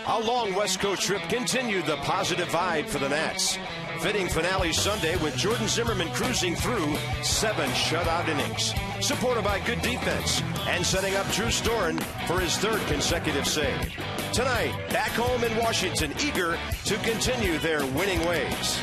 A long West Coast trip continued the positive vibe for the Nats. Fitting finale Sunday with Jordan Zimmermann cruising through 7 shutout innings, supported by good defense and setting up Drew Storen for his 3rd consecutive save. Tonight, back home in Washington, eager to continue their winning ways.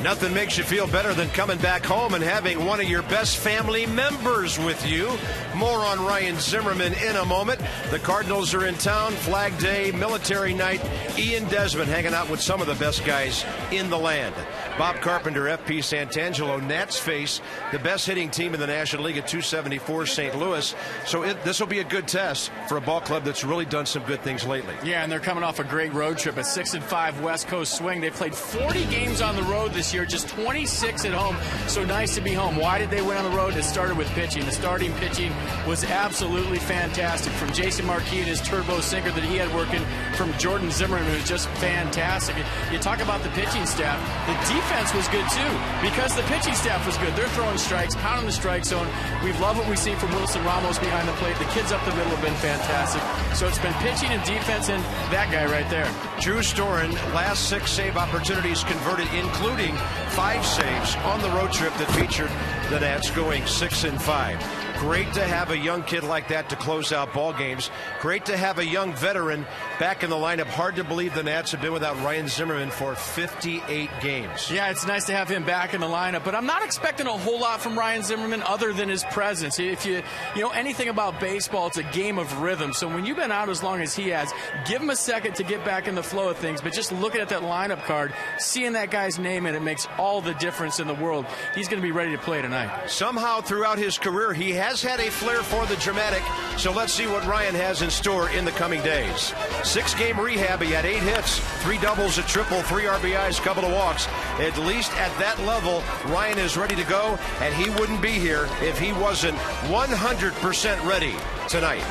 Nothing makes you feel better than coming back home and having one of your best family members with you. More on Ryan Zimmerman in a moment. The Cardinals are in town, Flag Day, Military Night. Ian Desmond hanging out with some of the best guys in the land. Bob Carpenter, FP Santangelo. Nats face the best hitting team in the National League at 274, St. Louis. So this will be a good test for a ball club that's really done some good things lately. Yeah, and they're coming off a great road trip, a 6-5 West Coast swing. They played 40 games on the road this year, just 26 at home. So nice to be home. Why did they win on the road? It started with pitching. The starting pitching was absolutely fantastic. From Jason Marquis and his turbo sinker that he had working, from Jordan Zimmermann, who was just fantastic. You talk about the pitching staff. The defense was good too, because the pitching staff was good. They're throwing strikes, pounding the strike zone. We love what we see from Wilson Ramos behind the plate. The kids up the middle have been fantastic. So it's been pitching and defense and that guy right there. Drew Storen, last 6 save opportunities converted, including 5 saves on the road trip that featured the Nats going 6-5. Great to have a young kid like that to close out ball games. Great to have a young veteran back in the lineup. Hard to believe the Nats have been without Ryan Zimmerman for 58 games. Yeah, it's nice to have him back in the lineup, but I'm not expecting a whole lot from Ryan Zimmerman other than his presence. If you know anything about baseball, it's a game of rhythm. So when you've been out as long as he has, give him a second to get back in the flow of things. But just looking at that lineup card, seeing that guy's name in it makes all the difference in the world. He's going to be ready to play tonight. Somehow throughout his career, he has had a flair for the dramatic, so let's see what Ryan has in store in the coming days. 6-game rehab, he had 8 hits, 3 doubles, a triple, 3 RBIs, couple of walks. At least at that level, Ryan is ready to go, and he wouldn't be here if he wasn't 100% ready tonight.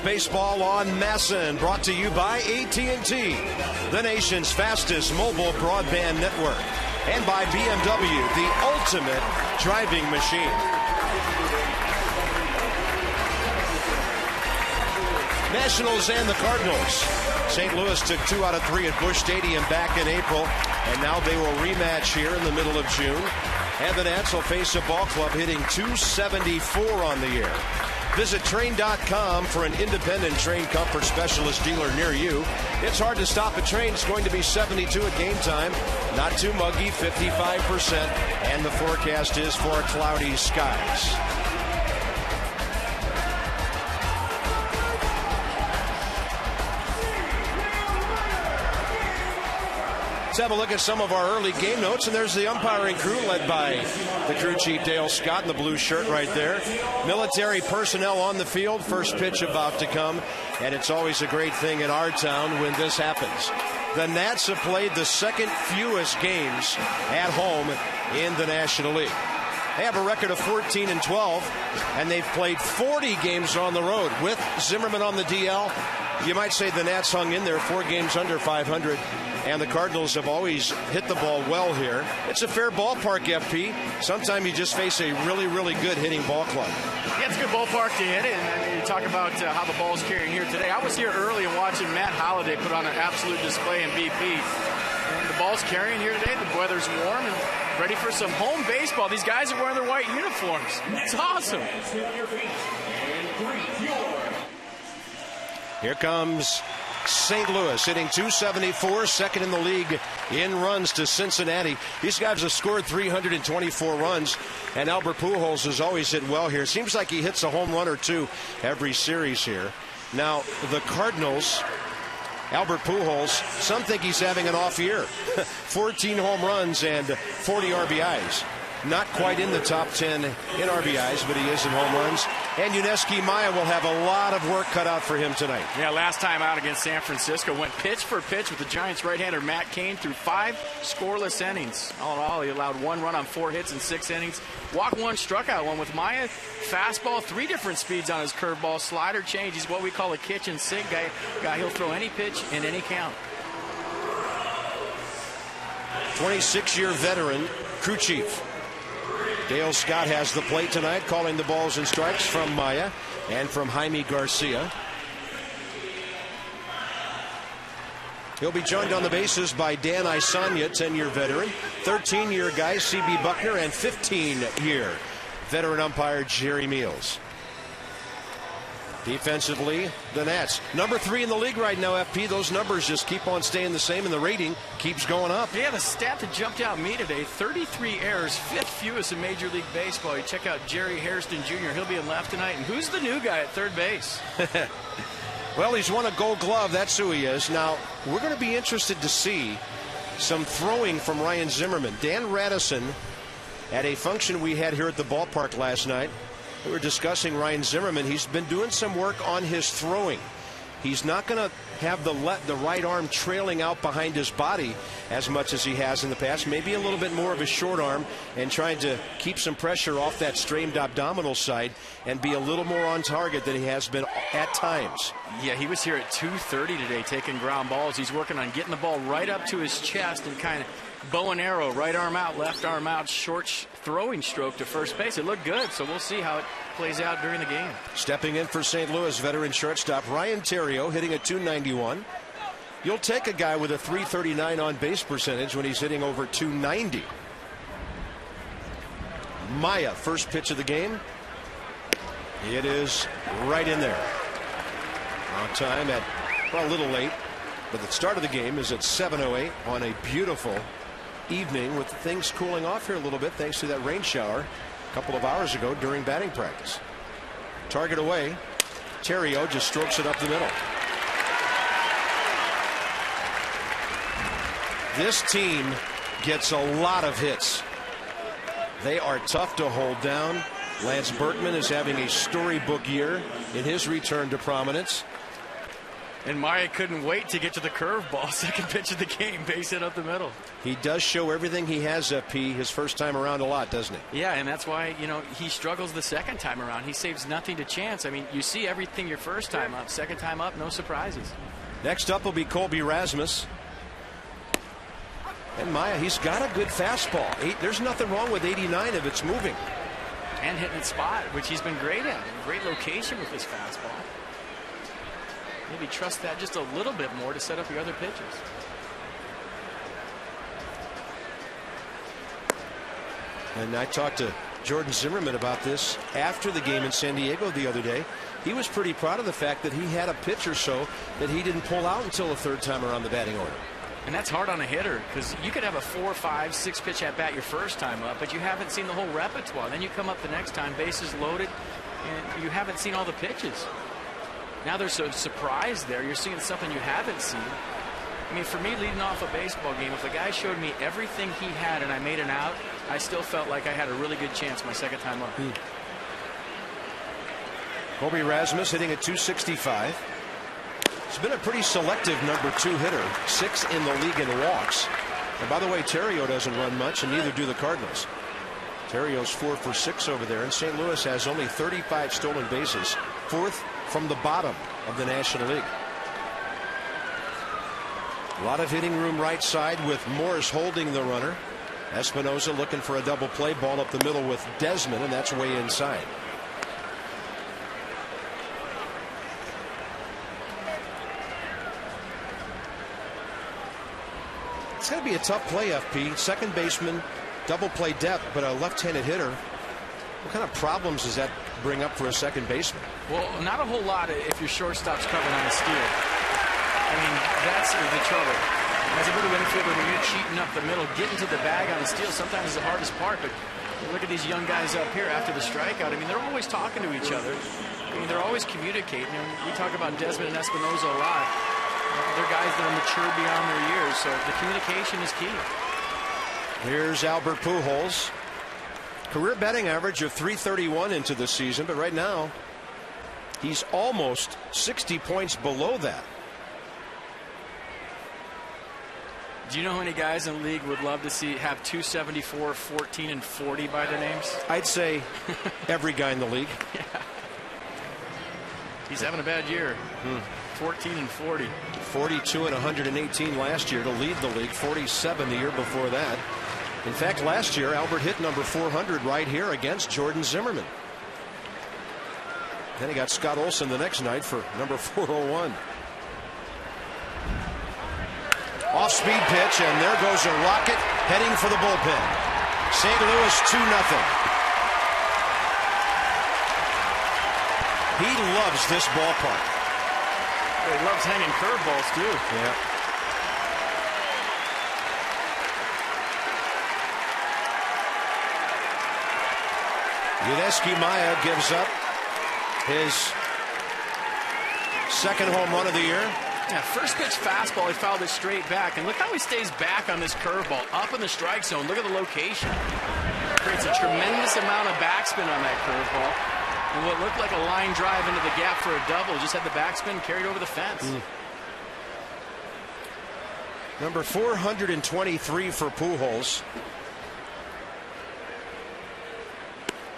Baseball on Masson, brought to you by AT&T, the nation's fastest mobile broadband network, and by BMW, the ultimate driving machine. Nationals and the Cardinals. St. Louis took 2 out of 3 at Busch Stadium back in April, and now they will rematch here in the middle of June. And the Nats will face a ball club hitting .274 on the year. Visit train.com for an independent train comfort specialist dealer near you. It's hard to stop a train. It's going to be 72 at game time. Not too muggy, 55%. And the forecast is for cloudy skies. Let's have a look at some of our early game notes, and there's the umpiring crew led by the crew chief Dale Scott in the blue shirt right there. Military personnel on the field, first pitch about to come, and it's always a great thing in our town when this happens. The Nats have played the second fewest games at home in the National League. They have a record of 14-12, and they've played 40 games on the road. With Zimmerman on the DL, you might say the Nats hung in there, 4 games under 500. And the Cardinals have always hit the ball well here. It's a fair ballpark, FP. Sometimes you just face a really, really good hitting ball club. Yeah, it's a good ballpark to hit it. And you talk about how the ball's carrying here today. I was here early and watching Matt Holliday put on an absolute display in BP. And the ball's carrying here today. The weather's warm and ready for some home baseball. These guys are wearing their white uniforms. It's awesome. Here comes St. Louis hitting .274, second in the league in runs to Cincinnati. These guys have scored 324 runs, and Albert Pujols has always hit well here. Seems like he hits a home run or 2 every series here. Now, the Cardinals, Albert Pujols, some think he's having an off year. 14 home runs and 40 RBIs. Not quite in the top 10 in RBIs, but he is in home runs. And YUNESKY will have a lot of work cut out for him tonight. Yeah, last time out against San Francisco, went pitch for pitch with the Giants right-hander Matt Cain through 5 scoreless innings. All in all, he allowed 1 run on 4 hits in 6 innings. Walked 1, struck out 1 with Maya. Fastball, 3 different speeds on his curveball. Slider change. He's what we call a kitchen sink guy. He'll throw any pitch in any count. 26-year veteran, crew chief Dale Scott has the plate tonight, calling the balls and strikes from Maya and from Jaime Garcia. He'll be joined on the bases by Dan Isanya, 10-year veteran, 13-year guy C.B. Buckner, and 15-year veteran umpire Jerry Meals. Defensively, the Nats. Number 3 in the league right now, FP. Those numbers just keep on staying the same, and the rating keeps going up. Yeah, the stat that jumped out me today, 33 errors, 5th fewest in Major League Baseball. You check out Jerry Hairston Jr. He'll be in left tonight. And who's the new guy at third base? Well, he's won a Gold Glove. That's who he is. Now, we're going to be interested to see some throwing from Ryan Zimmerman. Dan Radisson, at a function we had here at the ballpark last night, we were discussing Ryan Zimmerman. He's been doing some work on his throwing. He's not going to have the right arm trailing out behind his body as much as he has in the past. Maybe a little bit more of a short arm, and trying to keep some pressure off that strained abdominal side and be a little more on target than he has been at times. Yeah, he was here at 2:30 today taking ground balls. He's working on getting the ball right up to his chest and kind of bow and arrow, right arm out, left arm out, short throwing stroke to first base. It looked good, so we'll see how it plays out during the game. Stepping in for St. Louis, veteran shortstop Ryan Theriot, hitting a .291. You'll take a guy with a .339 on base percentage when he's hitting over .290. Maya, first pitch of the game. It is right in there. On time at, well, a little late, but the start of the game is at 7:08 on a beautiful evening with things cooling off here a little bit thanks to that rain shower a couple of hours ago during batting practice. Target away. Theriot just strokes it up the middle. This team gets a lot of hits. They are tough to hold down. Lance Berkman is having a storybook year in his return to prominence. And Maya couldn't wait to get to the curveball. Second pitch of the game, base hit up the middle. He does show everything he has, FP, his first time around a lot, doesn't he? Yeah, and that's why, you know, he struggles the second time around. He saves nothing to chance. I mean, you see everything your first time up. Second time up, no surprises. Next up will be Colby Rasmus. And Maya, he's got a good fastball. There's nothing wrong with 89 if it's moving. And hitting its spot, which he's been great at. Great location with his fastball. maybe trust that just a little bit more to set up your other pitches. And I talked to Jordan Zimmerman about this after the game in San Diego the other day. He was pretty proud of the fact that he had a pitch or so that he didn't pull out until the third time around the batting order. And that's hard on a hitter, because you could have a 4, 5, 6 pitch at bat your first time up, but you haven't seen the whole repertoire. Then you come up the next time, bases loaded, and you haven't seen all the pitches. Now there's a surprise there. You're seeing something you haven't seen. I mean, for me, leading off a baseball game, if a guy showed me everything he had and I made an out, I still felt like I had a really good chance my second time up. Kobe Rasmus hitting at 265. He's been a pretty selective #2 hitter, 6th in the league in walks. And by the way, Terrio doesn't run much, and neither do the Cardinals. Terrio's 4 for 6 over there, and St. Louis has only 35 stolen bases, 4th from the bottom of the National League. A lot of hitting room right side with Morris holding the runner. Espinosa looking for a double play, ball up the middle with Desmond, and that's way inside. It's going to be a tough play, FP. Second baseman, double play depth, but a left-handed hitter. What kind of problems does that bring up for a second baseman? Well, not a whole lot if your shortstop's covering on a steal. I mean, that's the trouble. As a middle infielder, when you're cheating up the middle, getting to the bag on a steal sometimes is the hardest part. But look at these young guys up here after the strikeout. I mean, they're always talking to each other. I mean, they're always communicating. And we talk about Desmond and Espinosa a lot. They're guys that are mature beyond their years, so the communication is key. Here's Albert Pujols. Career batting average of .331 into the season, but right now he's almost 60 points below that. Do you know how many guys in the league would love to see have 274, 14, and 40 by their names? I'd say every guy in the league. Yeah. He's having a bad year. 14 and 40. 42 and 118 last year to lead the league. 47 the year before that. In fact, last year Albert hit number 400 right here against Jordan Zimmerman. Then he got Scott Olsen the next night for number 401. Off-speed pitch, and there goes a rocket heading for the bullpen. St. Louis 2-0. He loves this ballpark. He loves hanging curveballs too. Yeah. YUNESKY Maya gives up his second home run of the year. Yeah, first pitch fastball, he fouled it straight back. And look how he stays back on this curveball, up in the strike zone. Look at the location. Creates a tremendous amount of backspin on that curveball. And what looked like a line drive into the gap for a double, just had the backspin carried over the fence. Number 423 for Pujols,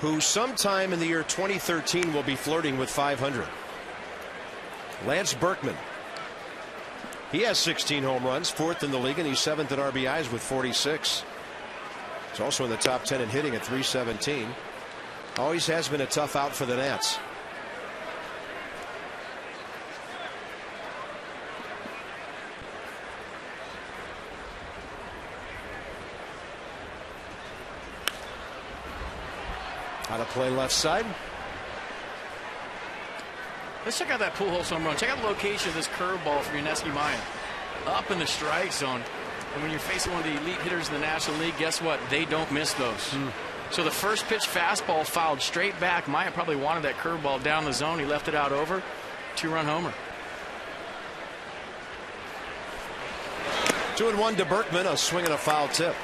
who sometime in the year 2013 will be flirting with 500. Lance Berkman. He has 16 home runs, 4th in the league, and he's 7th in RBIs with 46. He's also in the top 10 in hitting at 317. Always has been a tough out for the Nats. How to play left side. Let's check out that Pujols home run. Check out the location of this curveball from YUNESKY Maya. Up in the strike zone. And when you're facing one of the elite hitters in the National League, guess what? They don't miss those. So the first pitch fastball fouled straight back. Maya probably wanted that curveball down the zone. He left it out over. 2-run homer. 2-1 to Berkman. A swing and a foul tip.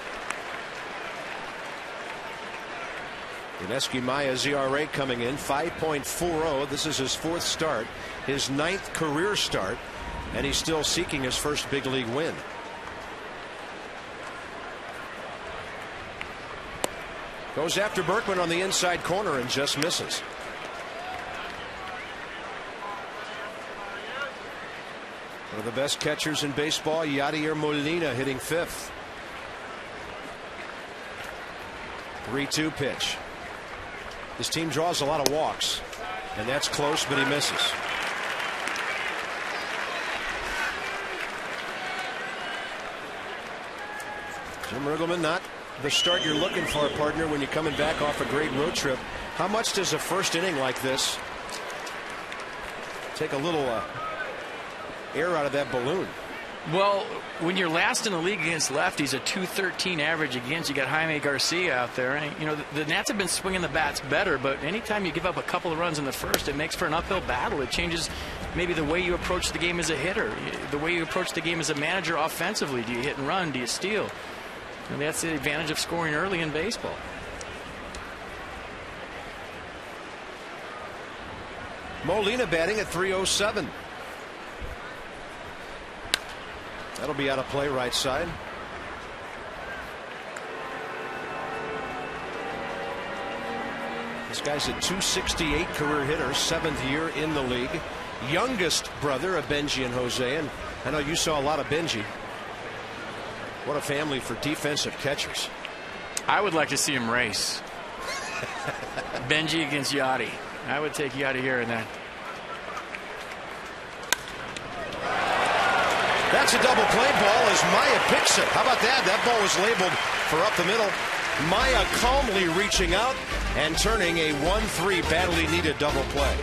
YUNESKY Maya's ERA coming in 5.40. This is his 4th start, his 9th career start, and he's still seeking his first big league win. Goes after Berkman on the inside corner and just misses. One of the best catchers in baseball, YADIER Molina, hitting 5th. 3-2 pitch. This team draws a lot of walks, and that's close, but he misses. Jim Riggleman, not the start you're looking for, partner, when you're coming back off a great road trip. How much does a first inning like this take a little air out of that balloon? Well, when you're last in the league against lefties, a .213 average against, you got Jaime Garcia out there. And, you know, the Nats have been swinging the bats better, but anytime you give up a couple of runs in the first, it makes for an uphill battle. It changes maybe the way you approach the game as a hitter, the way you approach the game as a manager offensively. Do you hit and run? Do you steal? And that's the advantage of scoring early in baseball. Molina batting at .307. That'll be out of play, right side. This guy's a .268 career hitter, 7th year in the league. Youngest brother of Benji and Jose, and I know you saw a lot of Benji. What a family for defensive catchers. I would like to see him race. Benji against Yadi. I would take Yadi here in that. That's a double play ball as Maya picks it. How about that? That ball was labeled for up the middle. Maya calmly reaching out and turning a 1-3 badly needed double play.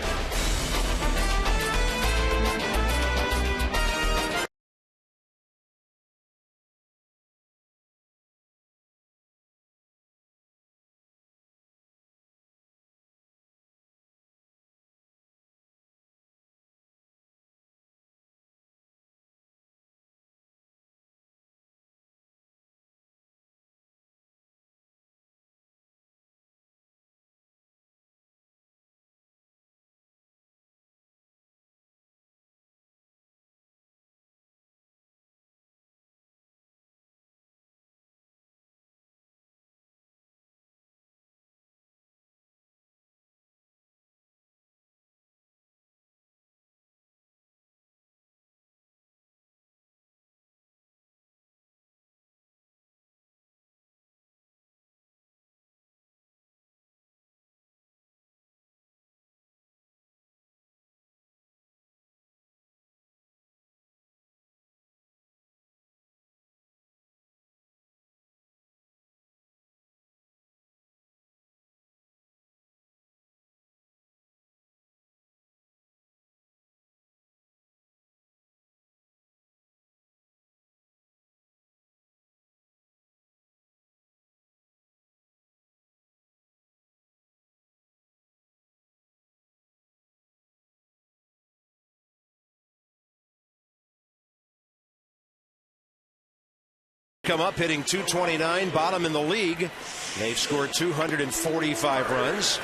Come up hitting .229, bottom in the league. They've scored 245 runs.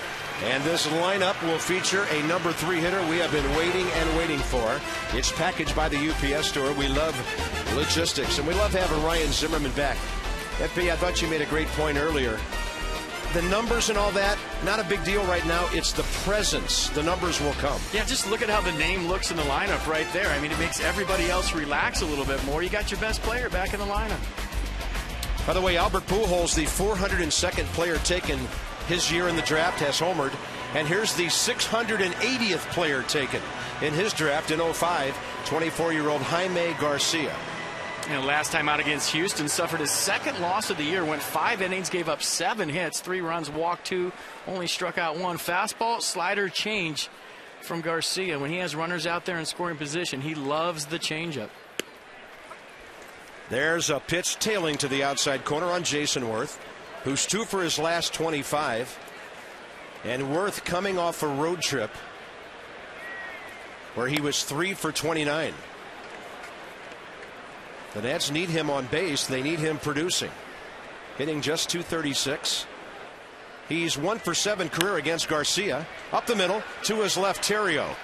And this lineup will feature a number 3 hitter we have been waiting and waiting for. It's packaged by the UPS store. We love logistics, and we love having Ryan Zimmerman back. FP, I thought you made a great point earlier. The numbers and all that, not a big deal right now. It's the presence. The numbers will come. Yeah, just look at how the name looks in the lineup right there. I mean, it makes everybody else relax a little bit more. You got your best player back in the lineup. By the way, Albert Pujols, the 402nd player taken his year in the draft, has homered. And here's the 680th player taken in his draft in 05, 24-year-old Jaime Garcia. And last time out against Houston, suffered his 2nd loss of the year, went 5 innings, gave up 7 hits, 3 runs, walked 2, only struck out 1. Fastball, slider, change from Garcia. When he has runners out there in scoring position, he loves the changeup. There's a pitch tailing to the outside corner on Jason Worth, who's 2 for his last 25. And Worth coming off a road trip where he was 3 for 29. The Nats need him on base. They need him producing. Hitting just .236. He's 1 for 7 career against Garcia. Up the middle to his left, Terrio.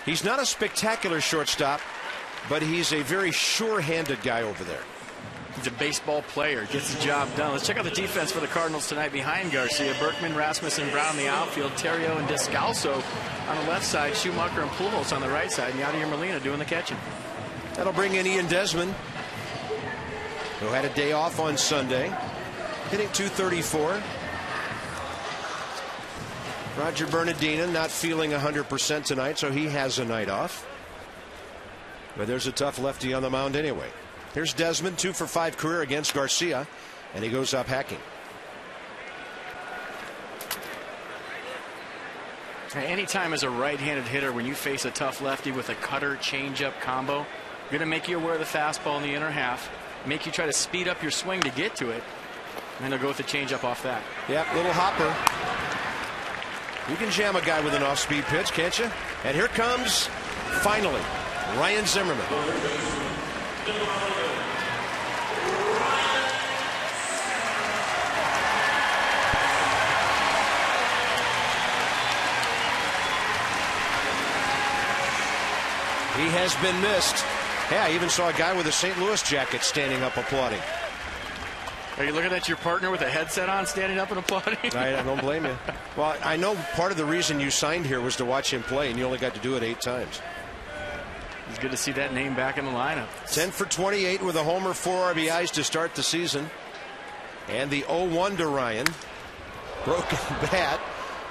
He's not a spectacular shortstop, but he's a very sure-handed guy over there. He's a baseball player, gets the job done. Let's check out the defense for the Cardinals tonight behind Garcia. Berkman, Rasmussen, Brown in the outfield, Terrio and Descalso on the left side, Schumacher and Pujols on the right side, and Yadier Molina doing the catching. That'll bring in Ian Desmond, who had a day off on Sunday, hitting .234. Roger Bernadina not feeling 100% tonight, so he has a night off. But there's a tough lefty on the mound anyway. Here's Desmond, 2 for 5 career against Garcia, and he goes up hacking. Anytime as a right-handed hitter, when you face a tough lefty with a cutter changeup combo, you're going to make you aware of the fastball in the inner half, make you try to speed up your swing to get to it, and then they'll go with the changeup off that. Yeah, little hopper. You can jam a guy with an off-speed pitch, can't you? And here comes, finally, Ryan Zimmerman. He has been missed. Yeah, I even saw a guy with a St. Louis jacket standing up applauding. Are you looking at your partner with a headset on standing up and applauding? I don't blame you. Well, I know part of the reason you signed here was to watch him play, and you only got to do it 8 times. It's good to see that name back in the lineup. 10 for 28 with a homer, 4 RBIs to start the season. And the 0-1 to Ryan. Broken bat.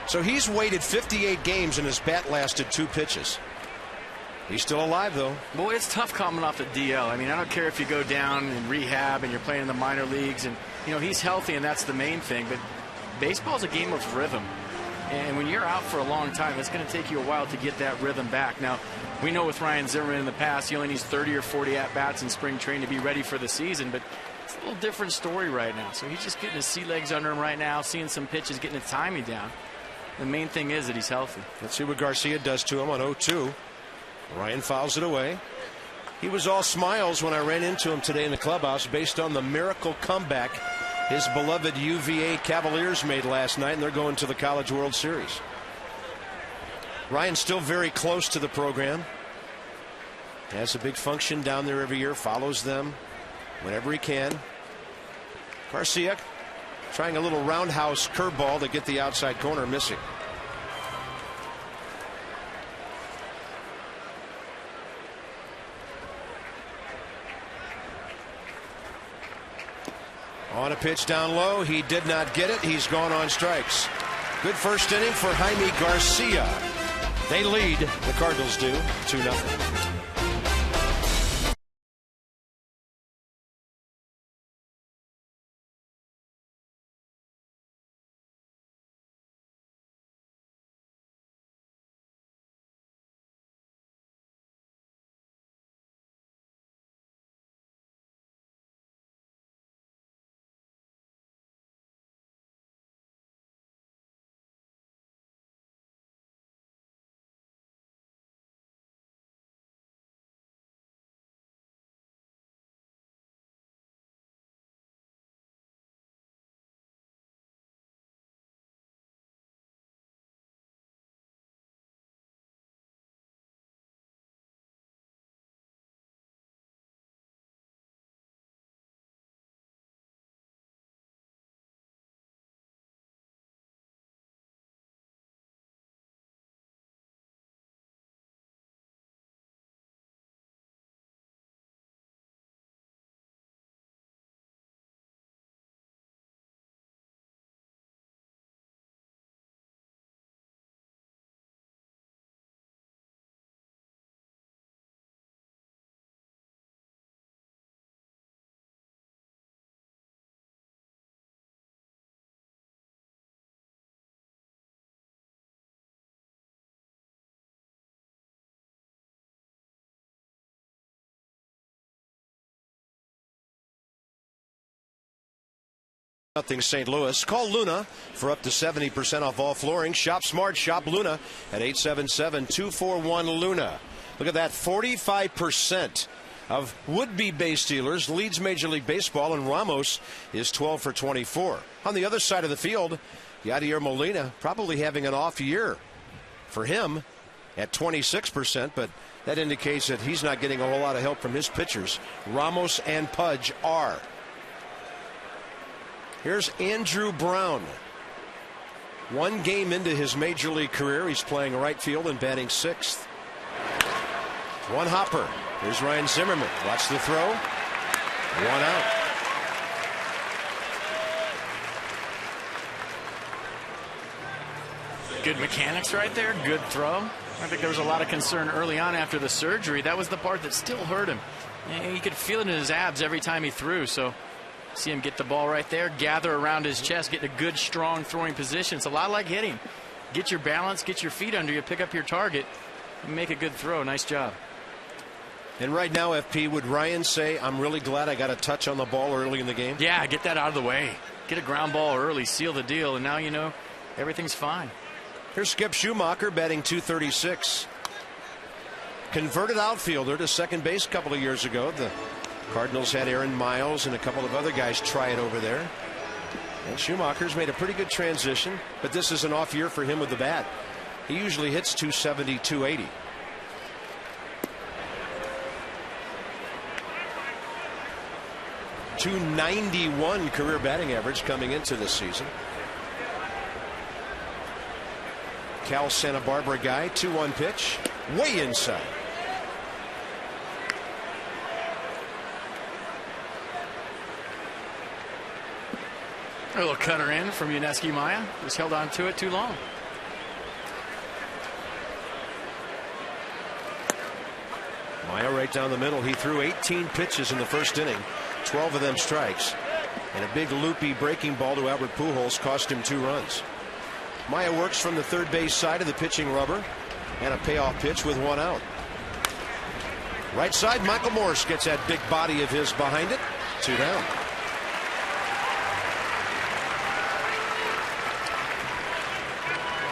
So he's waited 58 games and his bat lasted 2 pitches. He's still alive, though. Boy, it's tough coming off the DL. I mean, I don't care if you go down in rehab and you're playing in the minor leagues, and you know he's healthy, and that's the main thing. But baseball's a game of rhythm, and when you're out for a long time, it's going to take you a while to get that rhythm back. Now, we know with Ryan Zimmerman in the past, he only needs 30 or 40 at-bats in spring training to be ready for the season, but it's a little different story right now. So he's just getting his sea legs under him right now, seeing some pitches, getting his timing down. The main thing is that he's healthy. Let's see what Garcia does to him on 0-2. Ryan fouls it away. He was all smiles when I ran into him today in the clubhouse based on the miracle comeback his beloved UVA Cavaliers made last night, and they're going to the College World Series. Ryan's still very close to the program. Has a big function down there every year, follows them whenever he can. Garcia trying a little roundhouse curveball to get the outside corner, missing. On a pitch down low, he did not get it. He's gone on strikes. Good first inning for Jaime Garcia. They lead, the Cardinals do, 2-0. Nothing St. Louis. Call Luna for up to 70% off all flooring. Shop smart, shop Luna at 877-241-LUNA. Look at that, 45% of would-be base stealers leads Major League Baseball, and Ramos is 12 for 24. On the other side of the field, YADIER Molina probably having an off year for him at 26%, but that indicates that he's not getting a whole lot of help from his pitchers. Ramos and Pudge are. Here's Andrew Brown. 1 game into his major league career. He's playing right field and batting 6th. 1 hopper. Here's Ryan Zimmerman. Watch the throw. 1 out. Good mechanics right there. Good throw. I think there was a lot of concern early on after the surgery. That was the part that still hurt him. And you could feel it in his abs every time he threw. So see him get the ball right there, gather around his chest, get a good, strong throwing position. It's a lot like hitting. Get your balance, get your feet under you, pick up your target, and make a good throw. Nice job. And right now, FP, would Ryan say, I'm really glad I got a touch on the ball early in the game? Yeah, get that out of the way. Get a ground ball early, seal the deal, and now you know everything's fine. Here's Skip Schumacher batting .236. Converted outfielder to second base a couple of years ago. The Cardinals had Aaron Miles and a couple of other guys try it over there. And Schumacher's made a pretty good transition, but this is an off year for him with the bat. He usually hits .270, .280. .291 career batting average coming into this season. Cal Santa Barbara guy, 2-1 pitch, way inside. A little cutter in from YUNESKY Maya. Just held on to it too long. Maya right down the middle. He threw 18 pitches in the first inning, 12 of them strikes. And a big loopy breaking ball to Albert Pujols cost him 2 runs. Maya works from the third base side of the pitching rubber, and a payoff pitch with 1 out. Right side, Michael Morse gets that big body of his behind it. 2 down.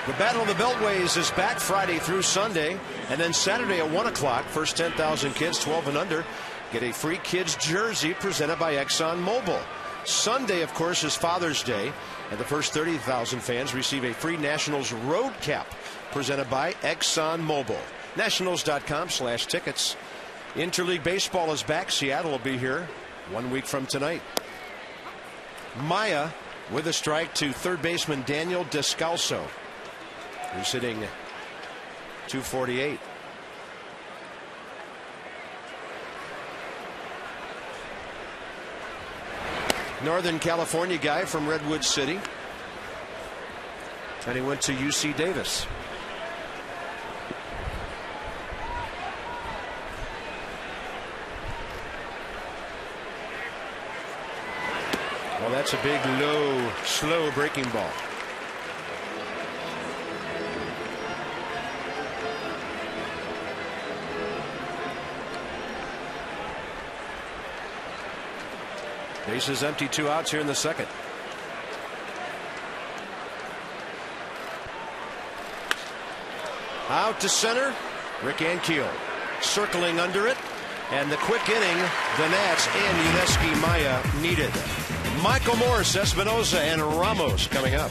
The Battle of the Beltways is back Friday through Sunday, and then Saturday at 1 o'clock. First 10,000 kids 12 and under get a free kids jersey presented by ExxonMobil. Sunday, of course, is Father's Day, and the first 30,000 fans receive a free Nationals road cap presented by ExxonMobil. Nationals.com/tickets. Interleague baseball is back. Seattle will be here 1 week from tonight. Maya with a strike to third baseman Daniel Descalso, who's hitting .248. Northern California guy from Redwood City, and he went to UC Davis. Well, that's a big, low, slow breaking ball. Bases empty, 2 outs here in the second. Out to center, Rick Ankiel circling under it, and the quick inning the Nats and YUNESKY Maya needed. Michael Morse, Espinosa, and Ramos coming up.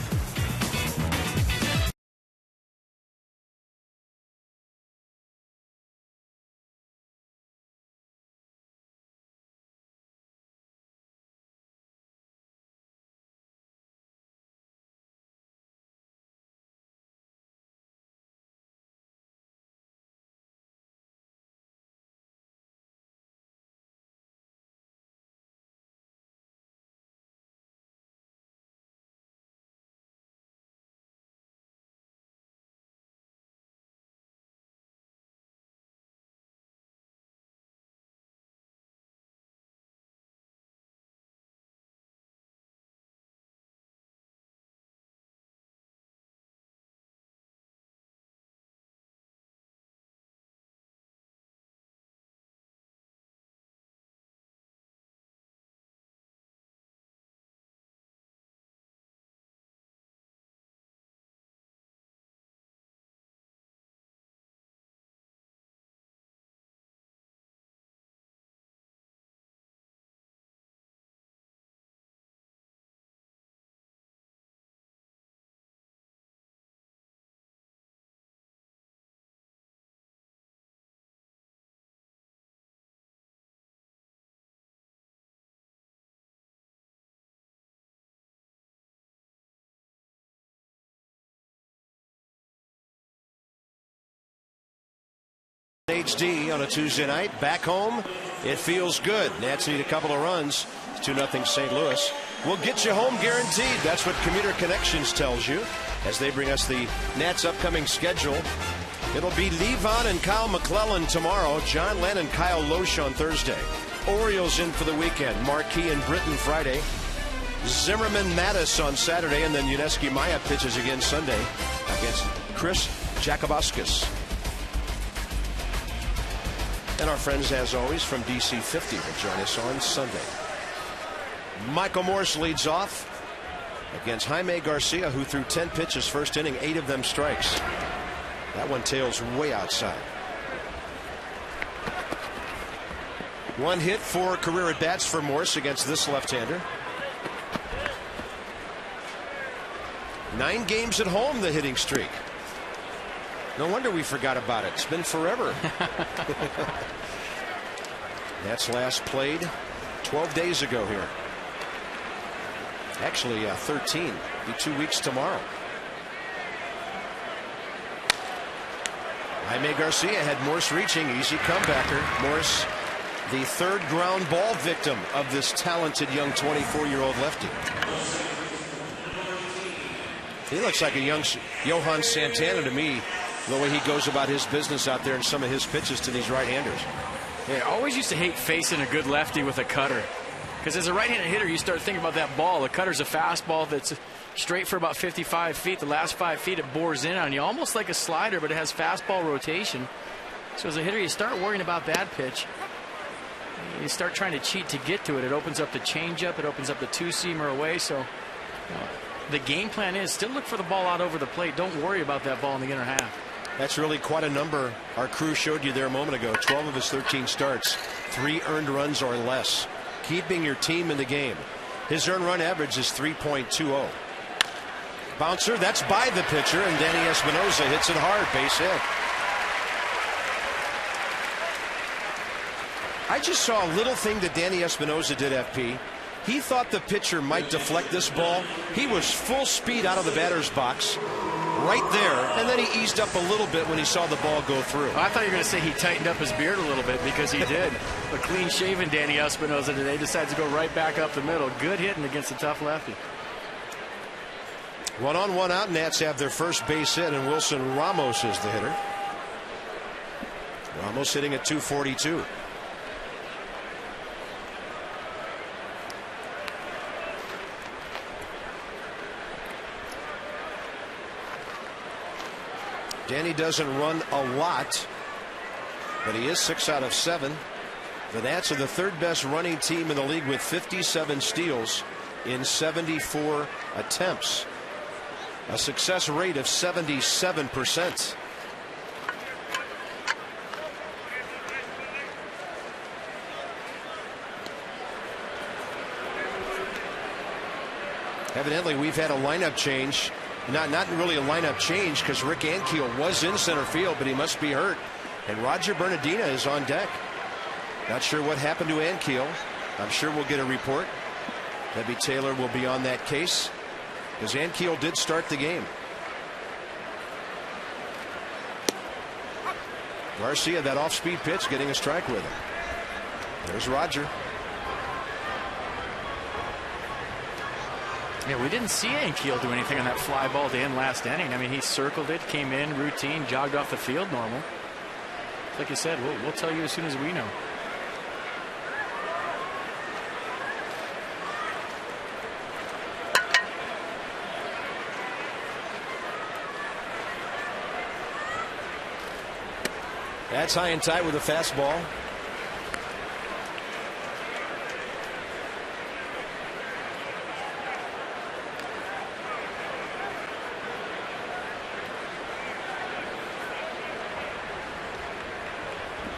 HD on a Tuesday night. Back home, it feels good. Nats need a couple of runs. It's 2-0 St. Louis. We'll get you home guaranteed. That's what Commuter Connections tells you as they bring us the Nats' upcoming schedule. It'll be Levon and Kyle McClellan tomorrow. John Lennon and Kyle Loesch on Thursday. Orioles in for the weekend. Marquis and Britton Friday. Zimmerman Mattis on Saturday. And then YUNESKY Maya pitches again Sunday against Chris Jakubauskas. And our friends, as always, from DC 50 will join us on Sunday. Michael Morse leads off against Jaime Garcia, who threw 10 pitches first inning, 8 of them strikes. That one tails way outside. 1 hit, 4 career at bats for Morse against this left-hander. 9 games at home, the hitting streak. No wonder we forgot about it. It's been forever. That's last played 12 days ago here. Actually, 13. Be 2 weeks tomorrow. Jaime Garcia had Morse reaching. Easy comebacker. Morse, the 3rd ground ball victim of this talented young 24-year-old lefty. He looks like a young Johan Santana to me, the way he goes about his business out there and some of his pitches to these right-handers. Yeah, I always used to hate facing a good lefty with a cutter. Because as a right-handed hitter, you start thinking about that ball. The cutter's a fastball that's straight for about 55 feet. The last 5 feet, it bores in on you, almost like a slider, but it has fastball rotation. So as a hitter, you start worrying about that pitch. You start trying to cheat to get to it. It opens up the changeup. It opens up the two-seamer away. So the game plan is still look for the ball out over the plate. Don't worry about that ball in the inner half. That's really quite a number our crew showed you there a moment ago. 12 of his 13 starts, 3 earned runs or less. Keeping your team in the game. His earned run average is 3.20. Bouncer, that's by the pitcher, and Danny Espinosa hits it hard, base hit. I just saw a little thing that Danny Espinosa did, FP. He thought the pitcher might deflect this ball. He was full speed out of the batter's box right there, and then he eased up a little bit when he saw the ball go through. I thought you were going to say he tightened up his beard a little bit, because he did. A clean-shaven Danny Espinosa today decides to go right back up the middle. Good hitting against a tough lefty. 1 on 1 out. Nats have their first base hit, and Wilson Ramos is the hitter. Ramos hitting at .242. Danny doesn't run a lot, but he is 6 out of 7. The Nats are the 3rd best running team in the league with 57 steals in 74 attempts. A success rate of 77%. Evidently, we've had a lineup change. Not really a lineup change, because Rick Ankiel was in center field, but he must be hurt. And Roger Bernadina is on deck. Not sure what happened to Ankiel. I'm sure we'll get a report. Debbie Taylor will be on that case, because Ankiel did start the game. Garcia, that off-speed pitch, getting a strike with him. There's Roger. Yeah, we didn't see Ankiel do anything on that fly ball to end last inning. I mean, he circled it, came in, routine, jogged off the field normal. Like you said, we'll tell you as soon as we know. That's high and tight with a fastball.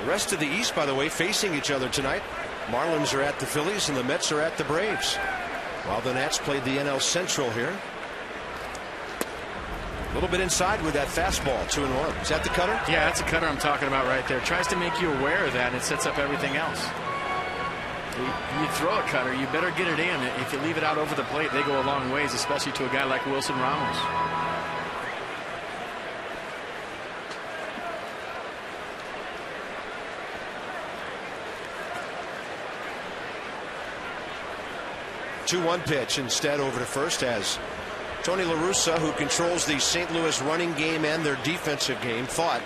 The rest of the East, by the way, facing each other tonight. Marlins are at the Phillies and the Mets are at the Braves, while the Nats played the NL Central here. A little bit inside with that fastball, 2-1. Is that the cutter? Yeah, that's a cutter I'm talking about right there. Tries to make you aware of that, and it sets up everything else. You throw a cutter, you better get it in. If you leave it out over the plate, they go a long ways, especially to a guy like Wilson Ramos. ...2-1 pitch instead over to first as Tony La Russa, who controls the St. Louis running game and their defensive game, thought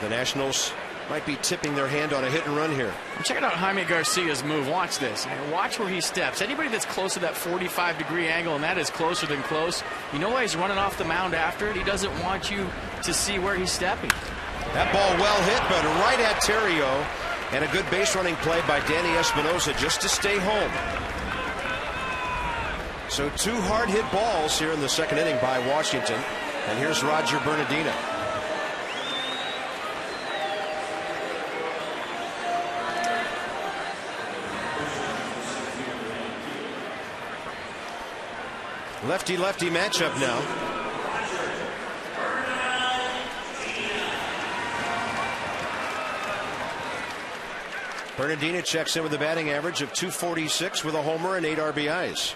the Nationals might be tipping their hand on a hit and run here. I'm checking out Jaime Garcia's move. Watch this. Watch where he steps. Anybody that's close to that 45-degree angle, and that is closer than close, you know why he's running off the mound after it? He doesn't want you to see where he's stepping. That ball well hit, but right at Terrio. And a good base running play by Danny Espinosa just to stay home. So 2 hard hit balls here in the second inning by Washington. And here's Roger Bernadina. Lefty-lefty matchup now. Bernadina checks in with a batting average of .246 with a homer and 8 RBIs.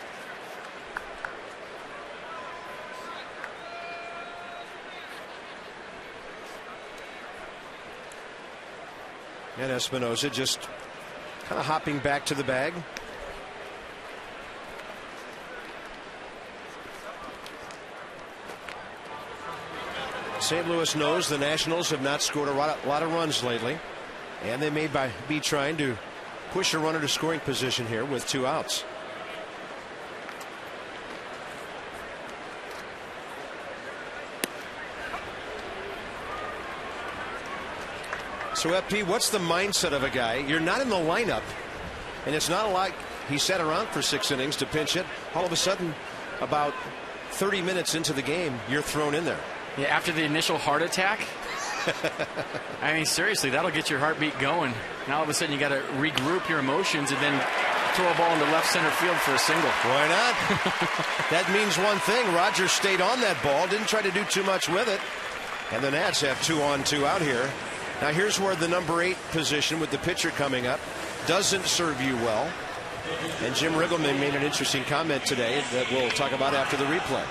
And Espinosa just kind of hopping back to the bag. St. Louis knows the Nationals have not scored a lot of runs lately, and they may be trying to push a runner to scoring position here with 2 outs. So FP, what's the mindset of a guy? You're not in the lineup, and it's not like he sat around for 6 innings to pinch it. All of a sudden, about 30 minutes into the game, you're thrown in there. Yeah, after the initial heart attack. I mean, seriously, that'll get your heartbeat going. Now all of a sudden you got to regroup your emotions and then throw a ball into left center field for a single. Why not? That means one thing. Rogers stayed on that ball, didn't try to do too much with it. And the Nats have 2 on, 2 out here. Now here's where the number 8 position with the pitcher coming up doesn't serve you well. And Jim Riggleman made an interesting comment today that we'll talk about after the replay.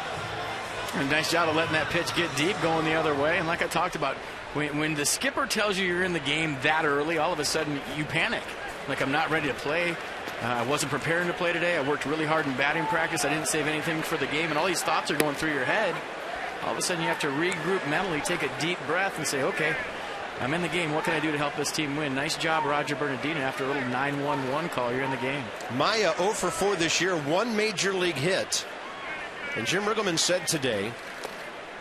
A nice job of letting that pitch get deep, going the other way. And like I talked about, when the skipper tells you you're in the game that early, all of a sudden you panic. Like, I'm not ready to play. I wasn't preparing to play today. I worked really hard in batting practice. I didn't save anything for the game. And all these thoughts are going through your head. All of a sudden you have to regroup mentally, take a deep breath and say, okay, I'm in the game. What can I do to help this team win? Nice job, Roger Bernadina. After a little 9-1-1 call, you're in the game. Maya 0 for 4 this year, 1 major league hit. And Jim Riggleman said today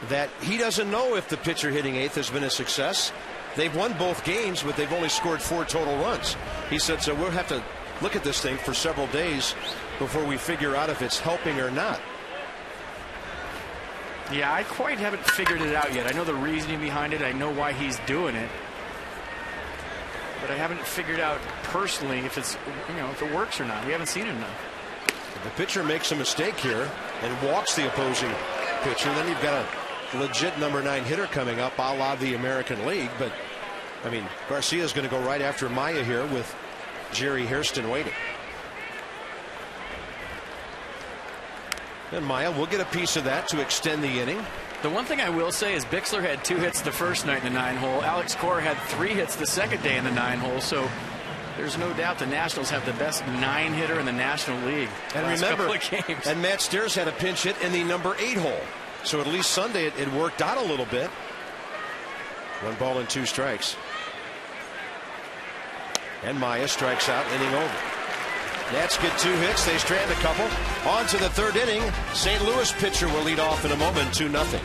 that he doesn't know if the pitcher hitting 8th has been a success. They've won both games, but they've only scored 4 total runs. He said, so we'll have to look at this thing for several days before we figure out if it's helping or not. Yeah, I quite haven't figured it out yet. I know the reasoning behind it. I know why he's doing it. But I haven't figured out personally if it's, if it works or not. We haven't seen it enough. If the pitcher makes a mistake here and walks the opposing pitcher, then you've got a legit number 9 hitter coming up, a la the American League. But I mean, Garcia's going to go right after Maya here with Jerry Hairston waiting. And Maya will get a piece of that to extend the inning. The one thing I will say is Bixler had 2 hits the first night in the 9-hole. Alex Cora had 3 hits the second day in the 9-hole. So there's no doubt the Nationals have the best 9-hitter in the National League. And remember, and Matt Stairs had a pinch hit in the number 8 hole. So at least Sunday it worked out a little bit. 1 ball and 2 strikes. And Maya strikes out, inning over. Nats get 2 hits. They strand a couple. On to the 3rd inning. St. Louis pitcher will lead off in a moment, 2-0.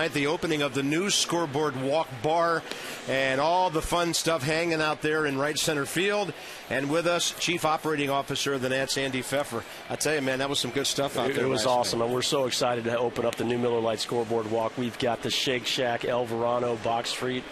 The opening of the new scoreboard walk bar and all the fun stuff hanging out there in right center field. And with us, Chief Operating Officer of the Nats, Andy Pfeffer. I tell you, man, that was some good stuff out there. It was awesome, and we're so excited to open up the new Miller Lite scoreboard walk. We've got the Shake Shack, El Verano, Box Street,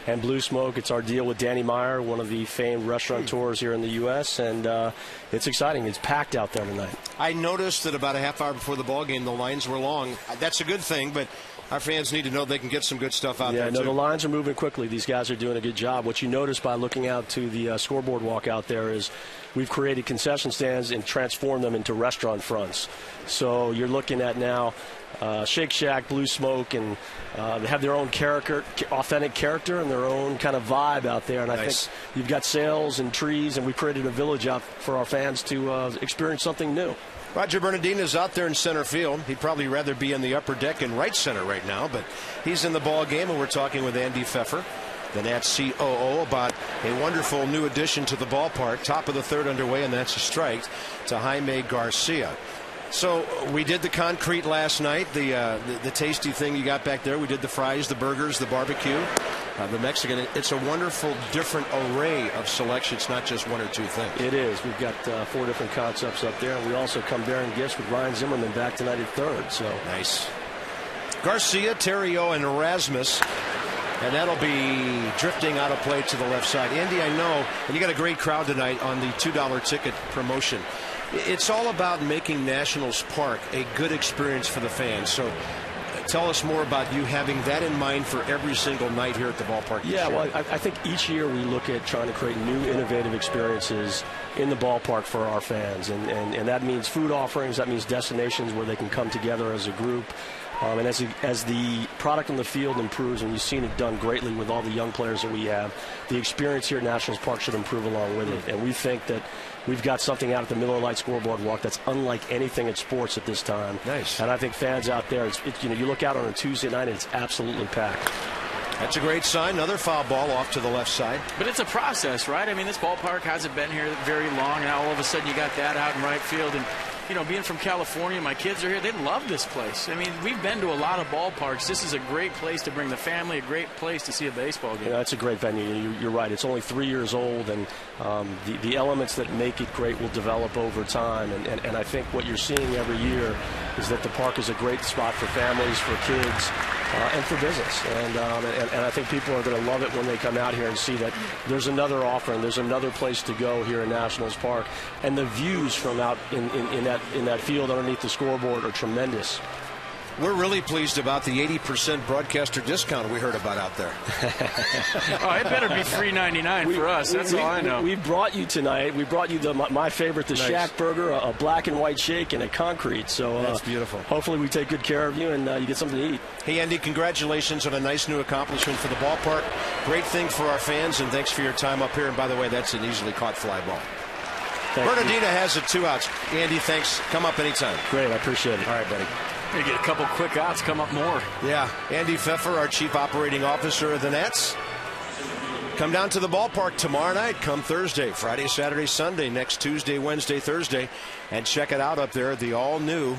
and Blue Smoke. It's our deal with Danny Meyer, one of the famed restaurateurs here in the U.S., and it's exciting. It's packed out there tonight. I noticed that about a half hour before the ball game, the lines were long. That's a good thing, but our fans need to know they can get some good stuff out there, too. The lines are moving quickly. These guys are doing a good job. What you notice by looking out to the scoreboard walk out there is we've created concession stands and transformed them into restaurant fronts. So you're looking at now Shake Shack, Blue Smoke, and they have their own character, authentic character, and their own kind of vibe out there. And I think you've got sails and trees, and we created a village out for our fans to experience something new. Roger Bernadina is out there in center field. He'd probably rather be in the upper deck in right center right now, but he's in the ball game, and we're talking with Andy Pfeffer, the Nats COO, about a wonderful new addition to the ballpark. Top of the third underway, and that's a strike to Jaime Garcia. So we did the concrete last night, the tasty thing you got back there. We did the fries, the burgers, the barbecue, the Mexican. It's a wonderful, different array of selections, not just one or two things. It is. We've got 4 different concepts up there, and we also come bearing gifts with Ryan Zimmerman back tonight at third. So nice. Garcia, Terrio, and Erasmus. And that'll be drifting out of play to the left side. Andy, I know, and you got a great crowd tonight on the $2 ticket promotion. It's all about making Nationals Park a good experience for the fans. So tell us more about you having that in mind for every single night here at the ballpark. Yeah, well, I think each year we look at trying to create new, innovative experiences in the ballpark for our fans. And that means food offerings, that means destinations where they can come together as a group. And as the product on the field improves, and you've seen it done greatly with all the young players that we have, the experience here at Nationals Park should improve along with it. And we think that we've got something out at the Miller Lite scoreboard walk that's unlike anything in sports at this time. Nice. And I think fans out there, you look out on a Tuesday night and it's absolutely packed. That's a great sign. Another foul ball off to the left side. But it's a process, right? I mean, this ballpark hasn't been here very long, and now all of a sudden you got that out in right field. And being from California, my kids are here. They love this place. I mean, we've been to a lot of ballparks. This is a great place to bring the family, a great place to see a baseball game. Yeah, it's a great venue. You're right. It's only 3 years old, and the elements that make it great will develop over time. And I think what you're seeing every year is that the park is a great spot for families, for kids, and for business. And I think people are going to love it when they come out here and see that there's another offering, there's another place to go here in Nationals Park. And the views from out in that field underneath the scoreboard are tremendous. We're really pleased about the 80% broadcaster discount we heard about out there. Oh, it better be $3.99 for us. That's all I know. We brought you tonight. We brought you my favorite, the Shack Burger, a black and white shake, and a concrete. So that's beautiful. Hopefully we take good care of you and you get something to eat. Hey, Andy, congratulations on a nice new accomplishment for the ballpark. Great thing for our fans, and thanks for your time up here. And by the way, that's an easily caught fly ball. Bernadina has it 2 outs. Andy, thanks. Come up anytime. Great, I appreciate it. All right, buddy. You get a couple quick outs, come up more. Yeah, Andy Pfeffer, our Chief Operating Officer of the Nats. Come down to the ballpark tomorrow night, come Thursday, Friday, Saturday, Sunday, next Tuesday, Wednesday, Thursday, and check it out up there, the all-new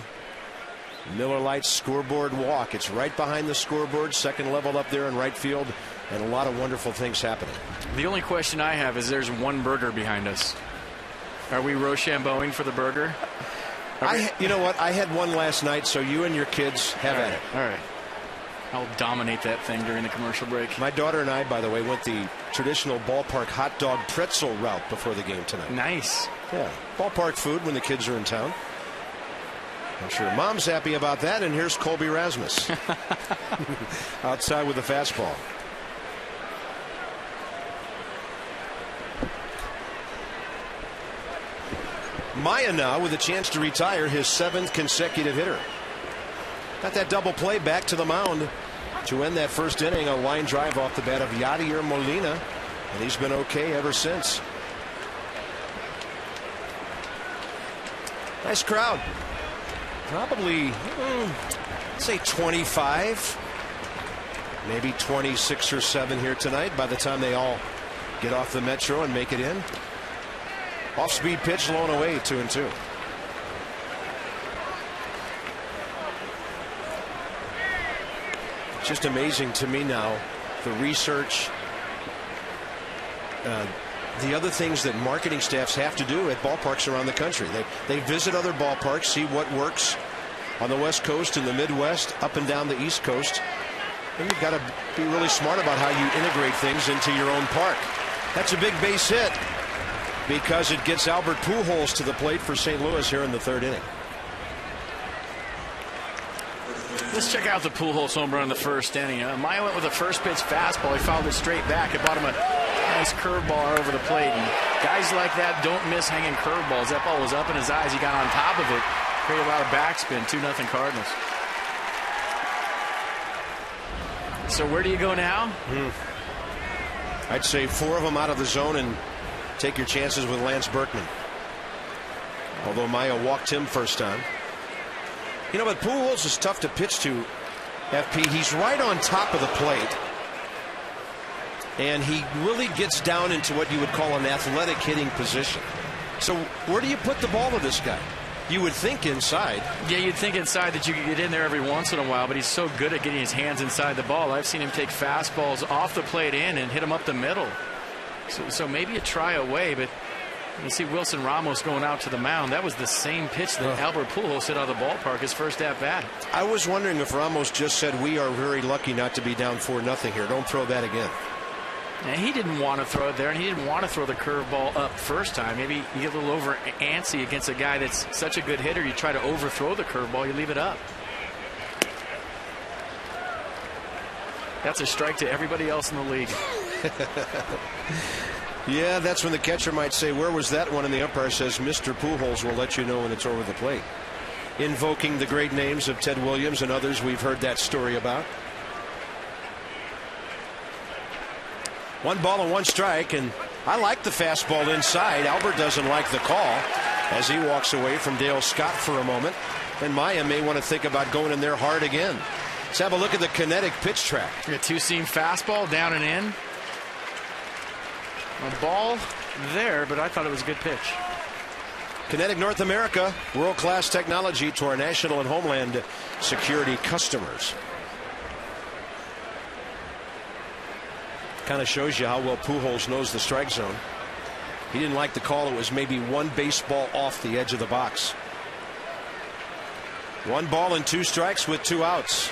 Miller Lite scoreboard walk. It's right behind the scoreboard, second level up there in right field, and a lot of wonderful things happening. The only question I have is there's one burger behind us. Are we Rochambeauing for the burger? You know what? I had one last night, so you and your kids have at it. All right. I'll dominate that thing during the commercial break. My daughter and I, by the way, went the traditional ballpark hot dog pretzel route before the game tonight. Nice. Yeah. Ballpark food when the kids are in town. I'm sure Mom's happy about that, and here's Colby Rasmus. Outside with the fastball. Maya now with a chance to retire, his 7th consecutive hitter. Got that double play back to the mound to end that first inning. A line drive off the bat of Yadier Molina, and he's been okay ever since. Nice crowd. Probably, say 25, maybe 26 or 7 here tonight by the time they all get off the Metro and make it in. Off-speed pitch, low and away, 2-2. It's just amazing to me now, the research, the other things that marketing staffs have to do at ballparks around the country. They visit other ballparks, see what works on the West Coast and the Midwest, up and down the East Coast. And you've got to be really smart about how you integrate things into your own park. That's a big base hit because it gets Albert Pujols to the plate for St. Louis here in the third inning. Let's check out the Pujols home run in the first inning. Maya went with a first pitch fastball. He fouled it straight back. It brought him a nice curveball over the plate. And guys like that don't miss hanging curveballs. That ball was up in his eyes. He got on top of it. Created a lot of backspin. 2-0 Cardinals. So where do you go now? I'd say 4 of them out of the zone and take your chances with Lance Berkman. Although Maya walked him first time. You know, but Pujols is tough to pitch to, FP. He's right on top of the plate. And he really gets down into what you would call an athletic hitting position. So where do you put the ball to this guy? You would think inside. Yeah, you'd think inside that you could get in there every once in a while, but he's so good at getting his hands inside the ball. I've seen him take fastballs off the plate in and hit them up the middle. So maybe a try away, but you see Wilson Ramos going out to the mound. That was the same pitch that Albert Pujols hit out of the ballpark his first at bat. I was wondering if Ramos just said, we are very lucky not to be down 4-0 here. Don't throw that again. And he didn't want to throw it there, and he didn't want to throw the curveball up first time. Maybe you get a little over antsy against a guy that's such a good hitter. You try to overthrow the curveball, you leave it up. That's a strike to everybody else in the league. Yeah, that's when the catcher might say, where was that one? And the umpire says, Mr. Pujols will let you know when it's over the plate. Invoking the great names of Ted Williams and others we've heard that story about. 1 ball and 1 strike, and I like the fastball inside. Albert doesn't like the call as he walks away from Dale Scott for a moment. And Maya may want to think about going in there hard again. Let's have a look at the kinetic pitch track. A 2-seam fastball down and in. A ball there, but I thought it was a good pitch. Kinetic North America, world-class technology to our national and homeland security customers. Kind of shows you how well Pujols knows the strike zone. He didn't like the call. It was maybe 1 baseball off the edge of the box. 1 ball and 2 strikes with 2 outs.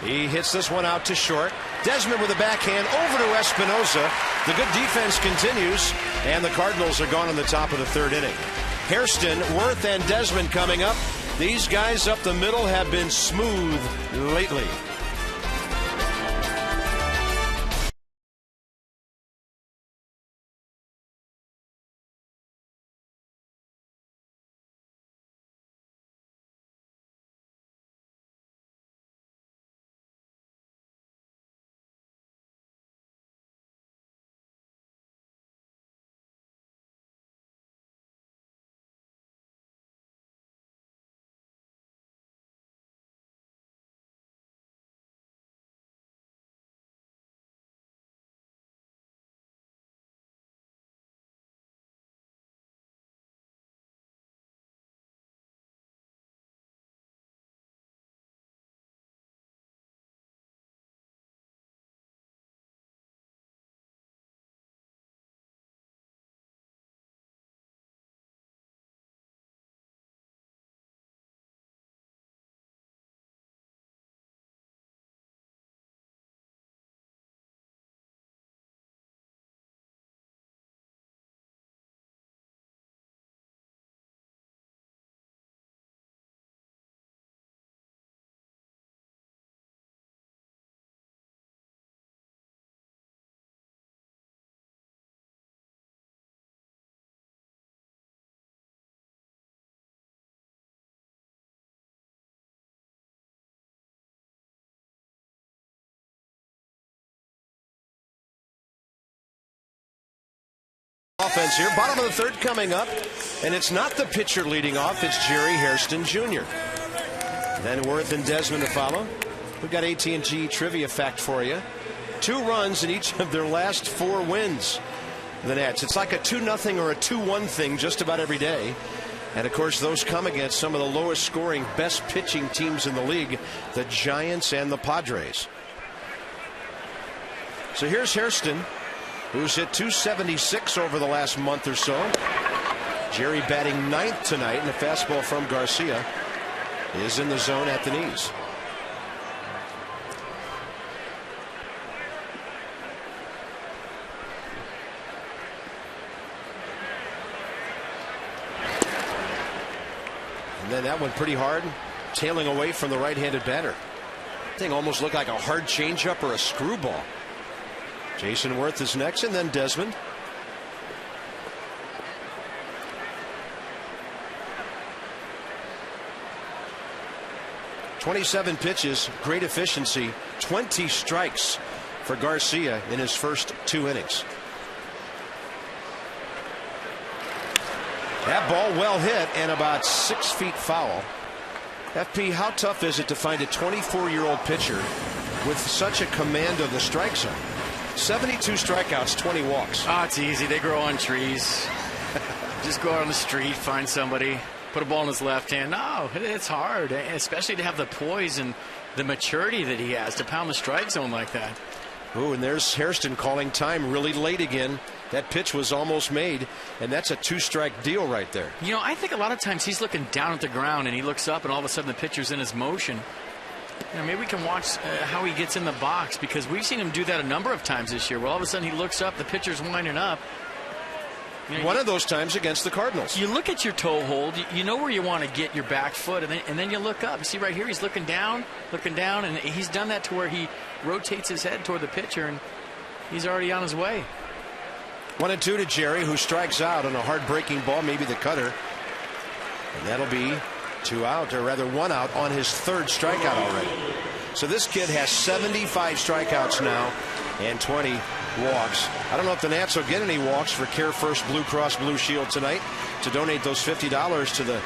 He hits this one out to short. Desmond with a backhand over to Espinosa. The good defense continues, and the Cardinals are gone in the top of the third inning. Hairston, Worth, and Desmond coming up. These guys up the middle have been smooth lately. Offense here, bottom of the third coming up, and it's not the pitcher leading off, it's Jerry Hairston Jr. Then Worth and Desmond to follow. We've got AT&T trivia fact for you. 2 runs in each of their last 4 wins. The Nets. It's like a 2-0 or a 2-1 thing just about every day. And of course, those come against some of the lowest scoring, best pitching teams in the league, the Giants and the Padres. So here's Hairston, who's hit .276 over the last month or so. Jerry batting 9th tonight, and a fastball from Garcia is in the zone at the knees. And then that one pretty hard, tailing away from the right-handed batter. Thing almost looked like a hard changeup or a screwball. Jason Worth is next, and then Desmond. .27 pitches, great efficiency, 20 strikes for Garcia in his first 2 innings. That ball well hit and about 6 feet foul. FP, how tough is it to find a 24-year-old pitcher with such a command of the strike zone? 72 strikeouts, 20 walks. Oh, it's easy. They grow on trees. Just go out on the street, find somebody, put a ball in his left hand. No, it's hard, especially to have the poise and the maturity that he has to pound the strike zone like that. Ooh, and there's Hairston calling time really late again. That pitch was almost made, and that's a 2-strike deal right there. You know, I think a lot of times he's looking down at the ground, and he looks up, and all of a sudden the pitcher's in his motion. You know, maybe we can watch how he gets in the box, because we've seen him do that a number of times this year. Well, all of a sudden he looks up, the pitcher's winding up. You know, one of those times against the Cardinals. You look at your toe hold, you know where you want to get your back foot, and then you look up. You see right here, he's looking down, and he's done that to where he rotates his head toward the pitcher, and he's already on his way. 1-2 to Jerry, who strikes out on a hard-breaking ball, maybe the cutter. And that'll be 2 out, or rather 1 out on his 3rd strikeout already. So this kid has 75 strikeouts now and 20 walks. I don't know if the Nats will get any walks for Care First Blue Cross Blue Shield tonight to donate those $50 to the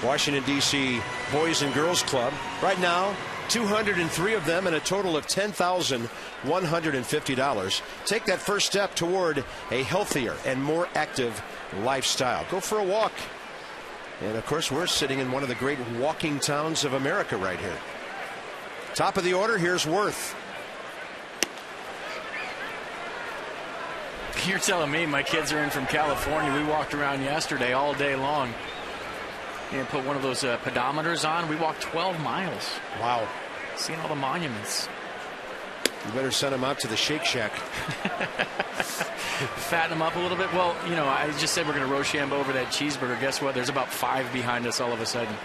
Washington, D.C. Boys and Girls Club. Right now, 203 of them and a total of $10,150. Take that first step toward a healthier and more active lifestyle. Go for a walk. And of course, we're sitting in one of the great walking towns of America right here. Top of the order, here's Worth. You're telling me my kids are in from California. We walked around yesterday all day long and put one of those pedometers on. We walked 12 miles. Wow. Seeing all the monuments. You better send them out to the Shake Shack. Fatten them up a little bit. Well, you know, I just said we're going to Rochambeau over that cheeseburger. Guess what? There's about 5 behind us all of a sudden.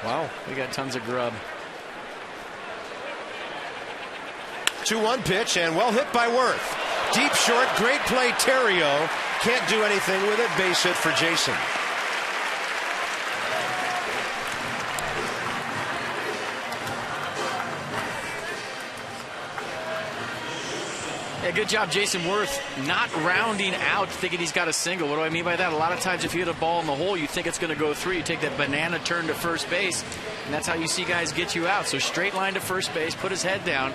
Wow. We got tons of grub. 2-1 pitch, and well hit by Worth. Deep short, great play, Terrio. Can't do anything with it. Base hit for Jason. Yeah, good job, Jason Worth, not rounding out, thinking he's got a single. What do I mean by that? A lot of times if you hit a ball in the hole, you think it's going to go through. You take that banana turn to first base, and that's how you see guys get you out. So straight line to first base, put his head down.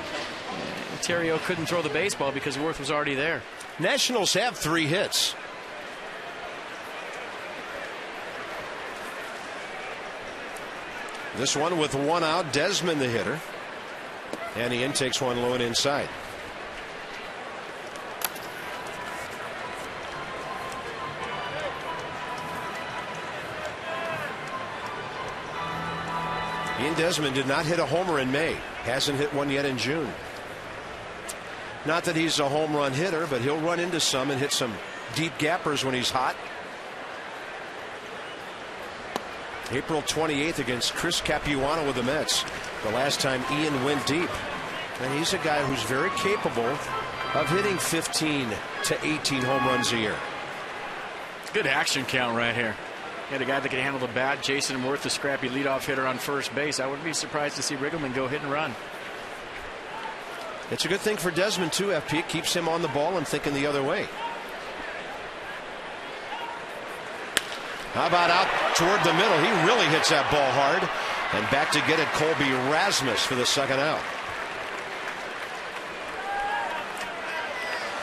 Terrio couldn't throw the baseball because Worth was already there. Nationals have 3 hits. This one with 1 out, Desmond the hitter. And he takes one low and inside. Ian Desmond did not hit a homer in May. Hasn't hit one yet in June. Not that he's a home run hitter, but he'll run into some and hit some deep gappers when he's hot. April 28th against Chris Capuano with the Mets. The last time Ian went deep. And he's a guy who's very capable of hitting 15 to 18 home runs a year. Good action count right here. You had a guy that can handle the bat. Jason Worth, the scrappy leadoff hitter on first base. I wouldn't be surprised to see Riggleman go hit and run. It's a good thing for Desmond, too, FP. It keeps him on the ball and thinking the other way. How about out toward the middle? He really hits that ball hard. And back to get it, Colby Rasmus for the second out.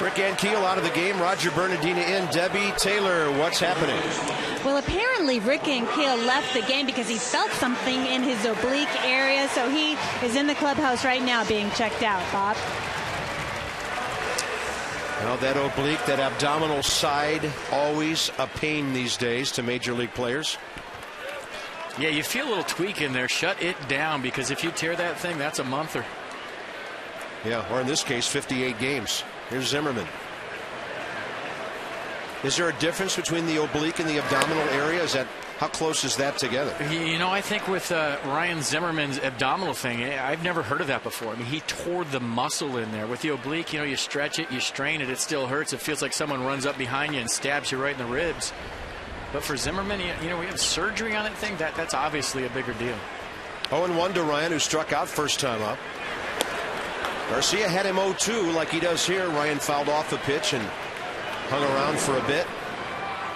Rick Ankiel out of the game. Roger Bernadina in. Debbie Taylor, what's happening? Well, apparently Rick Ankiel left the game because he felt something in his oblique area, so he is in the clubhouse right now being checked out, Bob. Well, that oblique, that abdominal side, always a pain these days to major league players. Yeah, you feel a little tweak in there. Shut it down, because if you tear that thing, that's a monther. Yeah, or in this case, 58 games. Here's Zimmerman. Is there a difference between the oblique and the abdominal area? Is that, how close is that together? You know, I think with Ryan Zimmerman's abdominal thing, I've never heard of that before. I mean, he tore the muscle in there. With the oblique, you know, you stretch it, you strain it, it still hurts. It feels like someone runs up behind you and stabs you right in the ribs. But for Zimmerman, you know, we have surgery on that thing. That's obviously a bigger deal. 0-1 to Ryan, who struck out first time up. Garcia had him 0-2 like he does here. Ryan fouled off the pitch and hung around for a bit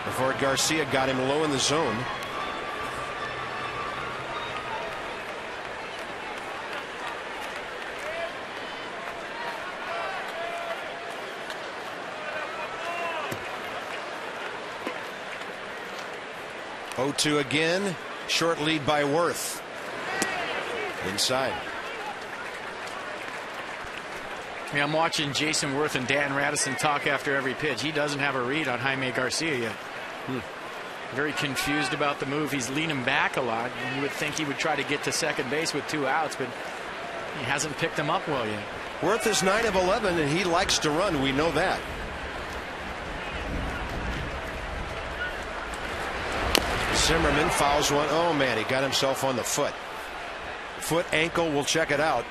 before Garcia got him low in the zone. Oh, 2 again. Short lead by Worth. Inside. I mean, I'm watching Jason Worth and Dan Radisson talk after every pitch. He doesn't have a read on Jaime Garcia yet. Very confused about the move. He's leaning back a lot. You would think he would try to get to second base with 2 outs, but he hasn't picked them up well yet. Worth is 9 of 11, and he likes to run. We know that. Zimmerman fouls one. Oh, man, he got himself on the foot. Foot, ankle, we'll check it out.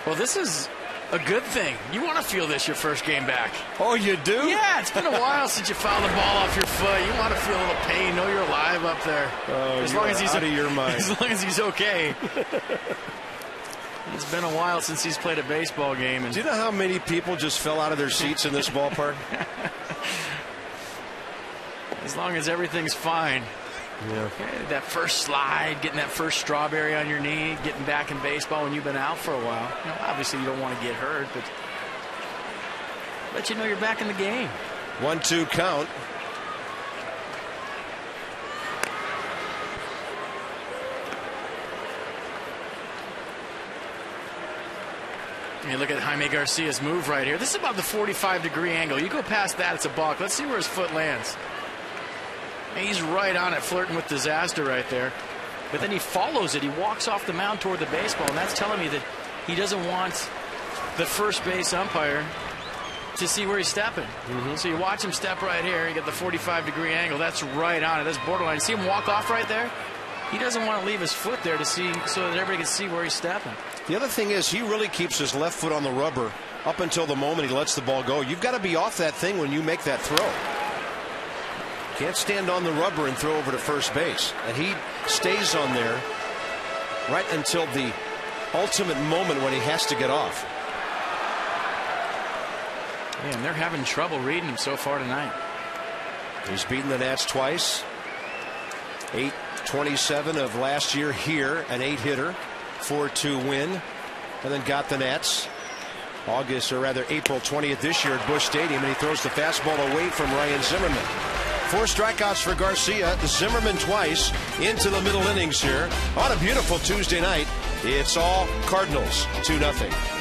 Well, this is a good thing. You want to feel this your first game back. Oh, you do? Yeah, it's been a while since you fouled the ball off your foot. You want to feel a little pain. Know you're alive up there. Oh, as long as he's out of your mind. As long as he's okay. It's been a while since he's played a baseball game. And do you know how many people just fell out of their seats in this ballpark? As long as everything's fine. Yeah. Okay, that first slide, getting that first strawberry on your knee, getting back in baseball when you've been out for a while. You know, obviously you don't want to get hurt, but you know you're back in the game. 1-2 count. You look at Jaime Garcia's move right here. This is about the 45-degree angle. You go past that, it's a balk. Let's see where his foot lands. And he's right on it, flirting with disaster right there. But then he follows it. He walks off the mound toward the baseball, and that's telling me that he doesn't want the first base umpire to see where he's stepping. So you watch him step right here. You get the 45-degree angle. That's right on it. That's borderline. See him walk off right there? He doesn't want to leave his foot there to see, so that everybody can see where he's stepping. The other thing is he really keeps his left foot on the rubber up until the moment he lets the ball go. You've got to be off that thing when you make that throw. Can't stand on the rubber and throw over to first base. And he stays on there right until the ultimate moment when he has to get off. Yeah, and they're having trouble reading him so far tonight. He's beaten the Nats twice. 8-27 of last year here, an 8-hitter, 4-2 win, and then got the Nats August, or rather April 20th this year at Busch Stadium, and he throws the fastball away from Ryan Zimmerman. 4 strikeouts for Garcia, Zimmerman twice into the middle innings here on a beautiful Tuesday night. It's all Cardinals 2-0.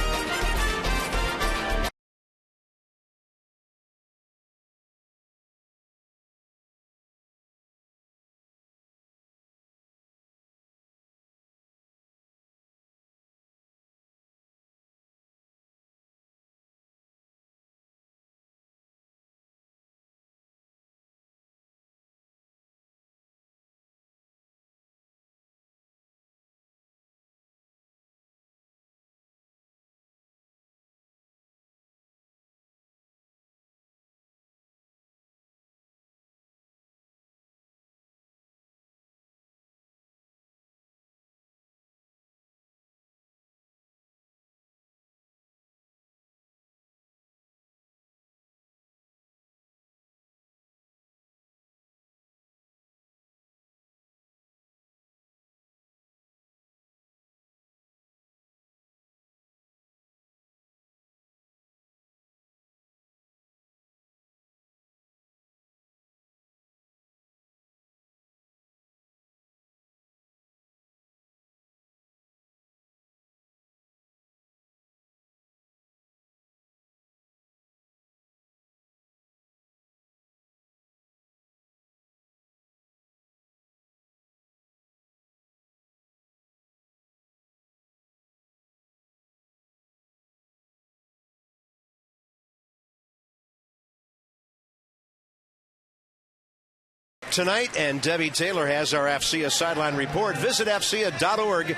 back tonight, and Debbie Taylor has our AFCEA sideline report. Visit AFCEA.org,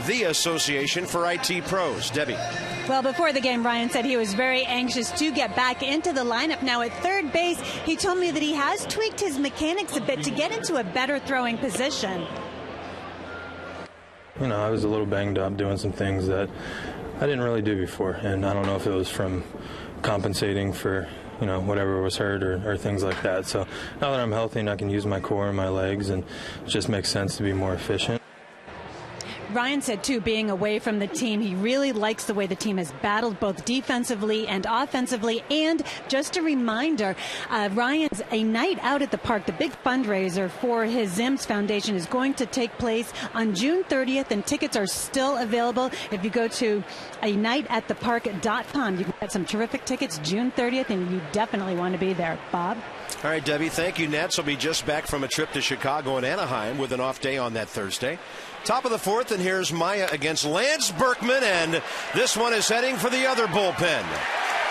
the Association for IT Pros. Debbie. Well, before the game, Ryan said he was very anxious to get back into the lineup. Now at third base, he told me that he has tweaked his mechanics a bit to get into a better throwing position. You know, I was a little banged up doing some things that I didn't really do before, and I don't know if it was from compensating for, you know, whatever was hurt or things like that. So now that I'm healthy and I can use my core and my legs, and it just makes sense to be more efficient. Ryan said, too, being away from the team, he really likes the way the team has battled both defensively and offensively. And just a reminder, Ryan's A Night Out at the Park, the big fundraiser for his Zims Foundation, is going to take place on June 30th, and tickets are still available. If you go to anightatthepark.com, you can get some terrific tickets June 30th, and you definitely want to be there. Bob? All right, Debbie, thank you. Nats will be just back from a trip to Chicago and Anaheim with an off day on that Thursday. Top of the fourth, and here's Maya against Lance Berkman, and this one is heading for the other bullpen.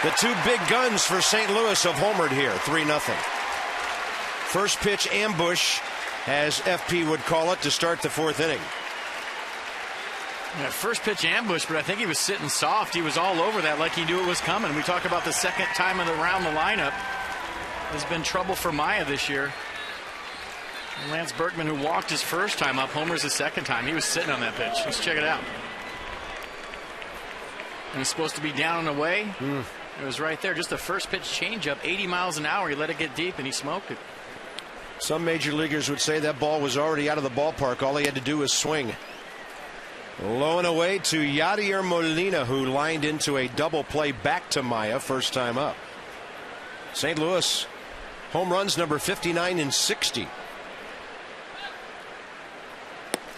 The two big guns for St. Louis have homered here, 3-0. First pitch ambush, as FP would call it, to start the fourth inning. Yeah, first pitch ambush, but I think he was sitting soft. He was all over that like he knew it was coming. We talk about the second time around the lineup. There's been trouble for Maya this year. Lance Berkman, who walked his first time up, homers his second time. He was sitting on that pitch. Let's check it out. And it's supposed to be down and away. It was right there. Just the first pitch changeup, 80 miles an hour. He let it get deep, and he smoked it. Some major leaguers would say that ball was already out of the ballpark. All he had to do was swing. Low and away to Yadier Molina, who lined into a double play back to Maya, first time up. St. Louis, home runs number 59 and 60.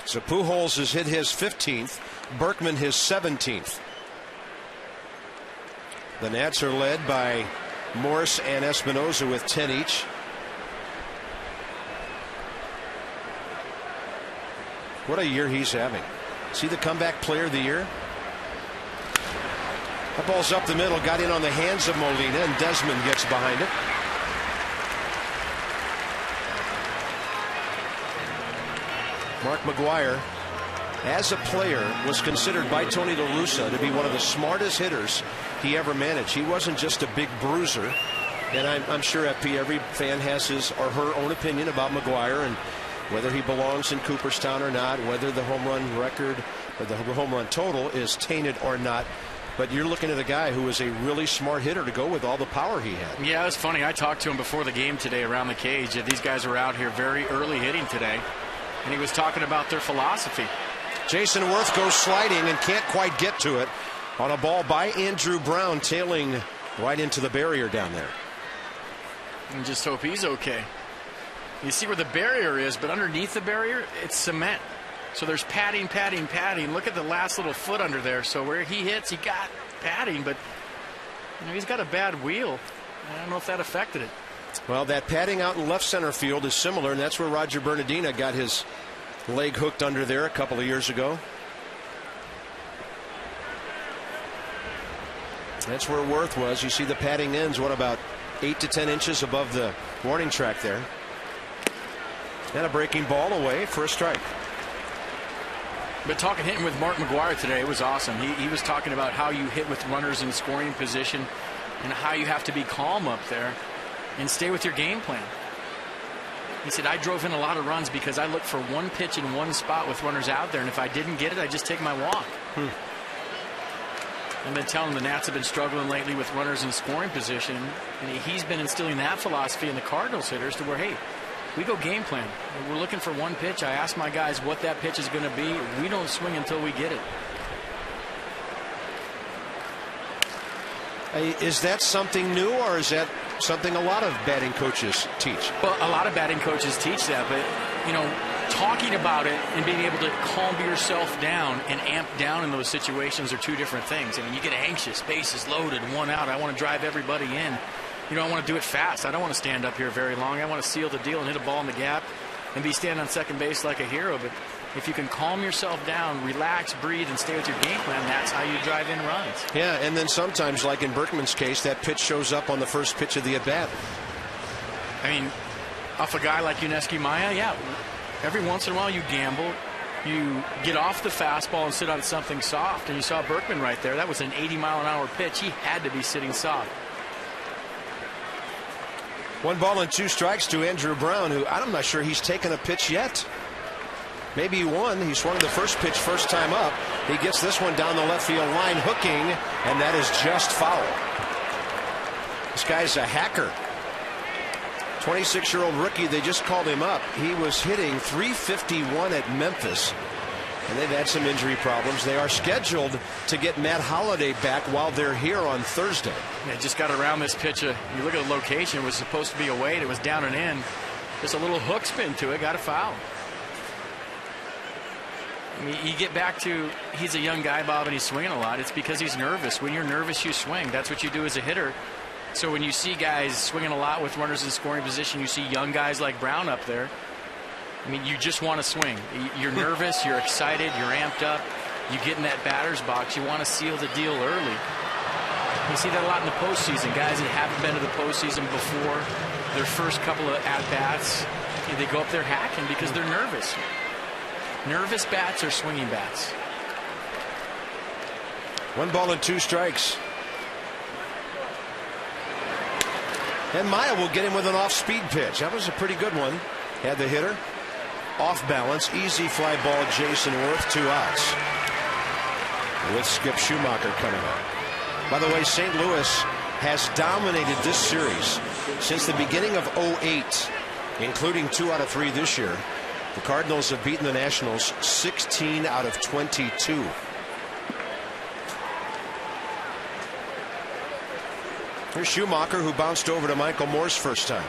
So Pujols has hit his 15th, Berkman his 17th. The Nats are led by Morse and Espinosa with 10 each. What a year he's having. See the comeback player of the year? That ball's up the middle, got in on the hands of Molina, and Desmond gets behind it. Mark McGwire, as a player, was considered by Tony La Russa to be one of the smartest hitters he ever managed. He wasn't just a big bruiser. And I'm sure, FP, every fan has his or her own opinion about McGwire and whether he belongs in Cooperstown or not, whether the home run record or the home run total is tainted or not. But you're looking at a guy who is a really smart hitter to go with all the power he had. Yeah, it was funny. I talked to him before the game today around the cage. These guys are out here very early hitting today. And he was talking about their philosophy. Jason Worth goes sliding and can't quite get to it on a ball by Andrew Brown, tailing right into the barrier down there. And just hope he's okay. You see where the barrier is, but underneath the barrier, it's cement. So there's padding, padding, padding. Look at the last little foot under there. So where he hits, he got padding, but you know, he's got a bad wheel. I don't know if that affected it. Well, that padding out in left center field is similar, and that's where Roger Bernadina got his leg hooked under there a couple of years ago. That's where Worth was. You see the padding ends, what, about 8 to 10 inches above the warning track there. And a breaking ball away for a strike. But hitting with Mark McGwire today, it was awesome. He was talking about how you hit with runners in scoring position and how you have to be calm up there and stay with your game plan. He said, I drove in a lot of runs because I looked for one pitch in one spot with runners out there, and if I didn't get it, I just take my walk. I've been telling him the Nats have been struggling lately with runners in scoring position, and he's been instilling that philosophy in the Cardinals hitters to where, hey, we go game plan. We're looking for one pitch. I ask my guys what that pitch is going to be. We don't swing until we get it. Is that something new, or is that something a lot of batting coaches teach? Well, a lot of batting coaches teach that, but, you know, talking about it and being able to calm yourself down and amp down in those situations are two different things. I mean, you get anxious, bases loaded, one out. I want to drive everybody in. You know, I want to do it fast. I don't want to stand up here very long. I want to seal the deal and hit a ball in the gap and be standing on second base like a hero. But if you can calm yourself down, relax, breathe, and stay with your game plan, that's how you drive in runs. Yeah, and then sometimes, like in Berkman's case, that pitch shows up on the first pitch of the at-bat. I mean, off a guy like YUNESKY Maya, yeah, every once in a while you gamble. You get off the fastball and sit on something soft. And you saw Berkman right there. That was an 80-mile-an-hour pitch. He had to be sitting soft. 1 ball and 2 strikes to Andrew Brown, who I'm not sure he's taken a pitch yet. Maybe he won. He swung the first pitch first time up. He gets this one down the left field line, hooking, and that is just foul. This guy's a hacker. 26-year-old rookie. They just called him up. He was hitting .351 at Memphis, and they've had some injury problems. They are scheduled to get Matt Holliday back while they're here on Thursday. Yeah, just got around this pitch. You look at the location. It was supposed to be away. It was down and in. Just a little hook spin to it. Got a foul. I mean, you get back to, he's a young guy, Bob, and he's swinging a lot. It's because he's nervous. When you're nervous, you swing. That's what you do as a hitter. So when you see guys swinging a lot with runners in scoring position, you see young guys like Brown up there. I mean, you just want to swing. You're nervous, you're excited, you're amped up. You get in that batter's box, you want to seal the deal early. You see that a lot in the postseason. Guys that haven't been to the postseason before, their first couple of at-bats, they go up there hacking because they're nervous. Nervous bats or swinging bats. 1 ball and 2 strikes. And Maya will get him with an off-speed pitch. That was a pretty good one. Had the hitter off balance. Easy fly ball, Jason Worth. 2 outs. With Skip Schumacher coming up. By the way, St. Louis has dominated this series since the beginning of '08, including 2 out of 3 this year. The Cardinals have beaten the Nationals 16 out of 22. Here's Schumacher, who bounced over to Michael Moore's first time.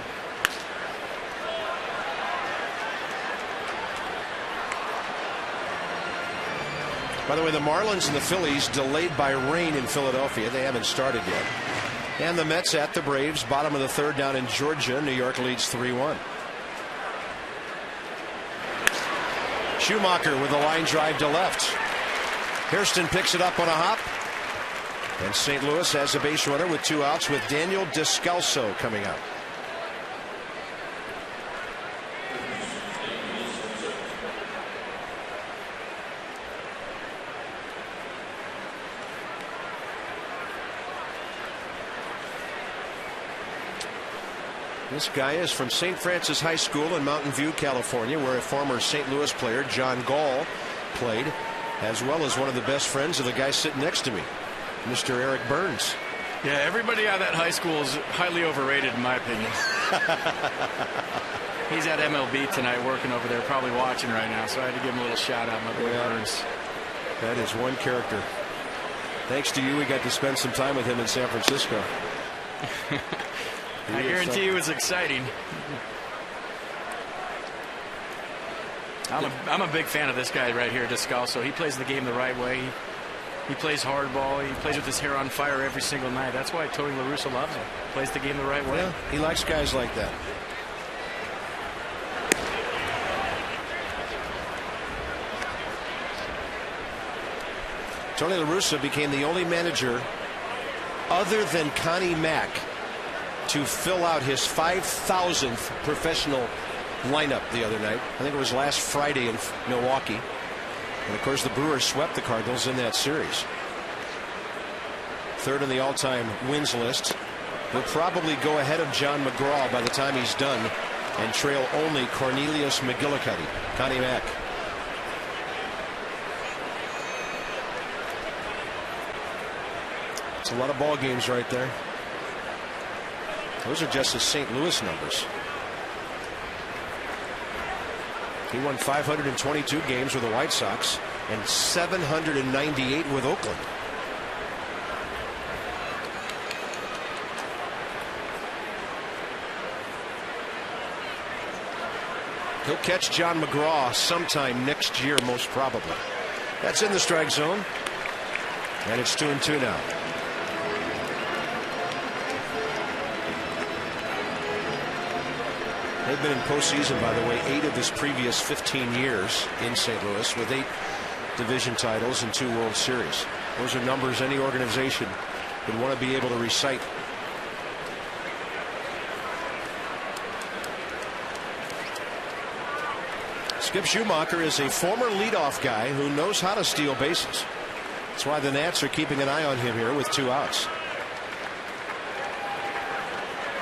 By the way, the Marlins and the Phillies delayed by rain in Philadelphia. They haven't started yet. And the Mets at the Braves, bottom of the 3rd down in Georgia. New York leads 3-1. Schumacher with a line drive to left. Hairston picks it up on a hop. And St. Louis has a base runner with 2 outs with Daniel Descalso coming up. This guy is from St. Francis High School in Mountain View, California, where a former St. Louis player, John Gall, played, as well as one of the best friends of the guy sitting next to me, Mr. Eric Burns. Yeah, everybody out of that high school is highly overrated, in my opinion. He's at MLB tonight working over there, probably watching right now, so I had to give him a little shout out, my boy Burns. That is one character. Thanks to you, we got to spend some time with him in San Francisco. I guarantee you it was exciting. I'm a big fan of this guy right here, Descalso. He plays the game the right way. He plays hardball. He plays with his hair on fire every single night. That's why Tony La Russa loves him. Plays the game the right way. Yeah, he likes guys like that. Tony La Russa became the only manager other than Connie Mack to fill out his 5,000th professional lineup the other night. I think it was last Friday in Milwaukee. And of course the Brewers swept the Cardinals in that series. 3rd in the all-time wins list. He'll probably go ahead of John McGraw by the time he's done and trail only Cornelius McGillicuddy. Connie Mack. It's a lot of ball games right there. Those are just his St. Louis numbers. He won 522 games with the White Sox and 798 with Oakland. He'll catch John McGraw sometime next year, most probably. That's in the strike zone. And it's 2-2 now. They've been in postseason, by the way, 8 of his previous 15 years in St. Louis, with 8 division titles and 2 World Series. Those are numbers any organization would want to be able to recite. Skip Schumacher is a former leadoff guy who knows how to steal bases. That's why the Nats are keeping an eye on him here with 2 outs.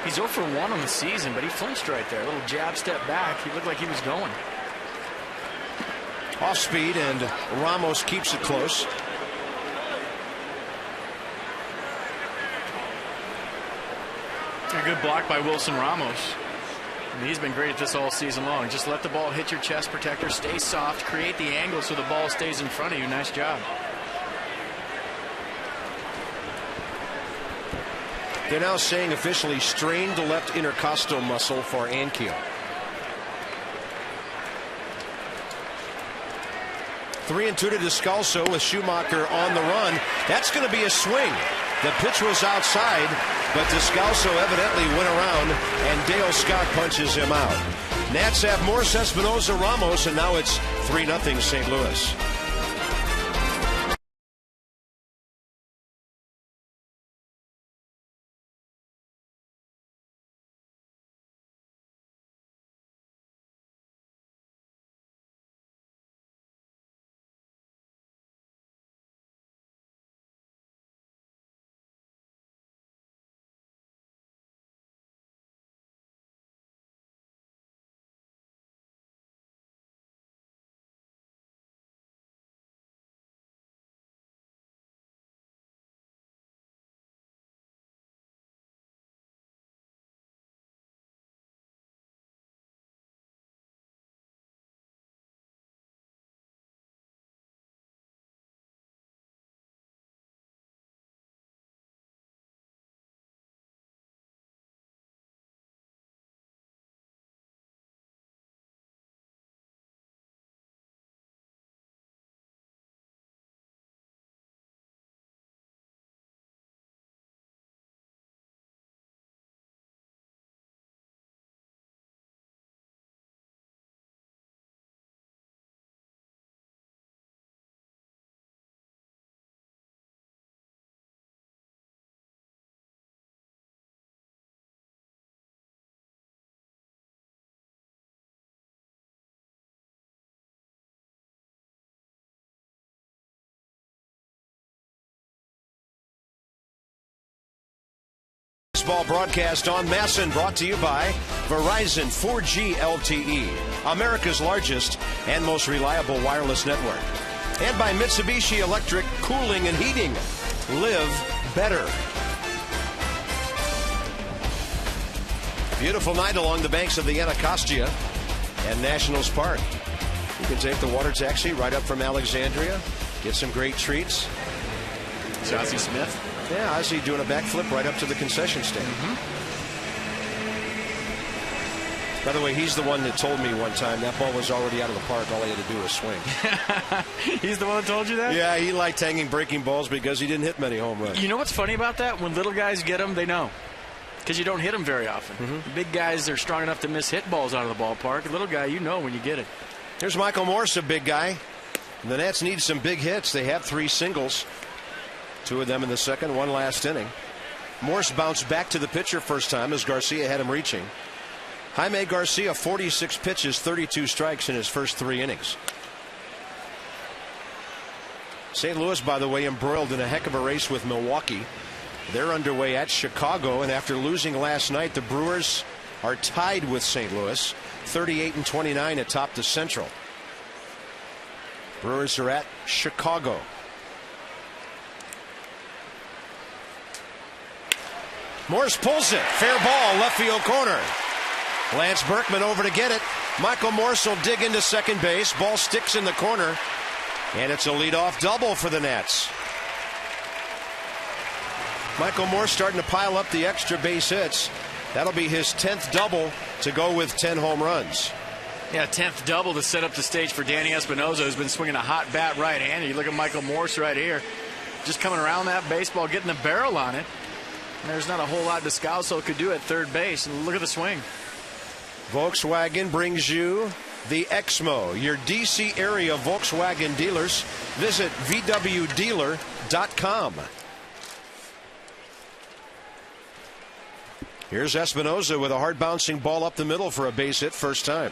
He's 0 for 1 on the season, but he flinched right there. A little jab step back. He looked like he was going. Off speed, and Ramos keeps it close. A good block by Wilson Ramos. And he's been great at this all season long. Just let the ball hit your chest protector, stay soft, create the angle so the ball stays in front of you. Nice job. They're now saying officially strained left intercostal muscle for Ankiel. 3-2 to Descalso with Schumacher on the run. That's going to be a swing. The pitch was outside, but Descalso evidently went around, and Dale Scott punches him out. Nats have Morse, Espinosa, Ramos, and now it's 3-0 St. Louis. Baseball broadcast on Masson, brought to you by Verizon 4G LTE, America's largest and most reliable wireless network. And by Mitsubishi Electric Cooling and Heating. Live better. Beautiful night along the banks of the Anacostia and Nationals Park. You can take the water taxi right up from Alexandria, get some great treats. It's Ozzie Smith. Yeah, Ozzie doing a backflip right up to the concession stand. By the way, he's the one that told me one time that ball was already out of the park. All he had to do was swing. He's the one that told you that? Yeah, he liked hanging breaking balls because he didn't hit many home runs. You know what's funny about that? When little guys get them, they know. Because you don't hit them very often. Big guys are strong enough to miss hit balls out of the ballpark. Little guy, you know when you get it. Here's Michael Morse, a big guy. The Nats need some big hits. They have 3 singles. 2 of them in the second, 1 last inning. Morse bounced back to the pitcher first time as Garcia had him reaching. Jaime Garcia, 46 pitches, 32 strikes in his first 3 innings. St. Louis, by the way, embroiled in a heck of a race with Milwaukee. They're underway at Chicago, and after losing last night, the Brewers are tied with St. Louis, 38-29 atop the Central. Brewers are at Chicago. Morse pulls it. Fair ball, left field corner. Lance Berkman over to get it. Michael Morse will dig into second base. Ball sticks in the corner. And it's a leadoff double for the Nats. Michael Morse starting to pile up the extra base hits. That'll be his 10th double to go with 10 home runs. Yeah, 10th double to set up the stage for Danny Espinosa, who's been swinging a hot bat right-handed. You look at Michael Morse right here. Just coming around that baseball, getting the barrel on it. There's not a whole lot Descalso could do at third base. And look at the swing. Volkswagen brings you the Exmo, your DC area Volkswagen dealers. Visit VWDealer.com. Here's Espinosa with a hard bouncing ball up the middle for a base hit, first time.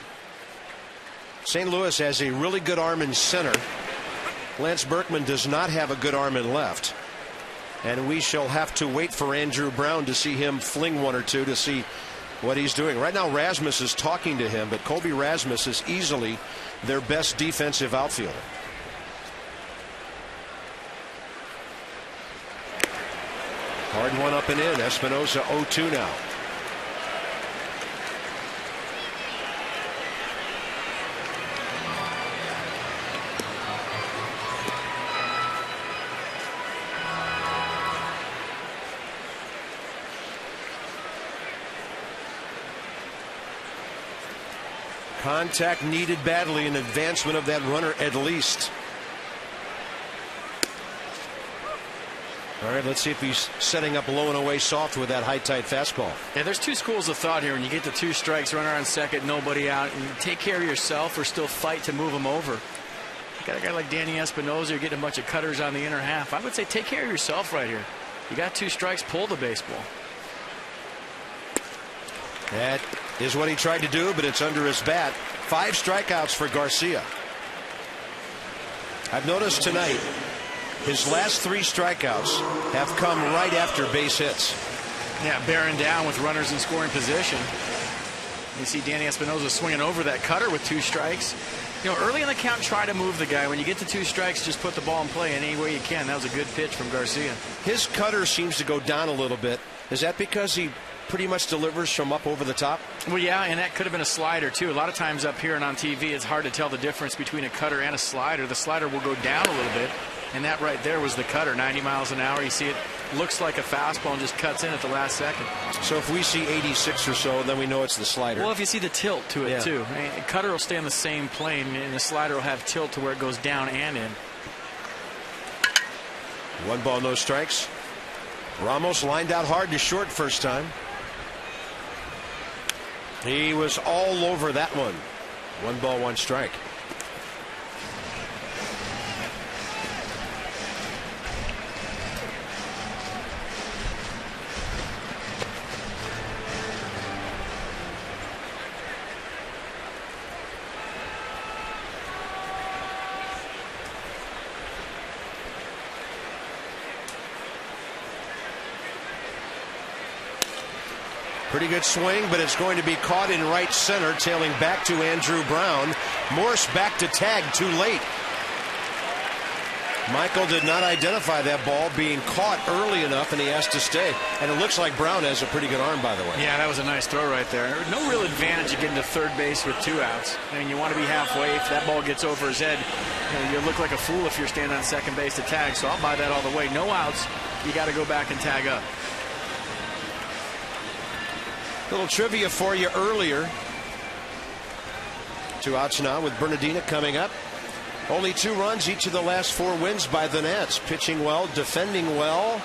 St. Louis has a really good arm in center. Lance Berkman does not have a good arm in left. And we shall have to wait for Andrew Brown to see him fling one or two to see what he's doing. Right now, Rasmus is talking to him, but Colby Rasmus is easily their best defensive outfielder. Hard one up and in. Espinosa 0-2 now. Contact needed badly, an advancement of that runner at least. All right, let's see if he's setting up low and away soft with that high tight fastball. Yeah, there's two schools of thought here. When you get the 2 strikes, runner on second, nobody out, and take care of yourself or still fight to move them over. You got a guy like Danny Espinosa, you're getting a bunch of cutters on the inner half. I would say take care of yourself right here. You got 2 strikes, pull the baseball. That is what he tried to do, but it's under his bat. 5 strikeouts for Garcia. I've noticed tonight his last 3 strikeouts have come right after base hits. Yeah, bearing down with runners in scoring position. You see Danny Espinosa swinging over that cutter with 2 strikes. You know, early in the count, try to move the guy. When you get to 2 strikes, just put the ball in play in any way you can. That was a good pitch from Garcia. His cutter seems to go down a little bit. Is that because he pretty much delivers from up over the top? Well, yeah, and that could have been a slider too. A lot of times up here and on TV, it's hard to tell the difference between a cutter and a slider. The slider will go down a little bit, and that right there was the cutter, 90 miles an hour. You see it looks like a fastball and just cuts in at the last second. So if we see 86 or so, then we know it's the slider. Well, if you see the tilt to it too. I mean, cutter will stay on the same plane, and the slider will have tilt to where it goes down and in. 1 ball, no strikes. Ramos lined out hard to short first time. He was all over that one. 1 ball, 1 strike. Pretty good swing, but it's going to be caught in right center, tailing back to Andrew Brown. Morse back to tag too late. Michael did not identify that ball being caught early enough, and he has to stay. And it looks like Brown has a pretty good arm, by the way. Yeah, that was a nice throw right there. No real advantage of getting to third base with 2 outs. I mean, you want to be halfway. If that ball gets over his head, you look like a fool if you're standing on second base to tag. So I'll buy that all the way. No outs. You got to go back and tag up. Little trivia for you earlier. 2 outs now with Bernadina coming up. Only 2 runs each of the last 4 wins by the Nats. Pitching well, defending well.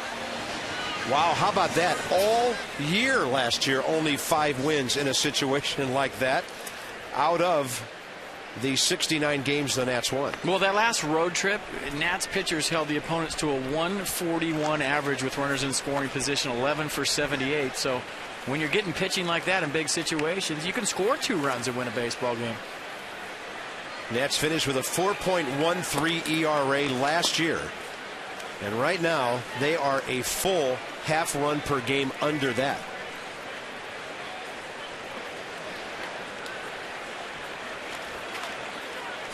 Wow, how about that? All year last year, only 5 wins in a situation like that out of the 69 games the Nats won. Well, that last road trip, Nats pitchers held the opponents to a 141 average with runners in scoring position, 11 for 78. So when you're getting pitching like that in big situations, you can score 2 runs and win a baseball game. Nats finished with a 4.13 ERA last year. And right now, they are a full half run per game under that.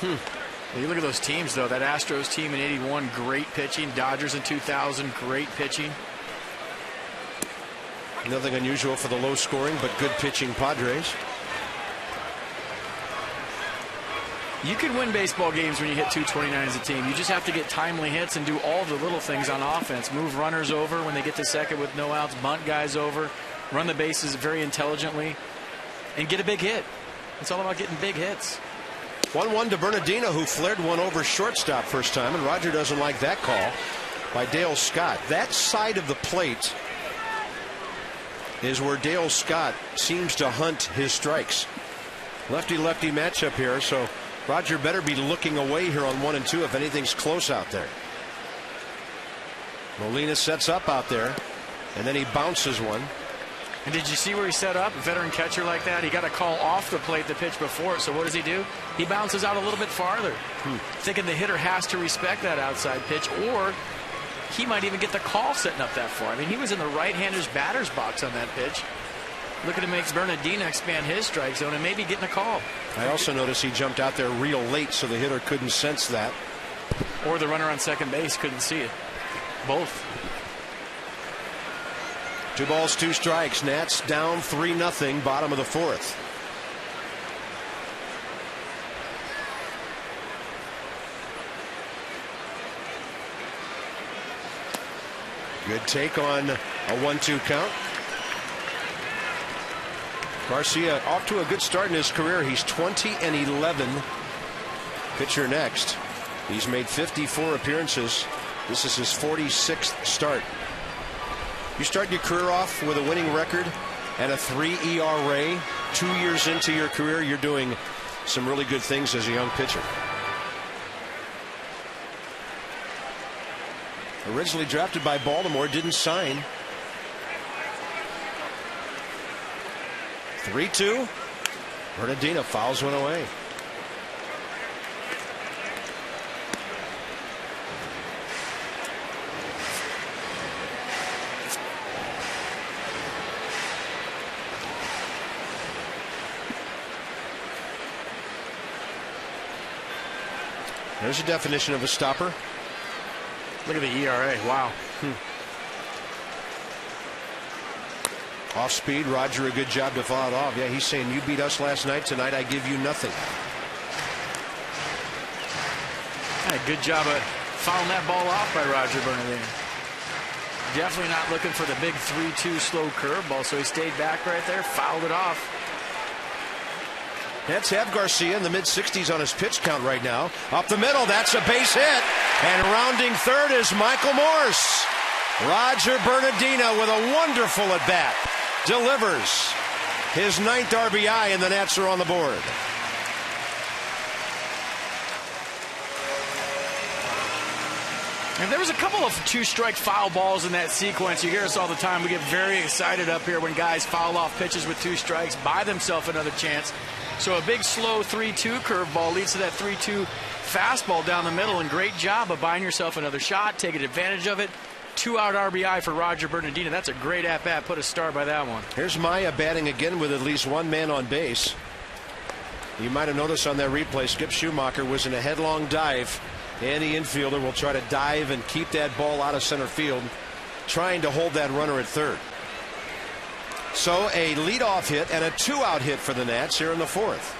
You look at those teams, though. That Astros team in '81, great pitching. Dodgers in 2000, great pitching. Nothing unusual for the low scoring, but good pitching Padres. You can win baseball games when you hit 229 as a team. You just have to get timely hits and do all the little things on offense. Move runners over when they get to second with no outs, bunt guys over, run the bases very intelligently, and get a big hit. It's all about getting big hits. 1-1 to Bernadina, who flared one over shortstop first time, and Roger doesn't like that call by Dale Scott. That side of the plate is where Dale Scott seems to hunt his strikes. Lefty-lefty matchup here, so Roger better be looking away here on 1 and 2 if anything's close out there. Molina sets up out there, and then he bounces one. And did you see where he set up? A veteran catcher like that, he got a call off the plate the pitch before it. So what does he do? He bounces out a little bit farther, thinking the hitter has to respect that outside pitch, or he might even get the call setting up that far. I mean, he was in the right-hander's batter's box on that pitch, looking to make Bernadina expand his strike zone and maybe getting a call. I also noticed he jumped out there real late, so the hitter couldn't sense that. Or the runner on second base couldn't see it. Both. 2 balls, 2 strikes. Nats down 3-0, bottom of the 4th. Good take on a 1-2 count. Garcia off to a good start in his career. He's 20-11. Pitcher next. He's made 54 appearances. This is his 46th start. You start your career off with a winning record and a 3 ERA 2 years into your career. You're doing some really good things as a young pitcher. Originally drafted by Baltimore, didn't sign. 3-2. Bernadina fouls one away. There's a definition of a stopper. Look at the ERA. Wow. Off speed. Roger, a good job to follow it off. Yeah, he's saying, you beat us last night. Tonight I give you nothing. Yeah, good job of fouling that ball off by Roger Bernadina. Definitely not looking for the big 3-2 slow curveball, so he stayed back right there, fouled it off. Nats have Garcia in the mid-60s on his pitch count right now. Up the middle, that's a base hit. And rounding third is Michael Morse. Roger Bernadina with a wonderful at-bat. Delivers his 9th RBI, and the Nats are on the board. And there was a couple of 2-strike foul balls in that sequence. You hear us all the time. We get very excited up here when guys foul off pitches with 2 strikes, buy themselves another chance. So a big slow 3-2 curveball leads to that 3-2 fastball down the middle, and great job of buying yourself another shot, taking advantage of it. 2-out RBI for Roger Bernadina. That's a great at-bat. Put a star by that one. Here's Maya batting again with at least 1 man on base. You might have noticed on that replay, Skip Schumacher was in a headlong dive. Any infielder will try to dive and keep that ball out of center field, trying to hold that runner at third. So a leadoff hit and a 2-out hit for the Nats here in the 4th.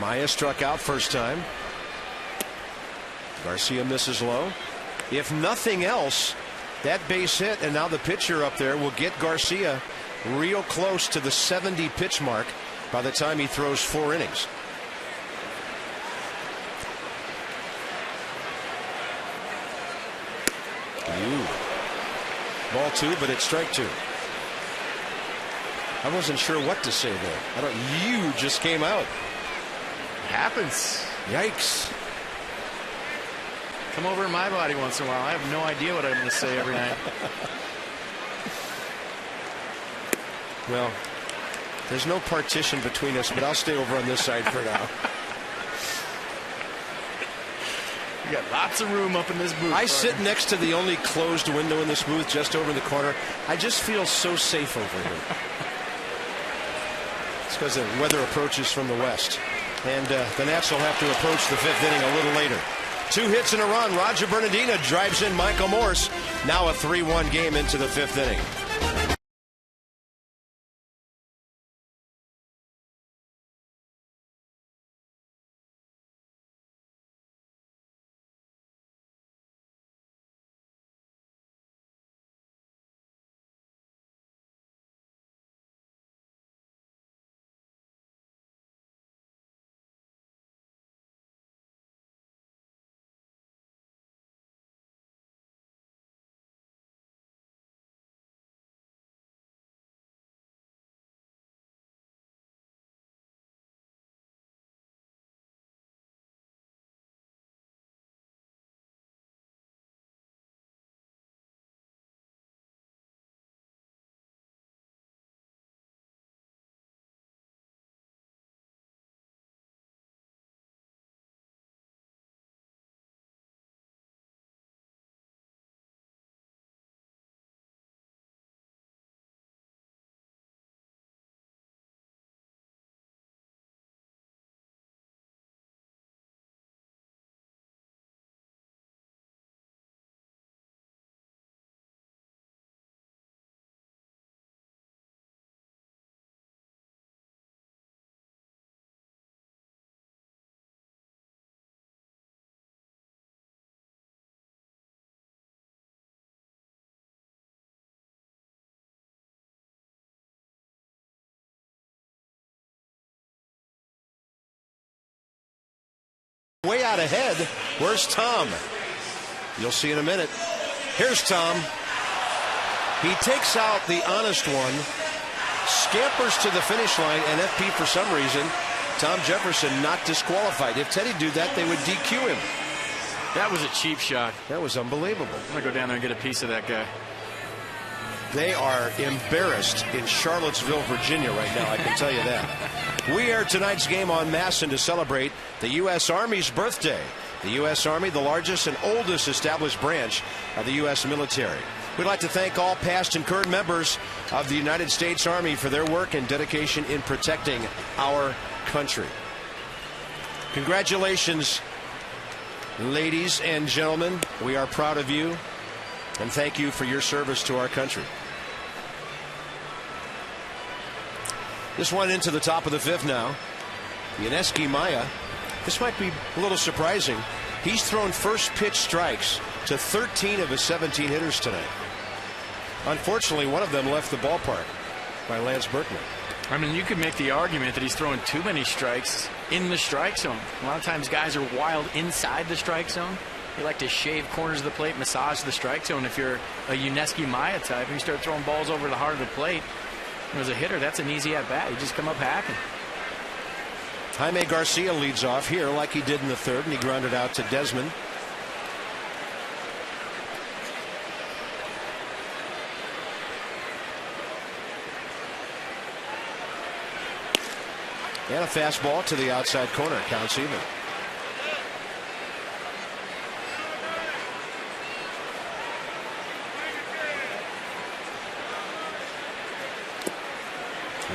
Maya struck out first time. Garcia misses low. If nothing else, that base hit and now the pitcher up there will get Garcia real close to the 70 pitch mark by the time he throws 4 innings. Ball 2, but it's strike 2. I wasn't sure what to say there. You just came out. It happens. Yikes. Come over in my body once in a while. I have no idea what I'm going to say every night. Well, there's no partition between us, but I'll stay over on this side for now. You got lots of room up in this booth. I sit next to the only closed window in this booth, just over in the corner. I just feel so safe over here. It's because the weather approaches from the west. And the Nats will have to approach the 5th inning a little later. 2 hits in a run. Roger Bernadina drives in Michael Morse. Now a 3-1 game into the 5th inning. Way out ahead. Where's Tom? You'll see in a minute. Here's Tom. He takes out the honest one, scampers to the finish line, and FP, for some reason, Tom Jefferson not disqualified. If Teddy do that, they would DQ him. That was a cheap shot. That was unbelievable. I'm going to go down there and get a piece of that guy. They are embarrassed in Charlottesville, Virginia right now, I can tell you that. We air tonight's game on Masson to celebrate the U.S. Army's birthday. The U.S. Army, the largest and oldest established branch of the U.S. military. We'd like to thank all past and current members of the United States Army for their work and dedication in protecting our country. Congratulations, ladies and gentlemen. We are proud of you, and thank you for your service to our country. This one into the top of the fifth now. YUNESKY Maya. This might be a little surprising. He's thrown first pitch strikes to 13 of his 17 hitters tonight. Unfortunately, one of them left the ballpark by Lance Berkman. I mean, you could make the argument that he's throwing too many strikes in the strike zone. A lot of times guys are wild inside the strike zone. They like to shave corners of the plate, massage the strike zone. If you're a YUNESKY Maya type and you start throwing balls over the heart of the plate, as a hitter, that's an easy at-bat. You just come up hacking. Jaime Garcia leads off here like he did in the third, and he grounded out to Desmond. And a fastball to the outside corner. Counts even.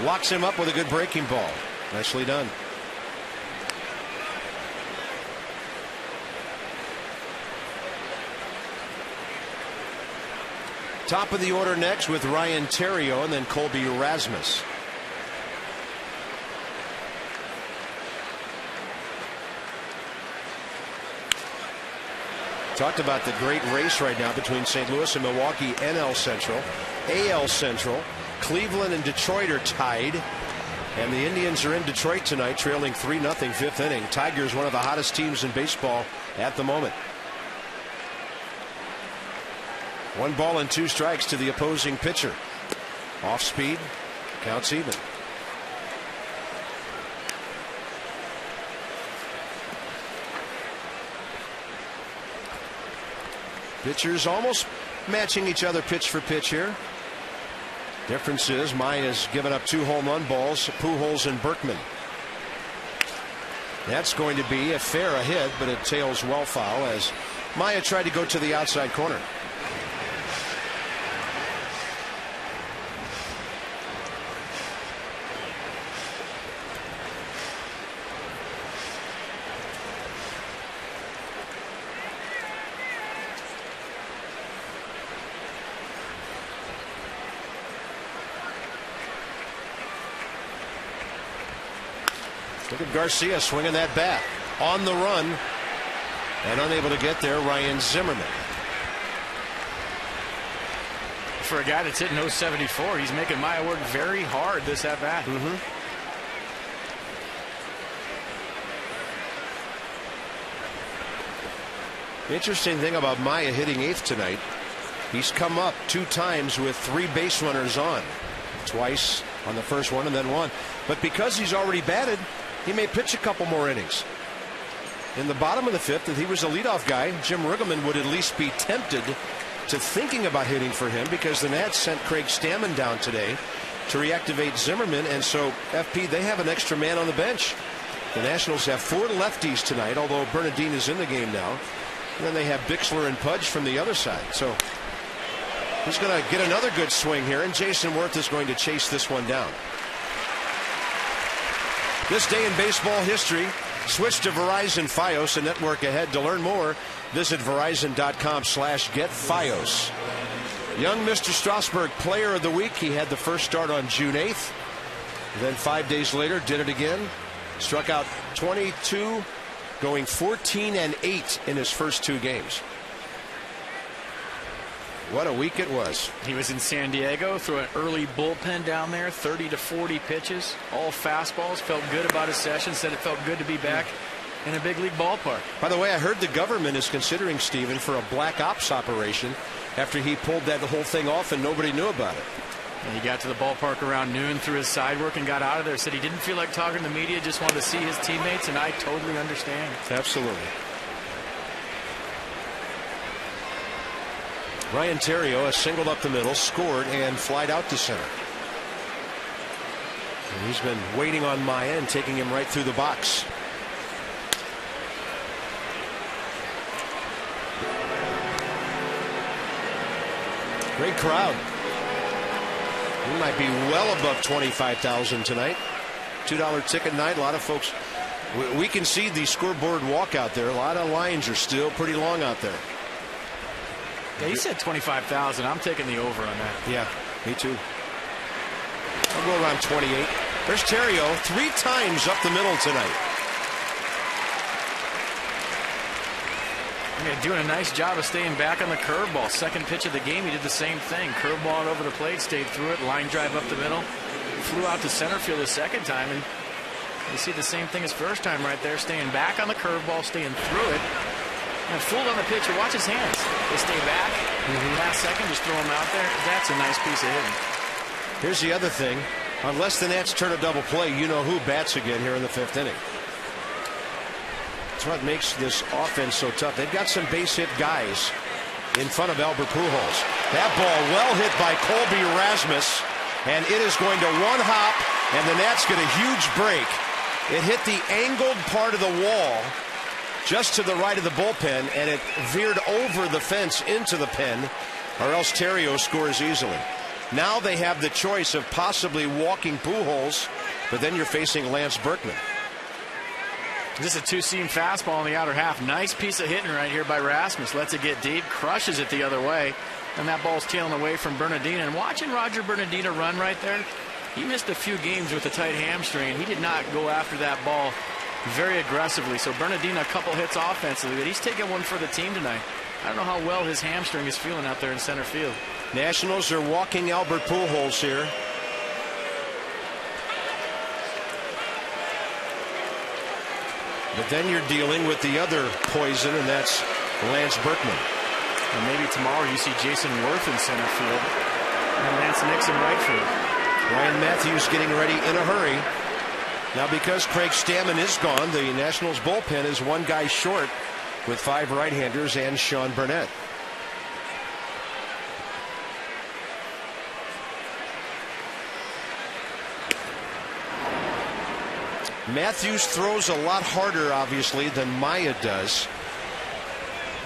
Locks him up with a good breaking ball. Nicely done. Top of the order next with Ryan Theriot and then Colby Rasmus. Talked about the great race right now between St. Louis and Milwaukee, NL Central, AL Central. Cleveland and Detroit are tied, and the Indians are in Detroit tonight, trailing 3-0 fifth inning. Tigers, one of the hottest teams in baseball at the moment. 1 ball and 2 strikes to the opposing pitcher. Off speed, counts even. Pitchers almost matching each other pitch for pitch here. Difference is Maya's given up 2 home run balls, PUJOLS and BERKMAN. That's going to be a fair hit, but it tails well foul as Maya tried to go to the outside corner. Look at Garcia swinging that bat on the run and unable to get there. Ryan Zimmerman. For a guy that's hitting 074, he's making Maya work very hard this at bat. The interesting thing about Maya hitting 8th tonight, he's come up 2 times with 3 base runners on. Twice on the first one and then 1. But because he's already batted, he may pitch a couple more innings. In the bottom of the 5th, if he was a leadoff guy, Jim Riggleman would at least be tempted to thinking about hitting for him, because the Nats sent Craig Stammen down today to reactivate Zimmerman, and so FP, they have an extra man on the bench. The Nationals have 4 lefties tonight, although Bernadine is in the game now. And then they have Bixler and Pudge from the other side. So he's going to get another good swing here, and Jason Worth is going to chase this one down. This day in baseball history, switch to Verizon Fios, a network ahead. To learn more, visit Verizon.com/getFios. Young Mr. Strasburg, player of the week. He had the first start on June 8th. Then 5 days later, did it again. Struck out 22, going 14-8 in his first 2 games. What a week it was. He was in San Diego, threw an early bullpen down there, 30 to 40 pitches, all fastballs. Felt good about his session, said it felt good to be back in a big league ballpark. By the way, I heard the government is considering Steven for a black ops operation after he pulled that whole thing off and nobody knew about it. And he got to the ballpark around noon, threw his side work, and got out of there. Said he didn't feel like talking to the media, just wanted to see his teammates, and I totally understand. Absolutely. Ryan Theriot has singled up the middle, scored, and flied out to center. And he's been waiting on Maya and taking him right through the box. Great crowd. We might be well above 25,000 tonight. $2 ticket night. A lot of folks. We can see the scoreboard walk out there. A lot of lines are still pretty long out there. Yeah, he said 25,000. I'm taking the over on that. Yeah, me too. I'll go around 28. There's Theriot 3 times up the middle tonight. Yeah, doing a nice job of staying back on the curveball. Second pitch of the game, he did the same thing. Curveball over the plate, stayed through it, line drive up the middle. Flew out to center field the second time, and you see the same thing as first time right there. Staying back on the curveball, staying through it. And fooled on the pitcher. Watch his hands. They stay back. Last second, just throw him out there. That's a nice piece of hitting. Here's the other thing. Unless the Nats turn a double play, you know who bats again here in the 5th inning. That's what makes this offense so tough. They've got some base hit guys in front of Albert Pujols. That ball well hit by Colby Rasmus, and it is going to one hop, and the Nats get a huge break. It hit the angled part of the wall just to the right of the bullpen, and it veered over the fence into the pen, or else Theriot scores easily. Now they have the choice of possibly walking Pujols, but then you're facing Lance Berkman. This is a 2-seam fastball in the outer half. Nice piece of hitting right here by Rasmus. Lets it get deep, crushes it the other way, and that ball's tailing away from Bernadina. And watching Roger Bernadina run right there, he missed a few games with a tight hamstring. He did not go after that ball very aggressively. So Bernadina, a couple hits offensively, but he's taking one for the team tonight. I don't know how well his hamstring is feeling out there in center field. Nationals are walking Albert Pujols here. But then you're dealing with the other poison, and that's Lance Berkman. And maybe tomorrow you see Jason Worth in center field and Lance Nixon right field. Ryan Matthews getting ready in a hurry. Now, because Craig Stammen is gone, the Nationals bullpen is one guy short with 5 right-handers and Sean Burnett. Matthews throws a lot harder, obviously, than Maya does.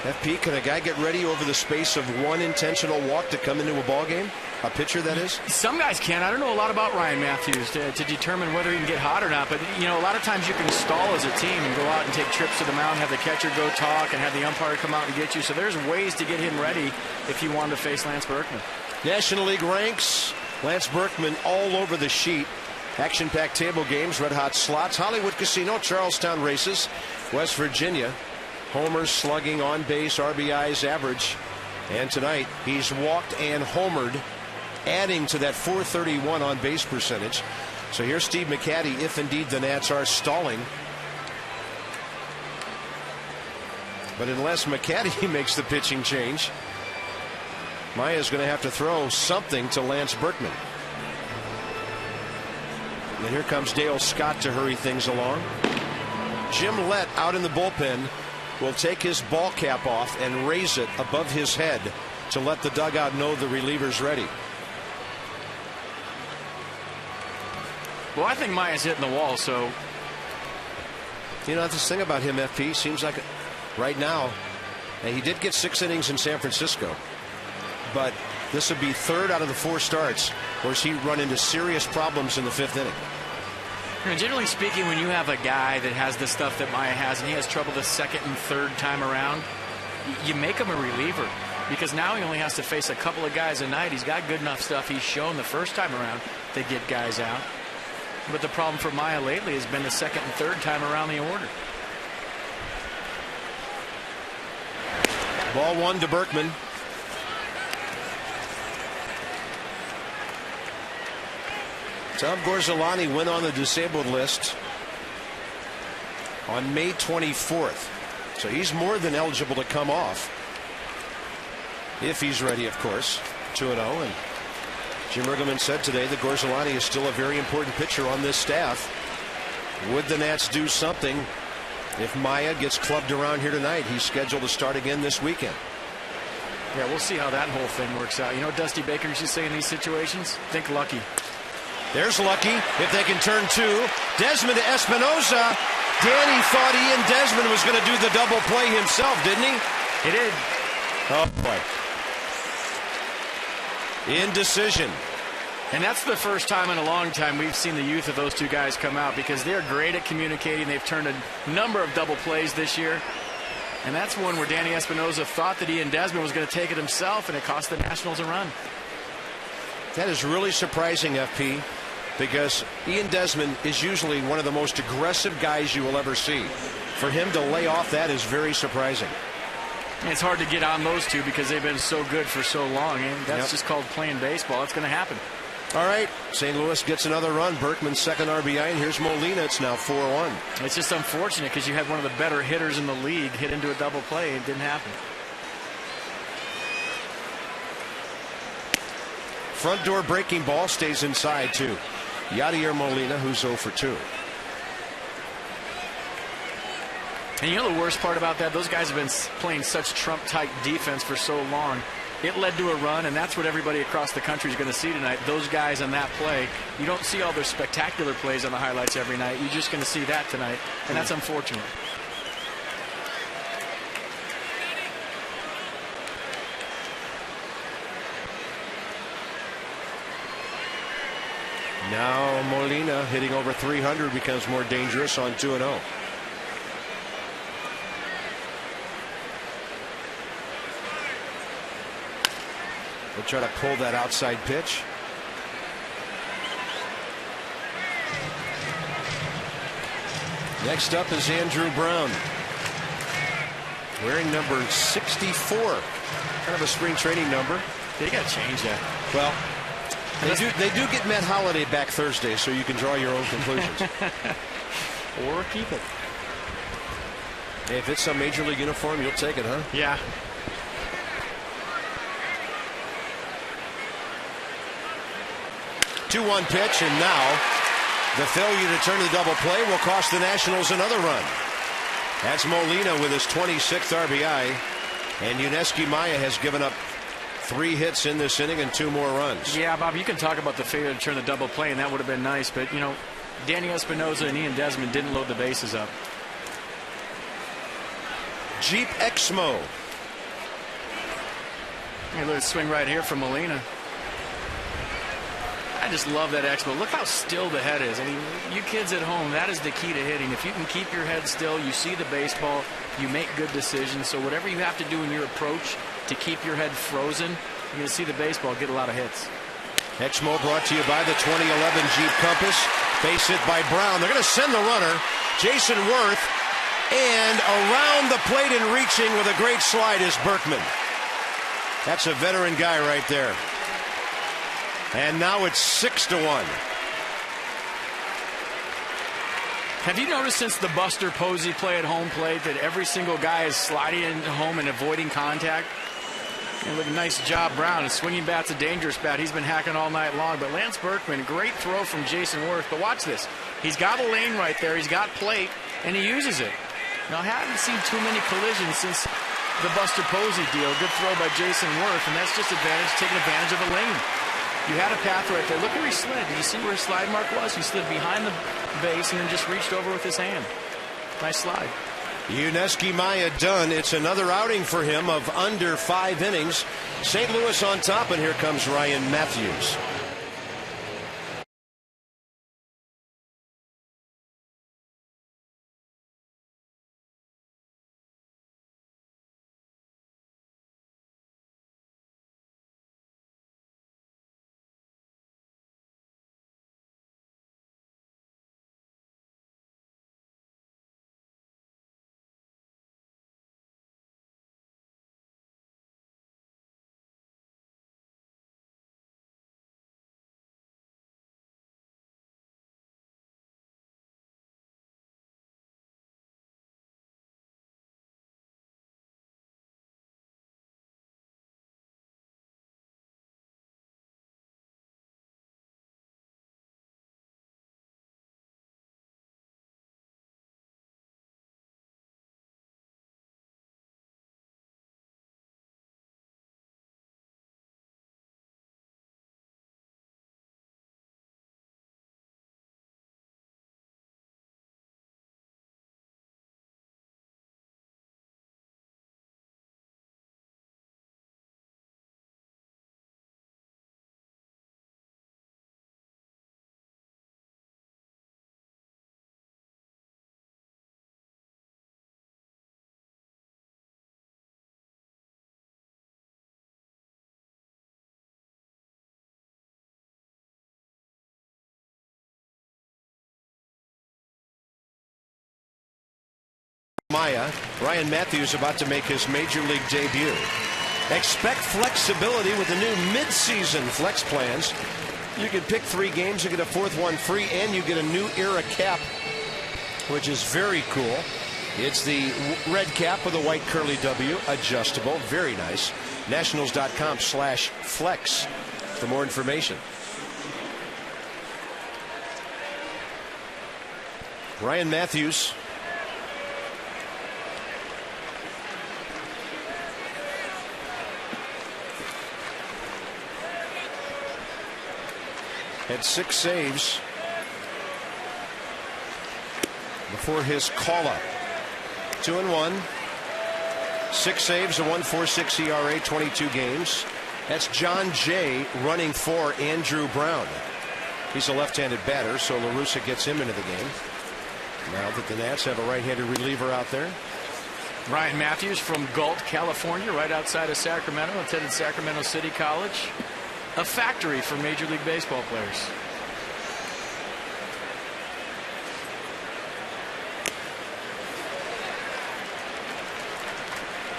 FP, can a guy get ready over the space of one intentional walk to come into a ball game? A pitcher, that is? Some guys can. I don't know a lot about Ryan Matthews to determine whether he can get hot or not. But, you know, a lot of times you can stall as a team and go out and take trips to the mound, have the catcher go talk, and have the umpire come out and get you. So there's ways to get him ready if you wanted to face Lance Berkman. National League ranks. Lance Berkman all over the sheet. Action-packed table games, red-hot slots, Hollywood Casino, Charlestown races, West Virginia. Homers, slugging, on base, RBIs, average. And tonight, he's walked and homered, adding to that .431 on base percentage. So here's Steve McCatty, if indeed the Nats are stalling. But unless McCatty makes the pitching change, Maya's going to have to throw something to Lance Berkman. And here comes Dale Scott to hurry things along. Jim Lett out in the bullpen will take his ball cap off and raise it above his head to let the dugout know the reliever's ready. Well, I think Maya's hitting the wall, so. You know, this thing about him, FP, seems like right now, and he did get 6 innings in San Francisco, but this would be 3rd out of the 4 starts where he run into serious problems in the 5th inning. And generally speaking, when you have a guy that has the stuff that Maya has and he has trouble the 2nd and 3rd time around, you make him a reliever because now he only has to face a couple of guys a night. He's got good enough stuff he's shown the first time around to get guys out. But the problem for Maya lately has been the 2nd and 3rd time around the order. Ball 1 to Berkman. Tom Gorzolani went on the disabled list on May 24th. So he's more than eligible to come off. If he's ready, of course. 2-0. And Jim Berkman said today that Gorzelani is still a very important pitcher on this staff. Would the Nats do something if Maya gets clubbed around here tonight? He's scheduled to start again this weekend. Yeah, we'll see how that whole thing works out. You know what Dusty Baker used to say in these situations? Think lucky. There's Lucky. If they can turn two. Desmond to Espinosa. Danny thought Ian Desmond was going to do the double play himself, didn't he? He did. Oh, boy. Indecision. And that's the first time in a long time we've seen the youth of those two guys come out, because they're great at communicating. They've turned a number of double plays this year. And that's one where Danny Espinosa thought that Ian Desmond was going to take it himself, and it cost the Nationals a run. That is really surprising, FP, because Ian Desmond is usually one of the most aggressive guys you will ever see. For him to lay off that is very surprising. It's hard to get on those two because they've been so good for so long, and that's just called playing baseball. It's going to happen. All right, St. Louis gets another run. Berkman's second RBI, and here's Molina. It's now 4-1. It's just unfortunate because you had one of the better hitters in the league hit into a double play. It didn't happen. Front door breaking ball stays inside, too. Yadier Molina, who's 0 for 2. And you know the worst part about that? Those guys have been playing such Trump-type defense for so long. It led to a run, and that's what everybody across the country is going to see tonight. Those guys on that play. You don't see all their spectacular plays on the highlights every night. You're just going to see that tonight, and that's unfortunate. Now Molina hitting over 300 becomes more dangerous on 2-0. We'll try to pull that outside pitch. Next up is Andrew Brown, wearing number 64. Kind of a spring training number. They got to change that. Well, they do get Matt Holliday back Thursday, so you can draw your own conclusions. Or keep it. Hey, if it's a major league uniform, you'll take it, huh? Yeah. Two-one pitch, and now the failure to turn the double play will cost the Nationals another run. That's Molina with his 26th RBI, and YUNESKY Maya has given up 3 hits in this inning and 2 more runs. Yeah, Bob, you can talk about the failure to turn the double play, and that would have been nice, but, you know, Danny Espinosa and Ian Desmond didn't load the bases up. Jeep Exmo. Hey, look at the swing right here from Molina. I just love that Exmo. Look how still the head is. I mean, you kids at home, that is the key to hitting. If you can keep your head still, you see the baseball, you make good decisions. So whatever you have to do in your approach to keep your head frozen, you're going to see the baseball get a lot of hits. Exmo brought to you by the 2011 Jeep Compass. Base hit by Brown. They're going to send the runner, Jason Worth, and around the plate and reaching with a great slide is Berkman. That's a veteran guy right there. And now it's 6-1. Have you noticed since the Buster Posey play at home plate that every single guy is sliding into home and avoiding contact? And look, nice job, Brown. His swinging bat's a dangerous bat. He's been hacking all night long. But Lance Berkman, great throw from Jason Worth. But watch this. He's got a lane right there. He's got plate, and he uses it. Now, I haven't seen too many collisions since the Buster Posey deal. Good throw by Jason Worth, and that's just taking advantage of a lane. You had a path right there. Look where he slid. Did you see where his slide mark was? He slid behind the base and then just reached over with his hand. Nice slide. YUNESKY Maya done. It's another outing for him of under 5 innings. St. Louis on top, and here comes Ryan Matthews. Maya. Ryan Matthews about to make his major league debut. Expect flexibility with the new midseason flex plans. You can pick 3 games, you get a 4th one free, and you get a new era cap, which is very cool. It's the red cap with a white curly W, adjustable, very nice. Nationals.com/flex for more information. Ryan Matthews. Had 6 saves before his call-up. 2-1. 6 saves, a 1.46 ERA, 22 games. That's John Jay running for Andrew Brown. He's a left-handed batter, so La Russa gets him into the game. Now that the Nats have a right-handed reliever out there. Ryan Matthews from Galt, California, right outside of Sacramento, attended Sacramento City College. A factory for Major League Baseball players.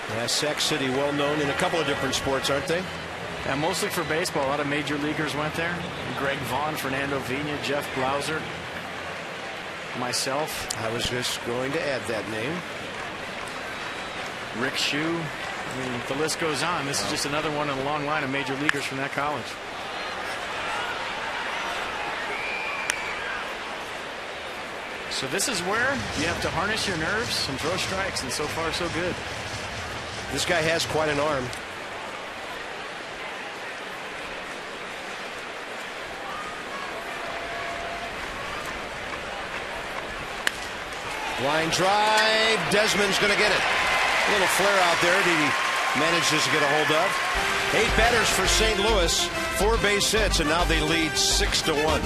Yeah, Sac City, well known in a couple of different sports, aren't they? Yeah, mostly for baseball. A lot of major leaguers went there. Greg Vaughn, Fernando Vina, Jeff Blauser, myself. I was just going to add that name. Rick Shue. I mean, the list goes on. This is just another one in a long line of major leaguers from that college. So this is where you have to harness your nerves and throw strikes, and so far so good. This guy has quite an arm. Line drive. Desmond's going to get it. A little flare out there that he manages to get a hold of. 8 batters for St. Louis. 4 base hits, and now they lead 6-1.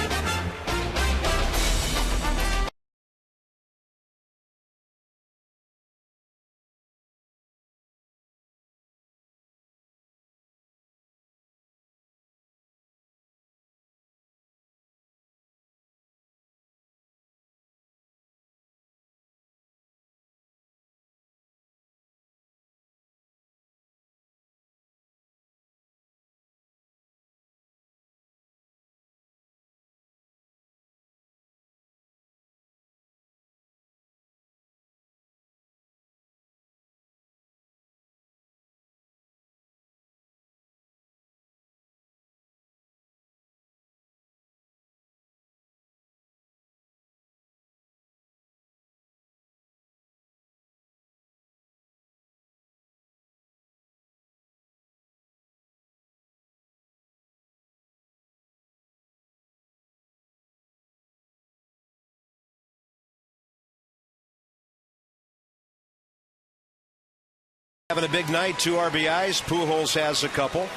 Having a big night, 2 RBIs. Pujols has a couple.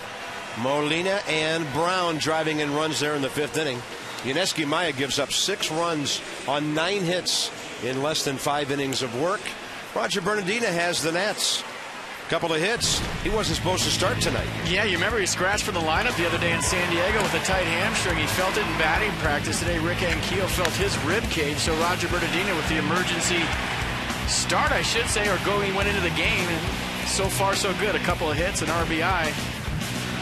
Molina and Brown driving in runs there in the 5th inning. YUNESKY Maya gives up 6 runs on 9 hits in less than 5 innings of work. Roger Bernadina has the Nats. Couple of hits. He wasn't supposed to start tonight. Yeah, you remember he scratched for the lineup the other day in San Diego with a tight hamstring. He felt it in batting practice today. Rick Anquillo felt his rib cage. So Roger Bernadina with the emergency start, I should say, or he went into the game. And so far, so good. A couple of hits, an RBI.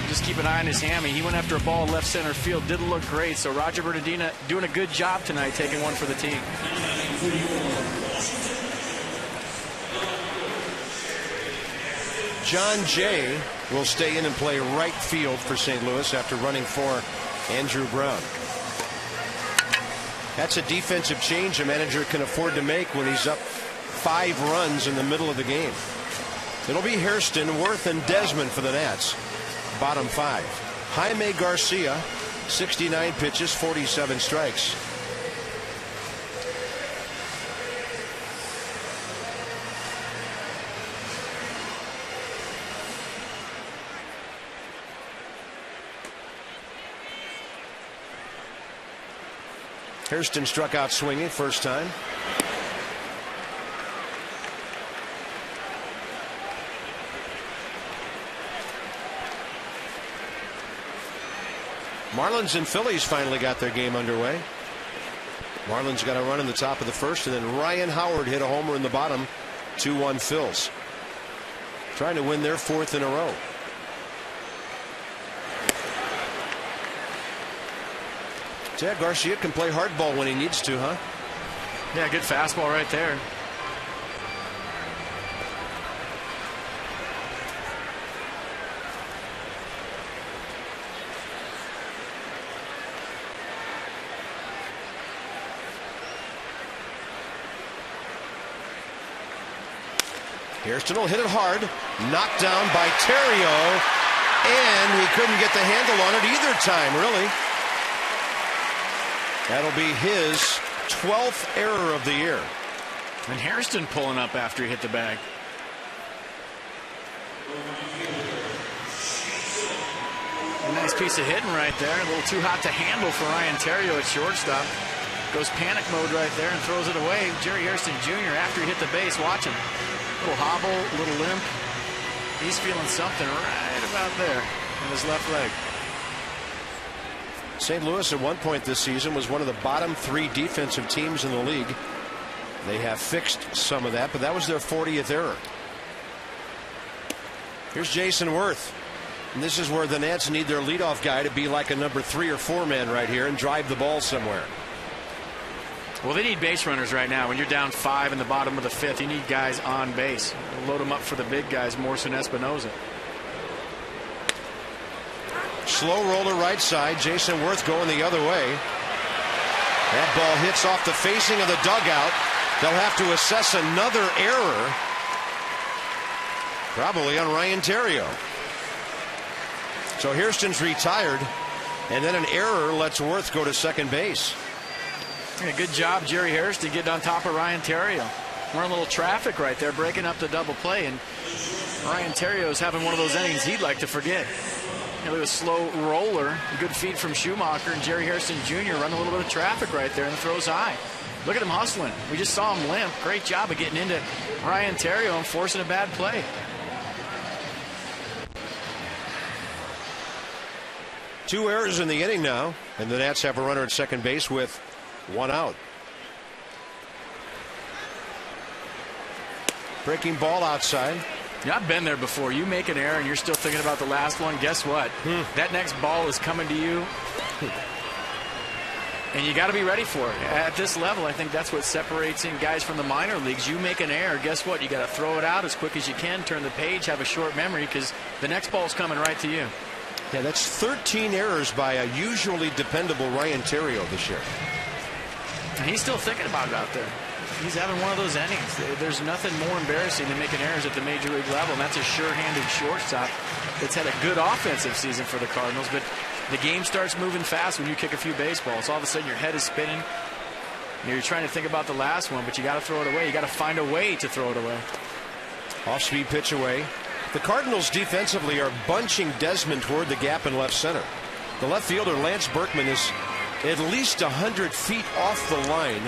Just keep an eye on his hammy. He went after a ball left center field. Didn't look great. So Roger Bernadina doing a good job tonight, taking one for the team. John Jay will stay in and play right field for St. Louis after running for Andrew Brown. That's a defensive change a manager can afford to make when he's up 5 runs in the middle of the game. It'll be Hairston, Worth, and Desmond for the Nats. Bottom 5. Jaime Garcia, 69 pitches, 47 strikes. Hairston struck out swinging first time. Marlins and Phillies finally got their game underway. Marlins got a run in the top of the first, and then Ryan Howard hit a homer in the bottom 2-1 Phils. Trying to win their 4th in a row. Yeah, Garcia can play hardball when he needs to, huh? Yeah, good fastball right there. Hairston will hit it hard. Knocked down by Theriot. And he couldn't get the handle on it either time, really. That'll be his 12th error of the year. And Hairston pulling up after he hit the bag. A nice piece of hitting right there. A little too hot to handle for Ryan Theriot at shortstop. Goes panic mode right there and throws it away. Jerry Hairston Jr. after he hit the base, watching. Little hobble, little limp. He's feeling something right about there in his left leg. St. Louis at one point this season was one of the bottom 3 defensive teams in the league. They have fixed some of that, but that was their 40th error. Here's Jason Worth. And this is where the Nats need their leadoff guy to be like a number 3 or 4 man right here and drive the ball somewhere. Well, they need base runners right now. When you're down 5 in the bottom of the 5th, you need guys on base. Load them up for the big guys, Morrison, Espinosa. Slow roller right side. Jason Worth going the other way. That ball hits off the facing of the dugout. They'll have to assess another error. Probably on Ryan Theriot. So Hairston's retired. And then an error lets Worth go to second base. Yeah, good job, Jerry Hairston, getting on top of Ryan Theriot. We're in a little traffic right there, breaking up the double play. And Ryan Theriot is having one of those innings he'd like to forget. Look at a slow roller, a good feed from Schumacher, and Jerry Hairston Jr. running a little bit of traffic right there, and the throw's high. Look at him hustling. We just saw him limp. Great job of getting into Ryan Theriot and forcing a bad play. Two errors in the inning now, and the Nats have a runner at second base with 1 out. Breaking ball outside. Yeah, I've been there before. You make an error and you're still thinking about the last one. Guess what? That next ball is coming to you. And you got to be ready for it. At this level, I think that's what separates in guys from the minor leagues. You make an error, guess what? You got to throw it out as quick as you can, turn the page, have a short memory, because the next ball's coming right to you. Yeah, that's 13 errors by a usually dependable Ryan Theriot this year. And he's still thinking about it out there. He's having one of those innings. There's nothing more embarrassing than making errors at the major league level, and that's a sure-handed shortstop that's had a good offensive season for the Cardinals. But the game starts moving fast when you kick a few baseballs. All of a sudden, your head is spinning. You're trying to think about the last one, but you got to throw it away. You got to find a way to throw it away. Off-speed pitch away. The Cardinals defensively are bunching Desmond toward the gap in left center. The left fielder, Lance Berkman, is at least 100 feet off the line.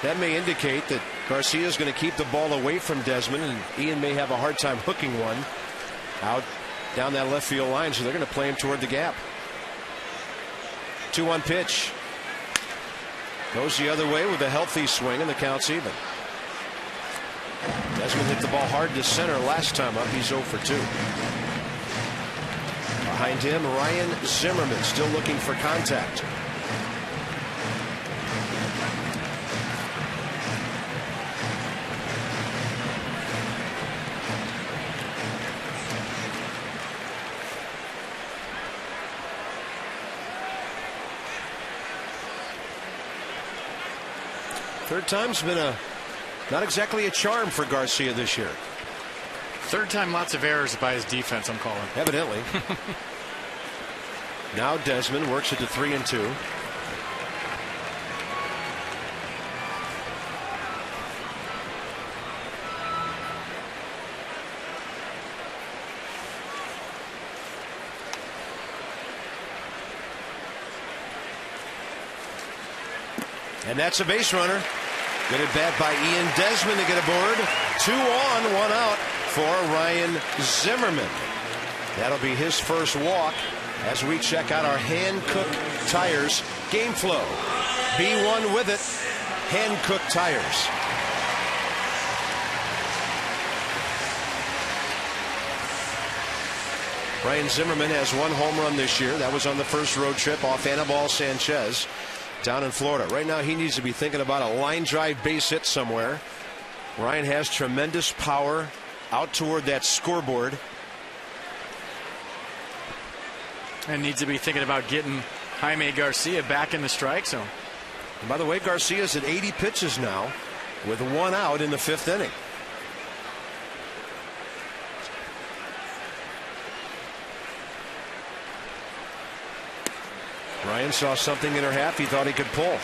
That may indicate that Garcia is going to keep the ball away from Desmond, and Ian may have a hard time hooking one out down that left field line, so they're going to play him toward the gap. 2-1 pitch. Goes the other way with a healthy swing, and the count's even. Desmond hit the ball hard to center last time up. He's 0 for 2. Behind him, Ryan Zimmerman still looking for contact. Third time's been not exactly a charm for Garcia this year. Third time, lots of errors by his defense, I'm calling. Evidently. Now Desmond works it to 3-2. And that's a base runner. Good at bat by Ian Desmond to get aboard. 2 on, 1 out for Ryan Zimmerman. That'll be his first walk as we check out our hand-cooked tires game flow. Be one with it. Hand-cooked tires. Ryan Zimmerman has 1 home run this year. That was on the first road trip off Anibal Sanchez down in Florida. Right now he needs to be thinking about a line drive base hit somewhere. Ryan has tremendous power out toward that scoreboard. And needs to be thinking about getting Jaime Garcia back in the strike zone. And by the way, Garcia's at 80 pitches now with 1 out in the 5th inning. Ryan saw something in her half he thought he could pull.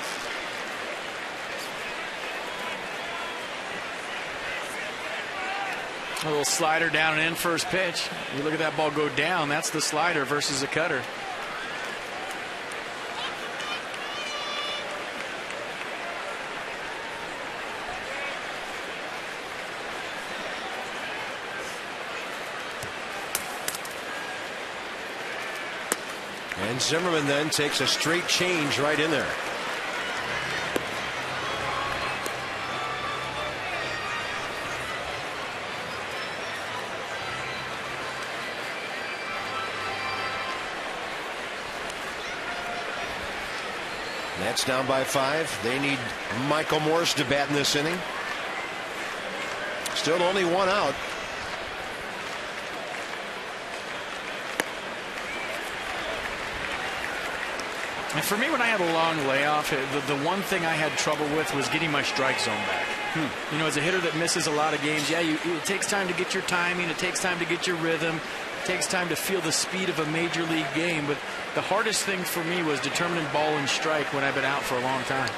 A little slider down and in first pitch. You look at that ball go down. That's the slider versus a cutter. And Zimmerman then takes a straight change right in there. Nats down by 5. They need Michael Morse to bat in this inning. Still only 1 out. And for me, when I had a long layoff, the one thing I had trouble with was getting my strike zone back. You know, as a hitter that misses a lot of games, yeah, it takes time to get your timing. It takes time to get your rhythm. It takes time to feel the speed of a major league game. But the hardest thing for me was determining ball and strike when I've been out for a long time.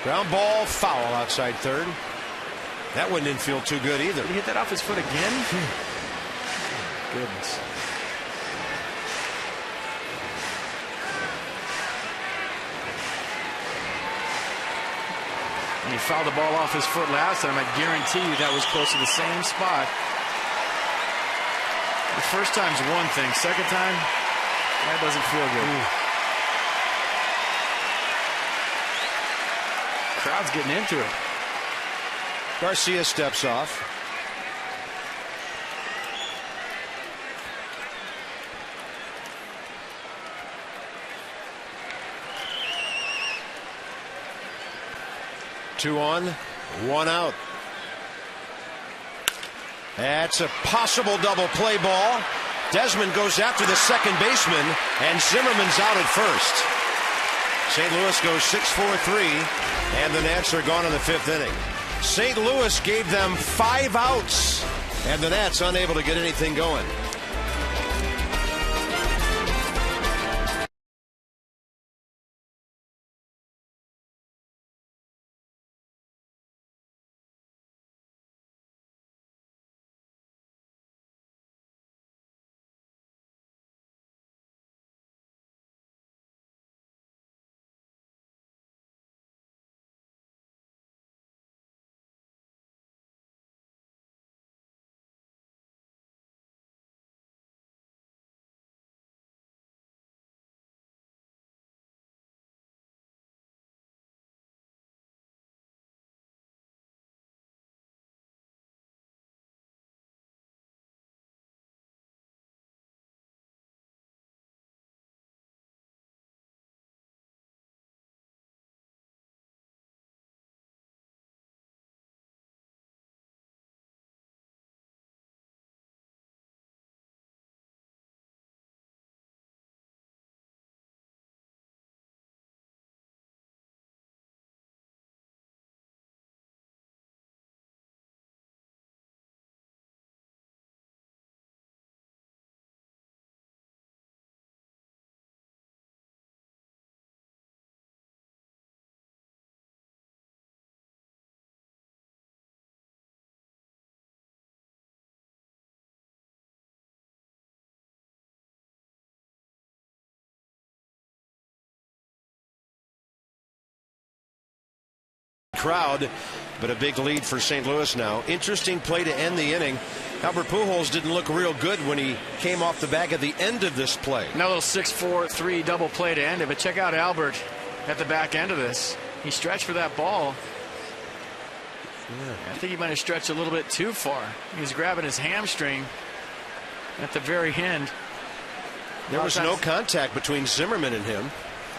Ground ball, foul outside third. That one didn't feel too good either. Did he hit that off his foot again? Goodness. And he fouled the ball off his foot last time. I guarantee you that was close to the same spot. The first time's one thing. Second time, that doesn't feel good. Crowd's getting into it. Garcia steps off. Two on, 1 out. That's a possible double play ball. Desmond goes after the second baseman, and Zimmerman's out at first. St. Louis goes 6-4-3, and the Nats are gone in the 5th inning. St. Louis gave them 5 outs, and the Nats unable to get anything going. Crowd, but a big lead for St. Louis now. Interesting play to end the inning. Albert Pujols didn't look real good when he came off the bag at the end of this play. Now a little 6-4-3 double play to end it, but check out Albert at the back end of this. He stretched for that ball. I think he might have stretched a little bit too far. He's grabbing his hamstring at the very end. There was no contact between Zimmerman and him.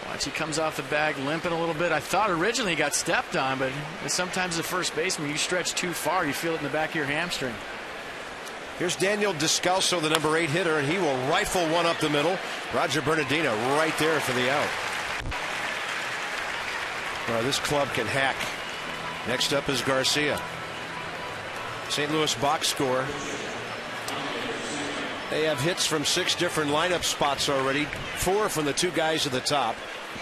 Watch, he comes off the bag limping a little bit. I thought originally he got stepped on, but sometimes the first baseman, you stretch too far, you feel it in the back of your hamstring. Here's Daniel Descalso, the number 8 hitter, and he will rifle one up the middle. Roger Bernadina right there for the out. This club can hack. Next up is Garcia. St. Louis box score. They have hits from 6 different lineup spots already. 4 from the 2 guys at the top.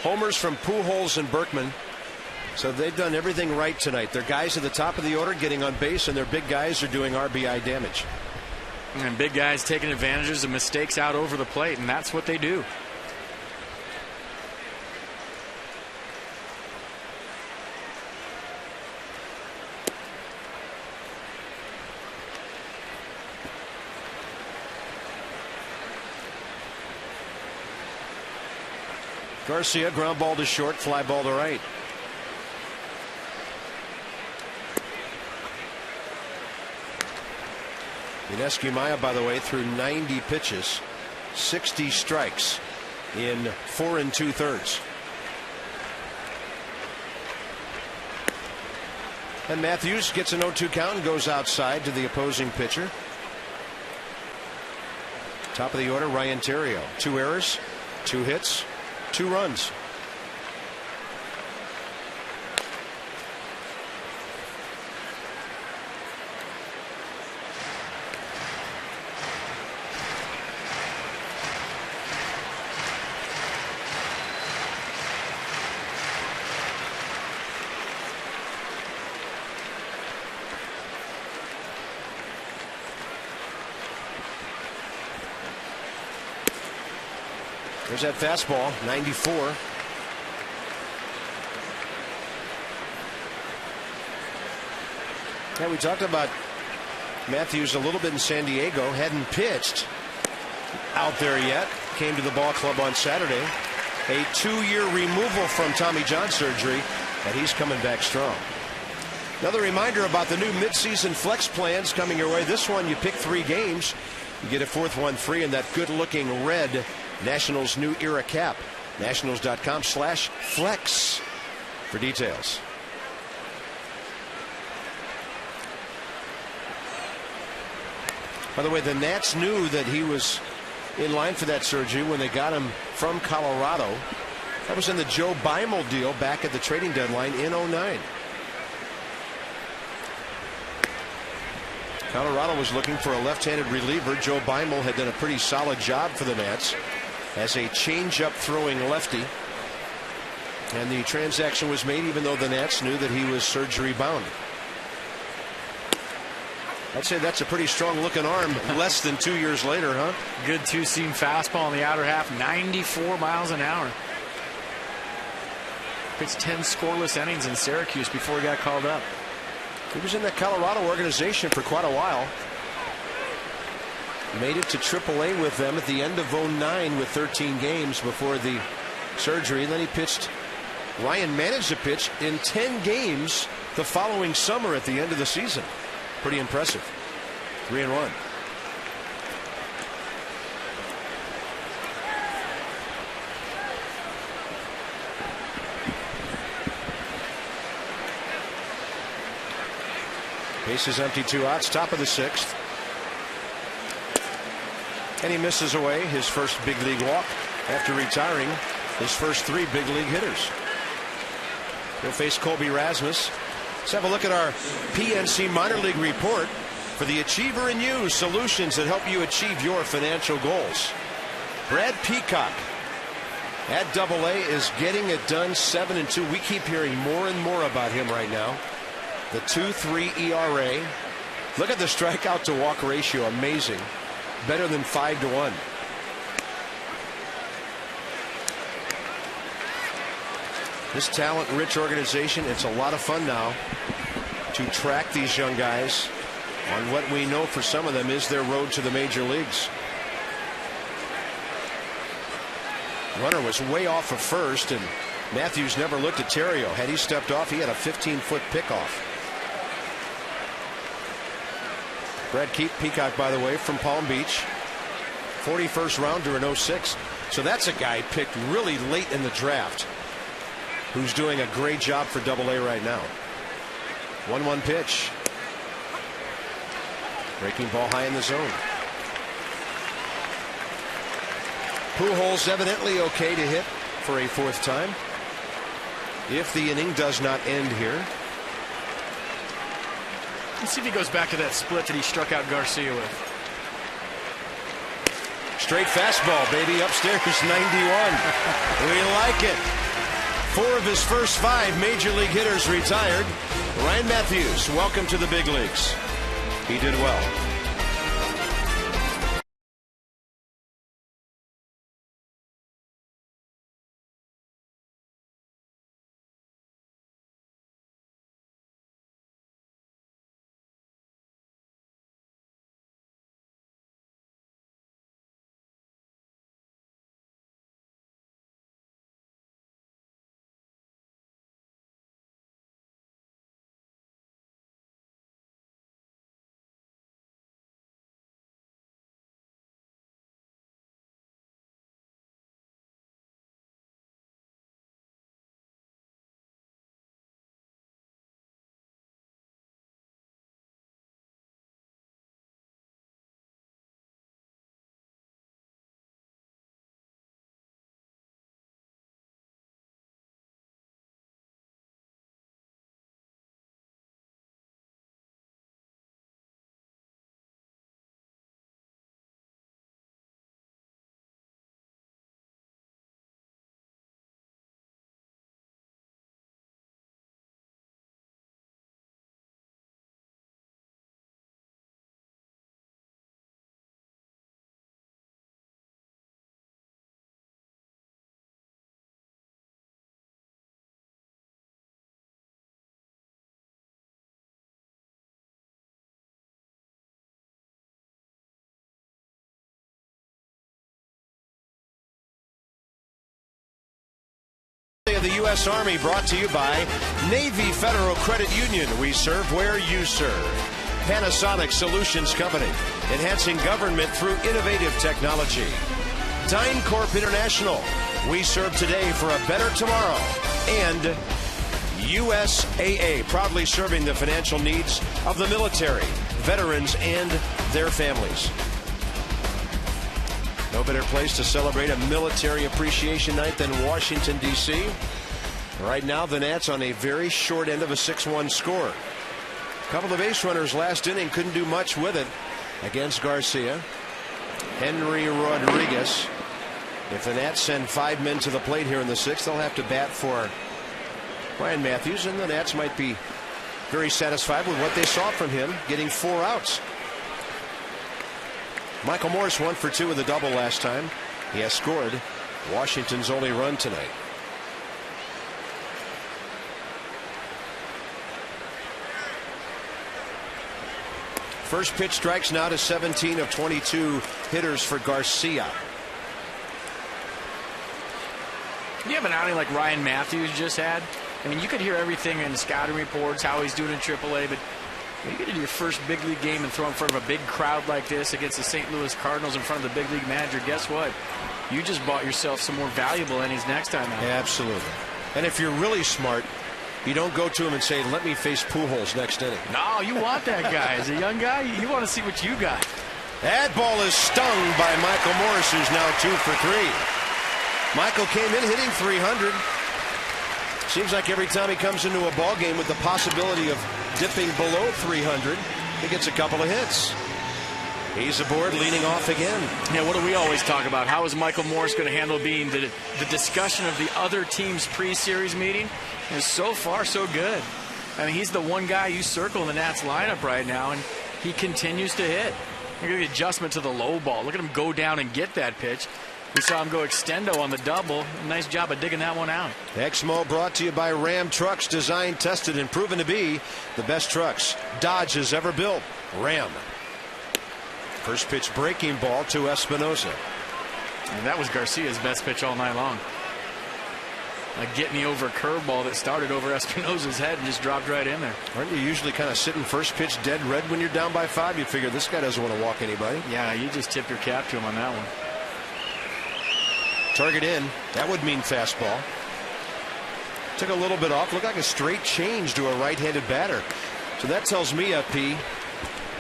Homers from PUJOLS and BERKMAN. So they've done everything right tonight. Their guys at the top of the order getting on base, and their big guys are doing RBI damage. And big guys taking advantages of mistakes out over the plate, and that's what they do. Garcia, ground ball to short, fly ball to right. YUNESKY, by the way, threw 90 pitches, 60 strikes in 4 2/3. And Matthews gets an 0-2 count and goes outside to the opposing pitcher. Top of the order, Ryan Theriot. 2 errors, 2 hits, 2 runs. There's that fastball, 94. Yeah, we talked about Matthews a little bit in San Diego. Hadn't pitched out there yet. Came to the ball club on Saturday. A 2-year removal from Tommy John surgery, and he's coming back strong. Another reminder about the new midseason flex plans coming your way. This one, you pick 3 games. You get a 4th one free in that good-looking red Nationals New Era cap. Nationals.com/flex for details. By the way, the Nats knew that he was in line for that surgery when they got him from Colorado. That was in the Joe Beimel deal back at the trading deadline in 2009. Colorado was looking for a left-handed reliever. Joe Beimel had done a pretty solid job for the Nats as a change-up throwing lefty. And the transaction was made even though the Nats knew that he was surgery bound. I'd say that's a pretty strong looking arm less than 2 years later, huh? Good 2-seam fastball in the outer half, 94 miles an hour. Pitched 10 scoreless innings in Syracuse before he got called up. He was in that Colorado organization for quite a while. Made it to AAA with them at the end of 2009 with 13 games before the surgery. And then he pitched. Ryan managed to pitch in 10 games the following summer at the end of the season. Pretty impressive. 3-1. Bases empty, 2 outs, top of the 6th. And he misses away his first big league walk after retiring his first 3 big league hitters. He'll face Colby Rasmus. Let's have a look at our PNC minor league report for the Achiever in You, solutions that help you achieve your financial goals. Brad Peacock at AA is getting it done, 7-2. We keep hearing more and more about him right now. The 2.3 ERA. Look at the strikeout to walk ratio. Amazing. Better than 5-1. This talent-rich organization, it's a lot of fun now to track these young guys on what we know for some of them is their road to the major leagues. Runner was way off of first, and Matthews never looked at Theriot. Had he stepped off, he had a 15-foot pickoff. Brad Peacock, by the way, from Palm Beach. 41st rounder in 06. So that's a guy picked really late in the draft who's doing a great job for Double-A right now. 1-1 pitch. Breaking ball high in the zone. Pujols evidently okay to hit for a 4th time. If the inning does not end here. Let's see if he goes back to that split that he struck out Garcia with. Straight fastball, baby, upstairs, 91. We like it. 4 of his first 5 major league hitters retired. Ryan Matthews, welcome to the big leagues. He did well. Of the U.S. Army, brought to you by Navy Federal Credit Union. We serve where you serve. Panasonic Solutions Company, enhancing government through innovative technology. DynCorp International, we serve today for a better tomorrow. And USAA, proudly serving the financial needs of the military, veterans, and their families. No better place to celebrate a military appreciation night than Washington, D.C. Right now, the Nats on a very short end of a 6-1 score. A couple of base runners last inning, couldn't do much with it against Garcia. Henry Rodriguez. If the Nats send 5 men to the plate here in the 6th, they'll have to bat for Ryan Matthews, and the Nats might be very satisfied with what they saw from him, getting 4 outs. Michael Morse 1 for 2 with a double last time. He has scored Washington's only run tonight. First pitch strikes now to 17 of 22 hitters for Garcia. You have an outing like Ryan Matthews just had. I mean, you could hear everything in scouting reports, how he's doing in AAA, but you get into your first big league game and throw in front of a big crowd like this against the St. Louis Cardinals in front of the big league manager. Guess what? You just bought yourself some more valuable innings next time out. Yeah, absolutely. And if you're really smart, you don't go to him and say, let me face Pujols next inning. No, you want that guy. As a young guy, you want to see what you got. That ball is stung by Michael Morse, who's now 2 for 3. Michael came in hitting 300. Seems like every time he comes into a ball game with the possibility of dipping below 300, he gets a couple of hits. He's aboard, leading off again. Yeah, what do we always talk about? How is Michael Morse going to handle being the discussion of the other team's pre-series meeting? And so far, so good. I mean, he's the one guy you circle in the Nats lineup right now, and he continues to hit. Look at the adjustment to the low ball. Look at him go down and get that pitch. We saw him go extendo on the double. Nice job of digging that one out. Exmo brought to you by Ram Trucks, designed, tested, and proven to be the best trucks Dodge has ever built. Ram. First pitch breaking ball to Espinosa. And that was Garcia's best pitch all night long. a get-me-over curveball that started over Espinosa's head and just dropped right in there. Aren't you usually kind of sitting first pitch dead red when you're down by 5? You figure this guy doesn't want to walk anybody. Yeah, you just tip your cap to him on that one. Target in. That would mean fastball. Took a little bit off. Looked like a straight change to a right-handed batter. So that tells me, P,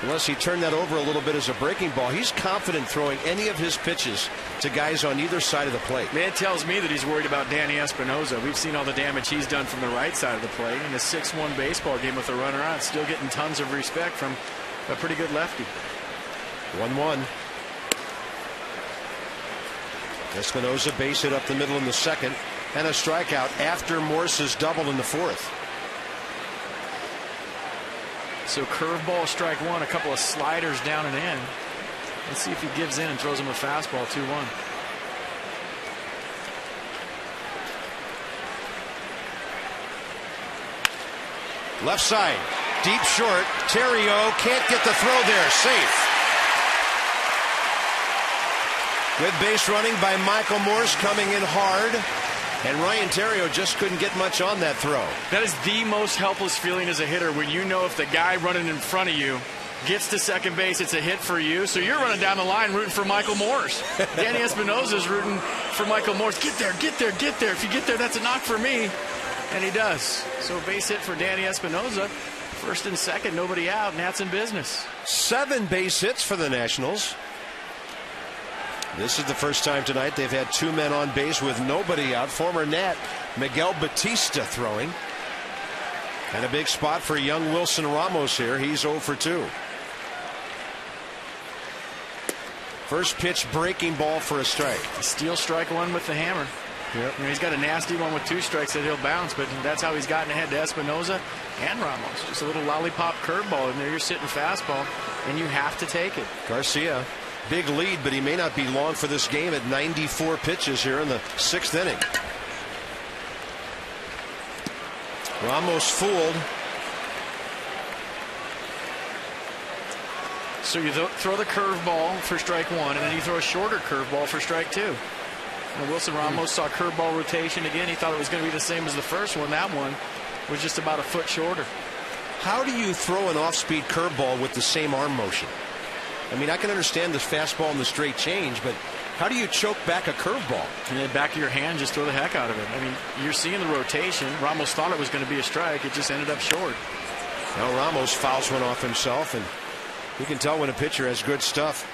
unless he turned that over a little bit as a breaking ball, he's confident throwing any of his pitches to guys on either side of the plate. Man, it tells me that he's worried about Danny Espinosa. We've seen all the damage he's done from the right side of the plate in a 6-1 baseball game with a runner on, still getting tons of respect from a pretty good lefty. 1-1. Espinosa base hit up the middle in the second, and a strikeout after Morse's double in the fourth. So curveball, strike one, a couple of sliders down and in. Let's see if he gives in and throws him a fastball. 2-1. Left side, deep short. Terrio can't get the throw there. Safe. Good base running by Michael Morse, coming in hard. And Ryan Terrio just couldn't get much on that throw. That is the most helpless feeling as a hitter, when you know if the guy running in front of you gets to second base, it's a hit for you. So you're running down the line rooting for Michael Morse. Danny Espinosa's rooting for Michael Morse. Get there, get there, get there. If you get there, that's a knock for me. And he does. So base hit for Danny Espinosa. First and second, nobody out, and that's in business. 7 base hits for the Nationals. This is the first time tonight they've had 2 men on base with nobody out. Former Nat Miguel Batista throwing. And a big spot for young Wilson Ramos here. He's 0 for 2. First pitch breaking ball for a strike. Steal strike one with the hammer. Yep. You know, he's got a nasty one with 2 strikes that he'll bounce, but that's how he's gotten ahead to Espinosa and Ramos. Just a little lollipop curveball in there. You're sitting fastball, and you have to take it. Garcia, big lead, but he may not be long for this game at 94 pitches here in the 6th inning. Ramos fooled. So you throw the curveball for strike one, and then you throw a shorter curveball for strike two. And Wilson Ramos saw curveball rotation again. He thought it was going to be the same as the first one. That one was just about a foot shorter. How do you throw an off-speed curveball with the same arm motion? I mean, I can understand the fastball and the straight change, but how do you choke back a curveball? And then back of your hand, just throw the heck out of it. I mean, you're seeing the rotation. Ramos thought it was going to be a strike. It just ended up short. Now Ramos fouls one off himself, and you can tell when a pitcher has good stuff.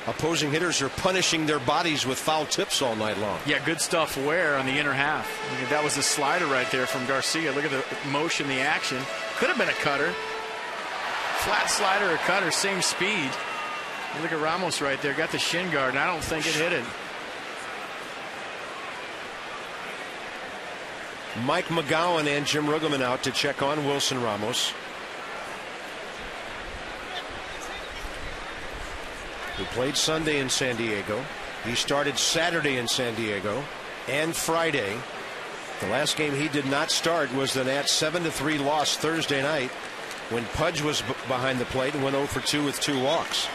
Opposing hitters are punishing their bodies with foul tips all night long. Yeah, good stuff where on the inner half. I mean, that was the slider right there from Garcia. Look at the motion, the action. Could have been a cutter. Flat slider or cutter, same speed. Look at Ramos right there. Got the shin guard, and I don't think it hit it. Mike McGowan and Jim Rugelman out to check on Wilson Ramos, who played Sunday in San Diego. He started Saturday in San Diego and Friday. The last game he did not start was the Nats 7-3 loss Thursday night when Pudge was behind the plate and went 0 for 2 with 2 walks.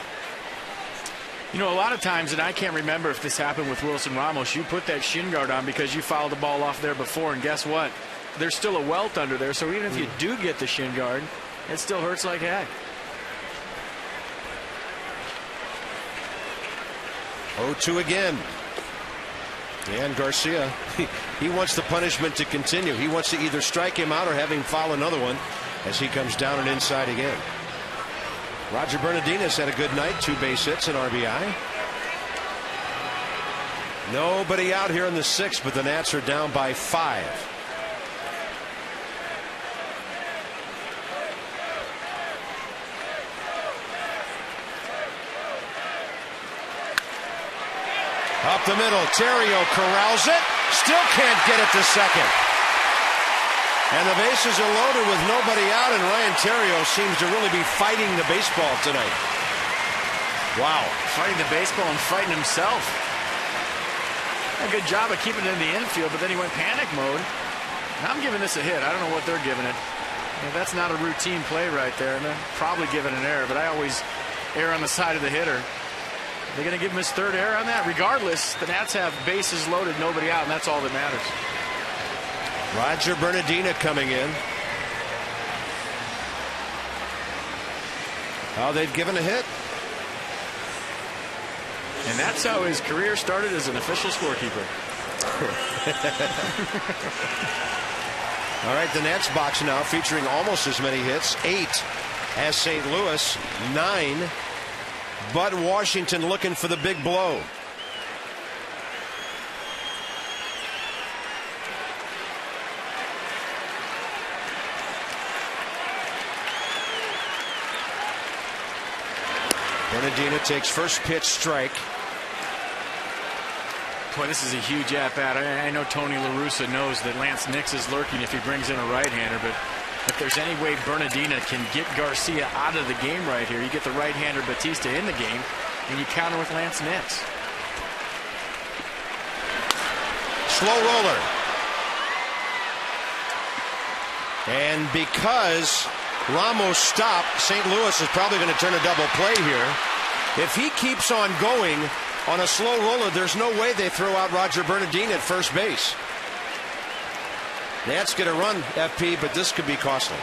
You know, a lot of times, and I can't remember if this happened with Wilson Ramos, you put that shin guard on because you fouled the ball off there before, and guess what? There's still a welt under there, so even if you do get the shin guard, it still hurts like heck. 0-2 again. And Garcia, he wants the punishment to continue. He wants to either strike him out or have him foul another one as he comes down and inside again. Roger Bernadina's had a good night, 2 base hits and RBI. Nobody out here in the 6th, but the Nats are down by 5. Up the middle, Terrio corrals it, still can't get it to second. And the bases are loaded with nobody out, and Ryan Terrio seems to really be fighting the baseball tonight. Wow. Fighting the baseball and fighting himself. A good job of keeping it in the infield, but then he went panic mode. Now I'm giving this a hit. I don't know what they're giving it. You know, that's not a routine play right there, and they're probably giving an error, but I always err on the side of the hitter. They're going to give him his 3rd error on that. Regardless, the Nats have bases loaded, nobody out, and that's all that matters. Roger Bernadina coming in. Oh, they've given a hit. And that's how his career started as an official scorekeeper. All right, the Nats box now featuring almost as many hits, 8 as St. Louis, 9. But Washington looking for the big blow. Bernadina takes first pitch, strike. Boy, this is a huge at-bat. I know Tony La Russa knows that Lance Nix is lurking if he brings in a right-hander, but if there's any way Bernadina can get Garcia out of the game right here, you get the right-hander Batista in the game, and you counter with Lance Nix. Slow roller. And because Ramos stopped, St. Louis is probably going to turn a double play here. If he keeps on going on a slow roller, there's no way they throw out Roger Bernadine at first base. Nats get a run, FP, but this could be costly.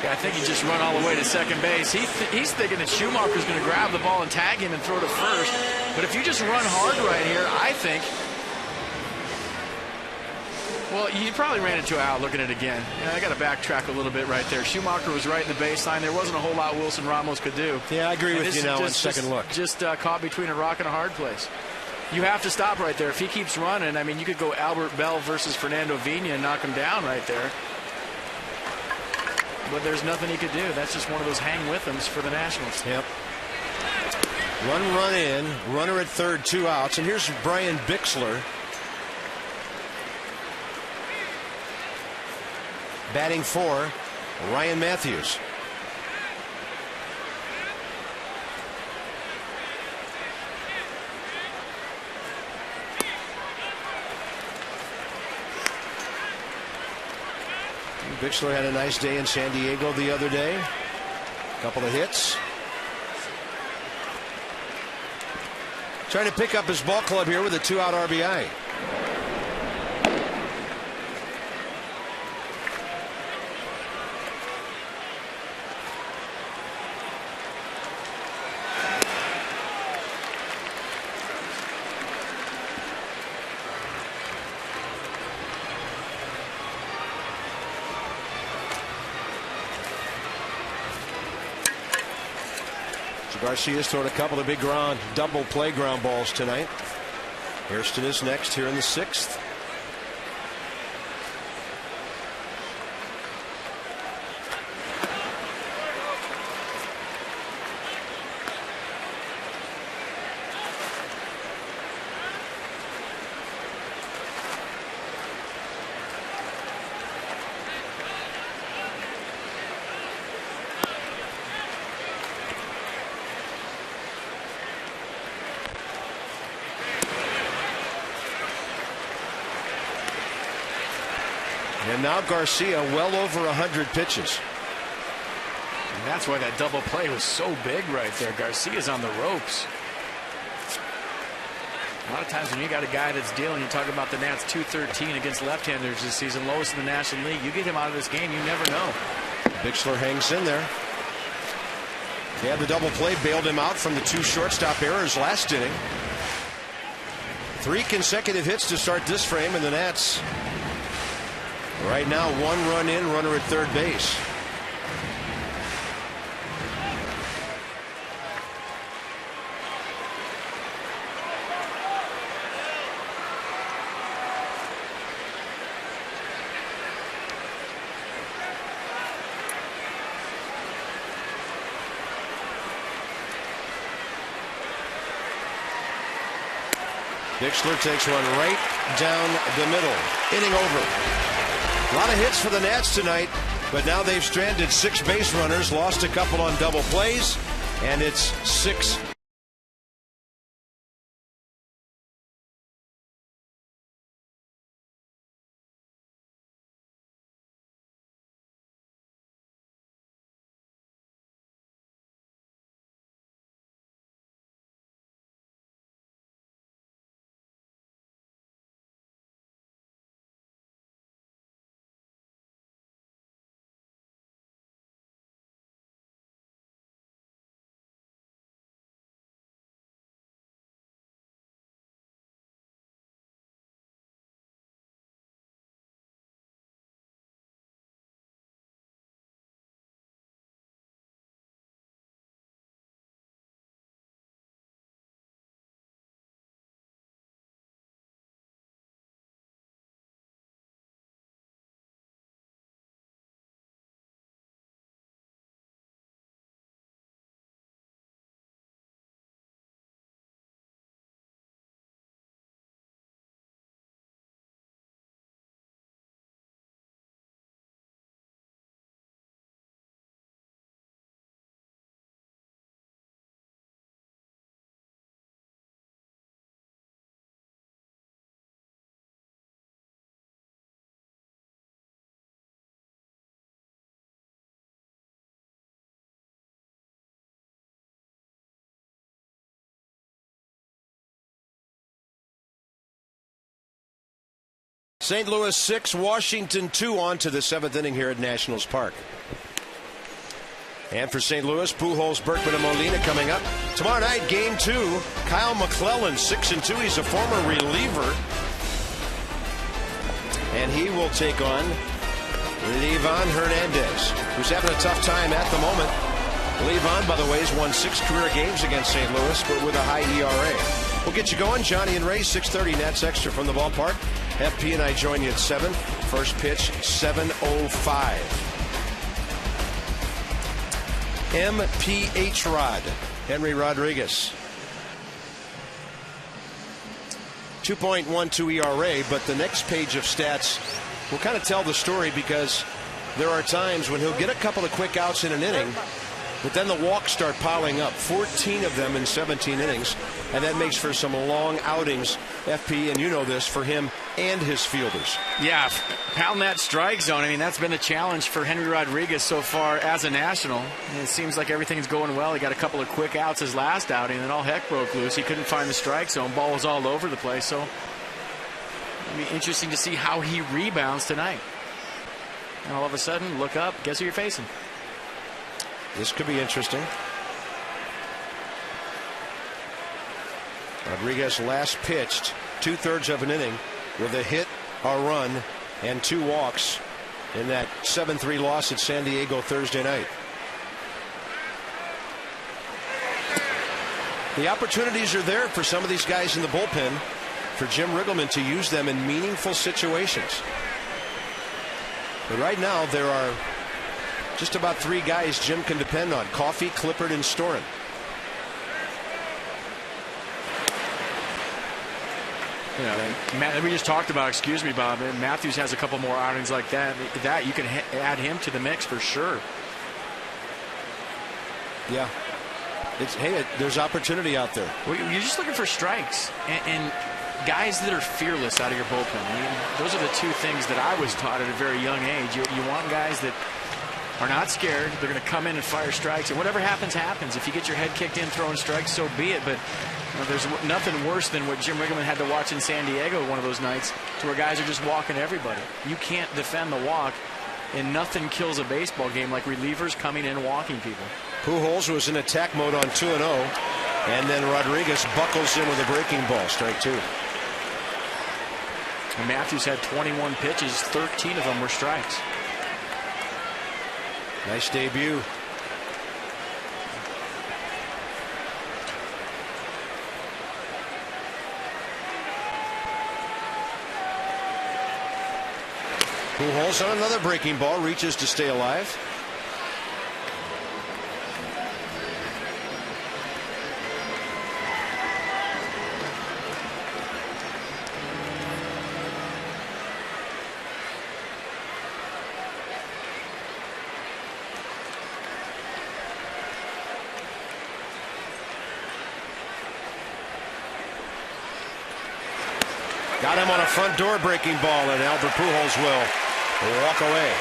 Yeah, I think he just run all the way to second base. He's thinking that Schumacher's going to grab the ball and tag him and throw to first. But if you just run hard right here, I think. Well, you probably ran into out looking at it again. Yeah, I got to backtrack a little bit right there. Schumacher was right in the baseline. There wasn't a whole lot Wilson Ramos could do. Yeah, I agree with you now on second look. Just caught between a rock and a hard place. You have to stop right there. If he keeps running, I mean, you could go Albert Bell versus Fernando Vina and knock him down right there. But there's nothing he could do. That's just one of those hang with him's for the Nationals. Yep. One run in, runner at third, 2 outs. And here's Brian Bixler. Batting for Ryan Matthews. Bixler had a nice day in San Diego the other day. A couple of hits. Trying to pick up his ball club here with a 2-out RBI. Garcia's thrown a couple of big double play ground balls tonight. Hairston is next here in the 6th. And now Garcia well over 100 pitches. And that's why that double play was so big right there. Garcia's on the ropes. A lot of times when you got a guy that's dealing, you talk about the Nats 213 against left-handers this season, lowest in the National League. You get him out of this game, you never know. Bixler hangs in there. Yeah, the double play bailed him out from the 2 shortstop errors last inning. 3 consecutive hits to start this frame, and the Nats right now 1 run in, runner at third base. Bixler takes one right down the middle. Inning over. A lot of hits for the Nats tonight, but now they've stranded 6 base runners, lost a couple on double plays, and it's 6 St. Louis 6, Washington 2 on to the 7th inning here at Nationals Park. And for St. Louis, Pujols, Berkman, and Molina coming up. Tomorrow night, Game 2, Kyle McClellan, 6-2. He's a former reliever. And he will take on Livan Hernandez, who's having a tough time at the moment. Livan, by the way, has won 6 career games against St. Louis, but with a high ERA. We'll get you going. Johnny and Ray, 6:30 Nats Extra from the ballpark. FP and I join you at 7. First pitch, 7:05. MPH Rod, Henry Rodriguez. 2.12 ERA, but the next page of stats will kind of tell the story, because there are times when he'll get a couple of quick outs in an inning, but then the walks start piling up, 14 of them in 17 innings, and that makes for some long outings, FP, and you know this, for him and his fielders. Yeah, pound that strike zone. I mean, that's been the challenge for Henry Rodriguez so far as a National. And it seems like everything's going well. He got a couple of quick outs his last outing, and then all heck broke loose. He couldn't find the strike zone. Ball was all over the place. So it'll be interesting to see how he rebounds tonight. And all of a sudden, look up, guess who you're facing? This could be interesting. Rodriguez last pitched 2/3 of an inning with a hit, a run, and 2 walks in that 7-3 loss at San Diego Thursday night. The opportunities are there for some of these guys in the bullpen, for Jim Riggleman to use them in meaningful situations. But right now, there are just about 3 guys Jim can depend on: Coffey, Clippard, and Storen. Yeah, we just talked about, excuse me, Bob, Matthews has a couple more outings like that. You can add him to the mix for sure. Yeah. Hey, there's opportunity out there. Well, you're just looking for strikes and guys that are fearless out of your bullpen. I mean, those are the 2 things that I was taught at a very young age. You want guys that are not scared. They're going to come in and fire strikes, and whatever happens, happens. If you get your head kicked in throwing strikes, so be it. But there's nothing worse than what Jim Riggleman had to watch in San Diego one of those nights, to where guys are just walking everybody. You can't defend the walk, and nothing kills a baseball game like relievers coming in walking people. Pujols was in attack mode on 2-0, and then Rodriguez buckles in with a breaking ball, strike 2. And Matthews had 21 pitches, 13 of them were strikes. Nice debut. Pujols on another breaking ball, reaches to stay alive. Got him on a front door breaking ball, and Albert Pujols will walk away.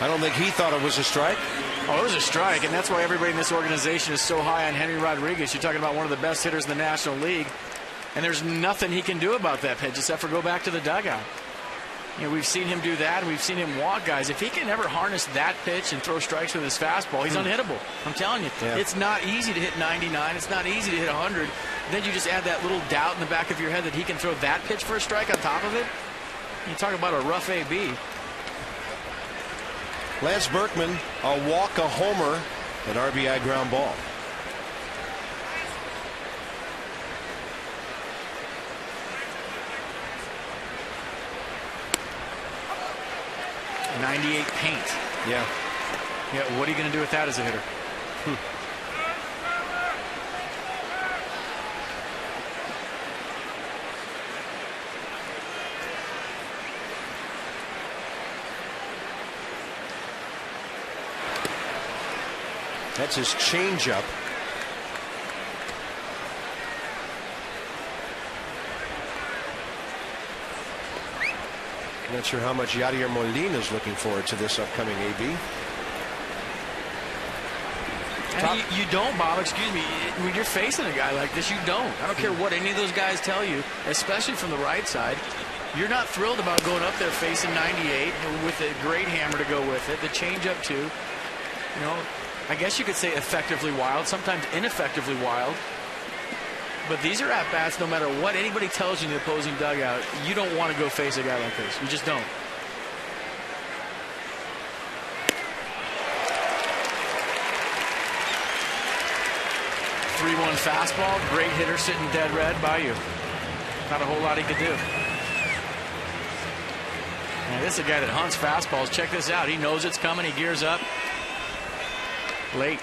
I don't think he thought it was a strike. Oh, it was a strike, and that's why everybody in this organization is so high on Henry Rodriguez. You're talking about one of the best hitters in the National League, and there's nothing he can do about that pitch except for go back to the dugout. You know, we've seen him do that, and we've seen him walk guys. If he can ever harness that pitch and throw strikes with his fastball, he's unhittable. I'm telling you, It's not easy to hit 99. It's not easy to hit 100. Then you just add that little doubt in the back of your head that he can throw that pitch for a strike on top of it. You talk about a rough AB. Lance Berkman, a walk, a homer, an RBI ground ball. .98 paint. Yeah. What are you going to do with that as a hitter? That's his changeup. Not sure how much Yadier Molina is looking forward to this upcoming AB. You don't, Bob, excuse me. When you're facing a guy like this, you don't. I don't care what any of those guys tell you, especially from the right side. You're not thrilled about going up there facing 98 with a great hammer to go with it. The changeup, too. You know, I guess you could say effectively wild, sometimes ineffectively wild. But these are at-bats, no matter what anybody tells you in the opposing dugout, you don't want to go face a guy like this. You just don't. .31 fastball, great hitter sitting dead red by you. Not a whole lot he could do. And this is a guy that hunts fastballs. Check this out. He knows it's coming. He gears up. Late.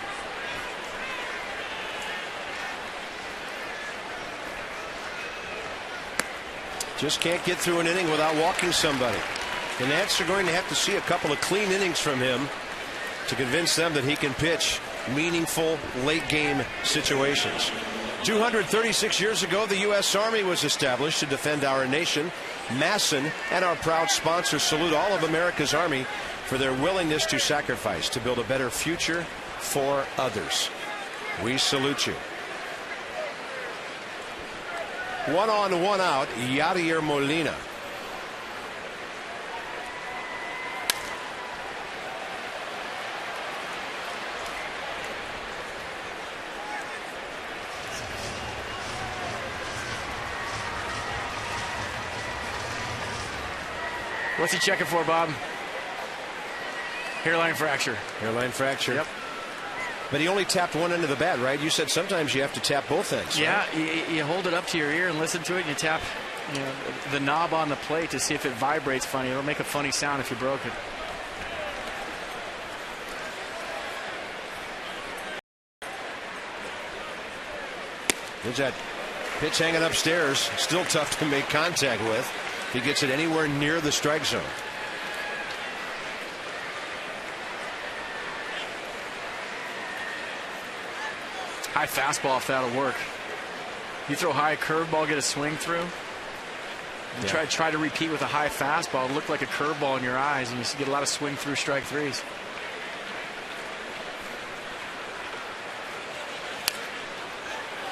Just can't get through an inning without walking somebody. The Nats are going to have to see a couple of clean innings from him to convince them that he can pitch meaningful late game situations. 236 years ago, the U.S. Army was established to defend our nation. Masson and our proud sponsors salute all of America's Army for their willingness to sacrifice to build a better future for others. We salute you. 1 on, 1 out, YADIER Molina. What's he checking for, Bob? Hairline fracture. Hairline fracture. Yep. But he only tapped one end of the bat, right? You said sometimes you have to tap both ends. Yeah, right? you hold it up to your ear and listen to it, and you tap, you know, the knob on the plate to see if it vibrates funny. It'll make a funny sound if you broke it. There's that pitch hanging upstairs. Still tough to make contact with. If he gets it anywhere near the strike zone. High fastball, if that'll work. You throw high curveball, get a swing through. You try to repeat with a high fastball. It looked like a curveball in your eyes, and you get a lot of swing through strike threes.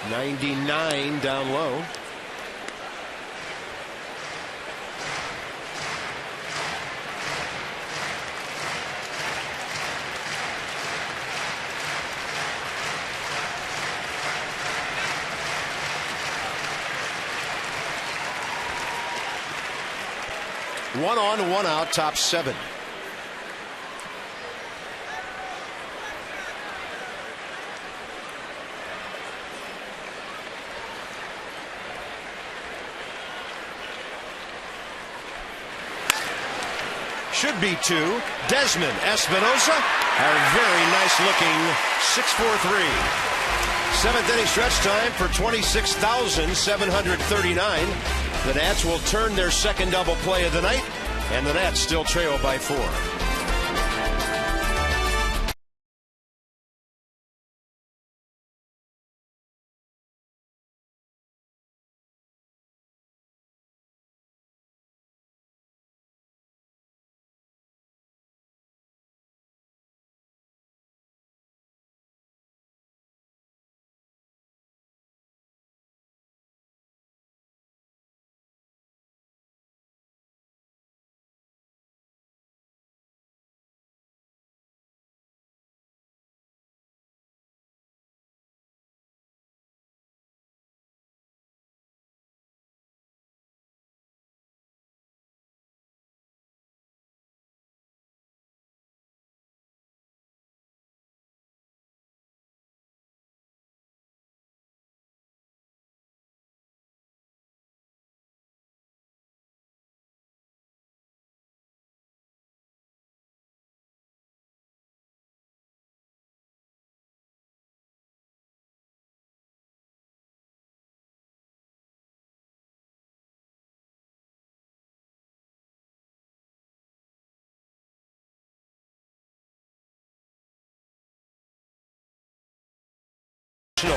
.99 down low. One on, 1 out, top 7. Should be 2. Desmond Espinosa, a very nice looking 6-4-3. 7th inning stretch time for 26,739. The Nats will turn their second double play of the night, and the Nats still trail by 4.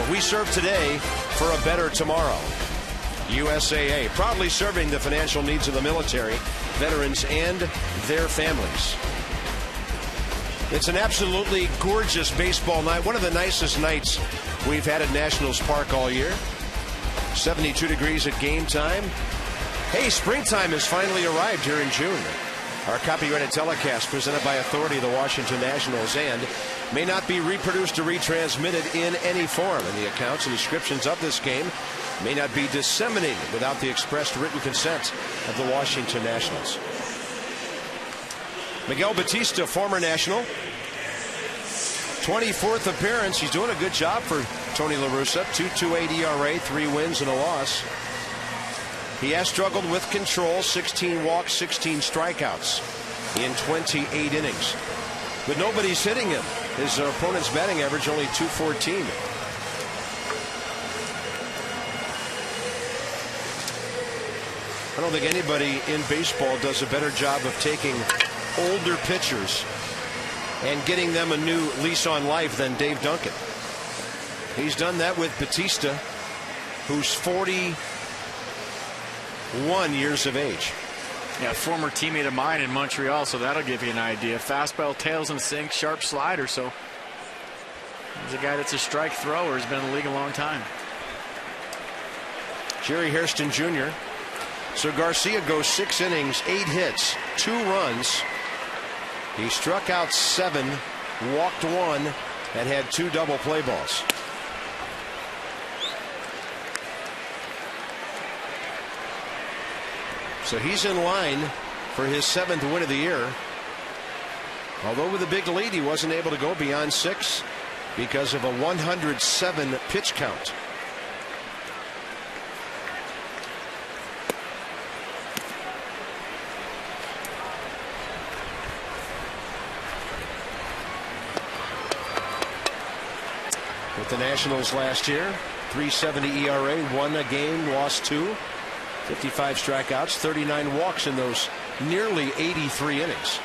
We serve today for a better tomorrow. USAA, proudly serving the financial needs of the military, veterans, and their families. It's an absolutely gorgeous baseball night. One of the nicest nights we've had at Nationals Park all year. 72 degrees at game time. Hey, springtime has finally arrived here in June. Our copyrighted telecast presented by authority of the Washington Nationals and may not be reproduced or retransmitted in any form. And the accounts and descriptions of this game may not be disseminated without the expressed written consent of the Washington Nationals. Miguel Batista, former National. 24th appearance. He's doing a good job for Tony La Russa. 2.28 ERA, 3 wins and a loss. He has struggled with control, 16 walks, 16 strikeouts in 28 innings. But nobody's hitting him. His opponent's batting average only .214. I don't think anybody in baseball does a better job of taking older pitchers and getting them a new lease on life than Dave Duncan. He's done that with Batista, who's 41 years of age. Yeah, former teammate of mine in Montreal, so that'll give you an idea. Fastball, tails and sinks, sharp slider. So he's a guy that's a strike thrower. He's been in the league a long time. Jerry Hairston Jr. So Garcia goes 6 innings, 8 hits, 2 runs. He struck out 7, walked 1, and had 2 double play balls. So he's in line for his 7th win of the year. Although with a big lead, he wasn't able to go beyond 6 because of a 107 pitch count. With the Nationals last year, 3.70 ERA, won a game, lost 2. 55 strikeouts, 39 walks in those nearly 83 innings.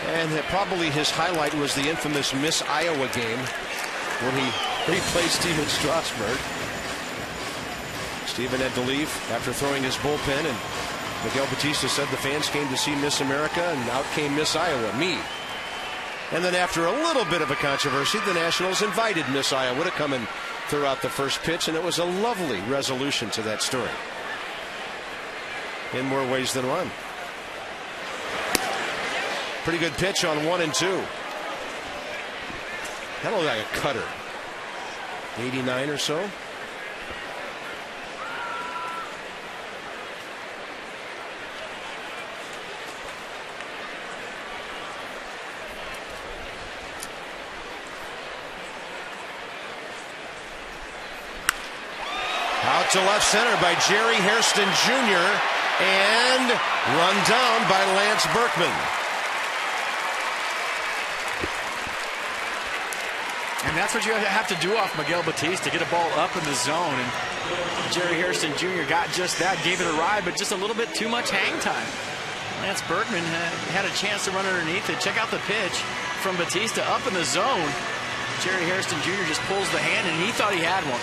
And probably his highlight was the infamous Miss Iowa game when he replayed Steven Strasburg. Steven had to leave after throwing his bullpen, and Miguel Batista said the fans came to see Miss America, and out came Miss Iowa, me. And then after a little bit of a controversy, the Nationals invited Miss Iowa to come and throw out the first pitch, and it was a lovely resolution to that story. In more ways than one. Pretty good pitch on 1 and 2. That looked like a cutter. 89 or so. Out to left center by Jerry Hairston Jr. and run down by Lance Berkman. And that's what you have to do off Miguel Batista, get a ball up in the zone. And Jerry Hairston Jr. got just that, gave it a ride, but just a little bit too much hang time. Lance Berkman had a chance to run underneath it. Check out the pitch from Batista up in the zone. Jerry Hairston Jr. just pulls the hand, and he thought he had one.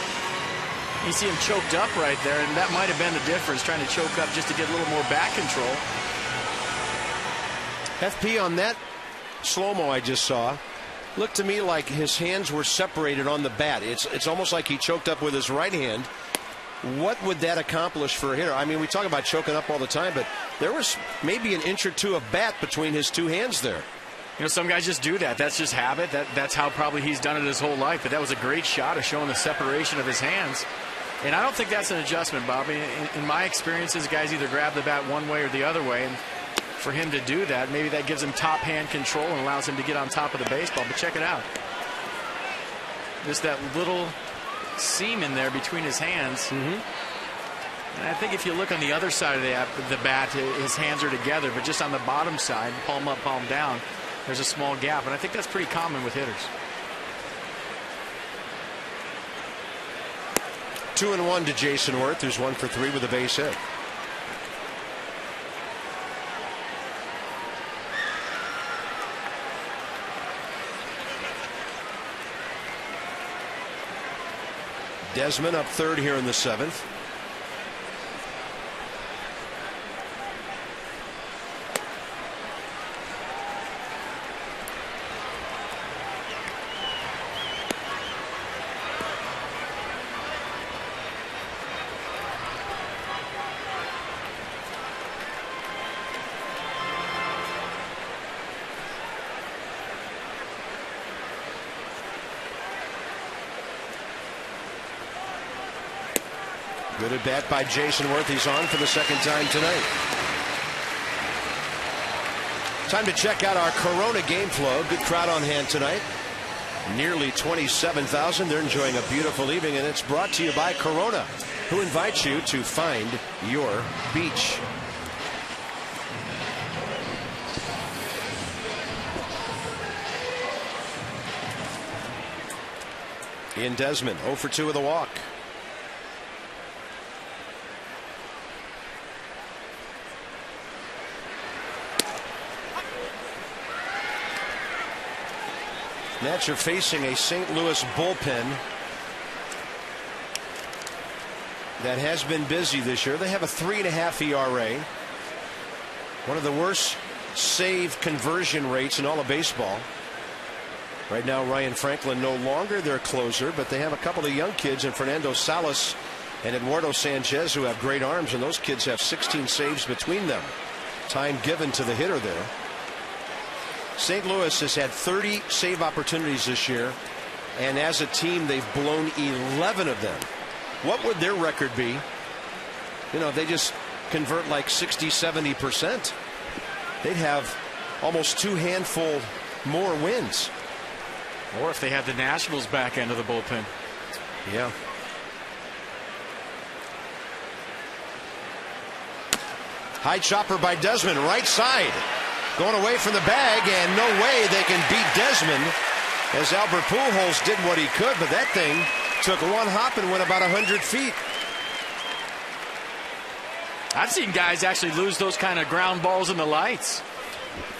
You see him choked up right there, and that might have been the difference, trying to choke up just to get a little more back control. FP, on that slow-mo I just saw, looked to me like his hands were separated on the bat. It's almost like he choked up with his right hand. What would that accomplish for a hitter? I mean, we talk about choking up all the time, but there was maybe an inch or two of bat between his 2 hands there. You know, some guys just do that. That's just habit. That's how probably he's done it his whole life. But that was a great shot of showing the separation of his hands. And I don't think that's an adjustment, Bobby. In my experiences, guys either grab the bat one way or the other way. And for him to do that, maybe that gives him top hand control and allows him to get on top of the baseball. But check it out. Just that little seam in there between his hands. And I think if you look on the other side of the bat, his hands are together. But just on the bottom side, palm up, palm down, there's a small gap. And I think that's pretty common with hitters. 2-1 to Jason Worth, who's 1 for 3 with a base hit. Desmond up 3rd here in the 7th. Good at bat by Jason Worth. He's on for the second time tonight. Time to check out our Corona game flow. Good crowd on hand tonight. Nearly 27,000. They're enjoying a beautiful evening, and it's brought to you by Corona, who invites you to find your beach. Ian Desmond 0 for 2 with a walk. Nats are facing a St. Louis bullpen that has been busy this year. They have a 3.5 ERA. One of the worst save conversion rates in all of baseball. Right now, Ryan Franklin no longer their closer, but they have a couple of young kids in Fernando Salas and Eduardo Sanchez who have great arms, and those kids have 16 saves between them. Time given to the hitter there. St. Louis has had 30 save opportunities this year, and as a team, they've blown 11 of them. What would their record be? You know, they just convert like 60-70%. They'd have almost 2 handful more wins. Or if they had the Nationals back end of the bullpen. Yeah. High chopper by Desmond, right side. Going away from the bag, and no way they can beat Desmond, as Albert Pujols did what he could, but that thing took one hop and went about 100 feet. I've seen guys actually lose those kind of ground balls in the lights.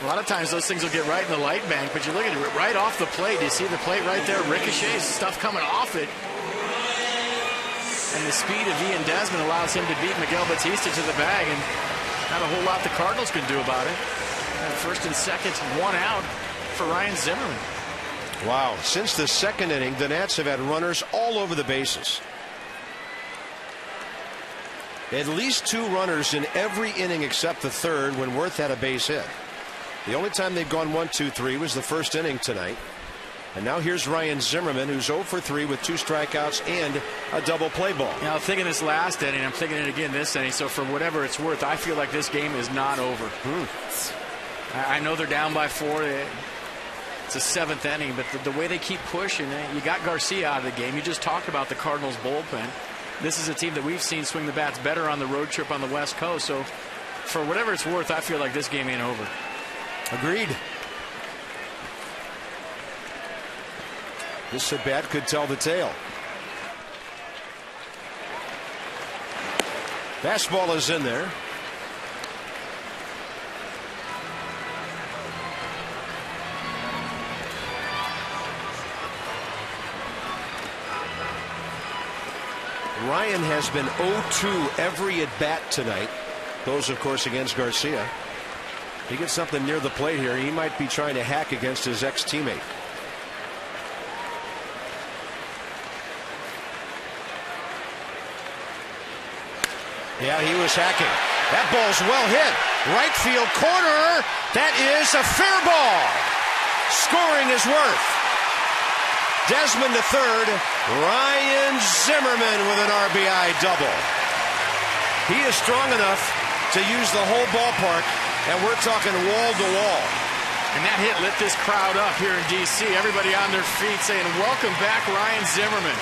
A lot of times those things will get right in the light bank, but you look at it right off the plate. You see the plate right there, ricochets, stuff coming off it. And the speed of Ian Desmond allows him to beat Miguel Batista to the bag, and not a whole lot the Cardinals can do about it. First and second, 1 out for Ryan Zimmerman. Wow. Since the second inning, the Nats have had runners all over the bases. At least 2 runners in every inning except the third when Worth had a base hit. The only time they've gone 1-2-3 was the first inning tonight. And now here's Ryan Zimmerman, who's 0 for 3 with 2 strikeouts and a double play ball. Now, I'm thinking this last inning, I'm thinking it again this inning, so for whatever it's worth, I feel like this game is not over. I know they're down by 4. It's a 7th inning, but the way they keep pushing, you got Garcia out of the game. You just talked about the Cardinals bullpen. This is a team that we've seen swing the bats better on the road trip on the West Coast. So for whatever it's worth, I feel like this game ain't over. Agreed. This at bat could tell the tale. Fastball is in there. Ryan has been 0-2 every at bat tonight. Those, of course, against Garcia. He gets something near the plate here. He might be trying to hack against his ex-teammate. Yeah, he was hacking. That ball's well hit. Right field corner. That is a fair ball. Scoring is Worth. Desmond to third. Ryan Zimmerman with an RBI double. He is strong enough to use the whole ballpark, and we're talking wall to wall. And that hit lit this crowd up here in D.C. Everybody on their feet saying, "Welcome back, Ryan Zimmerman."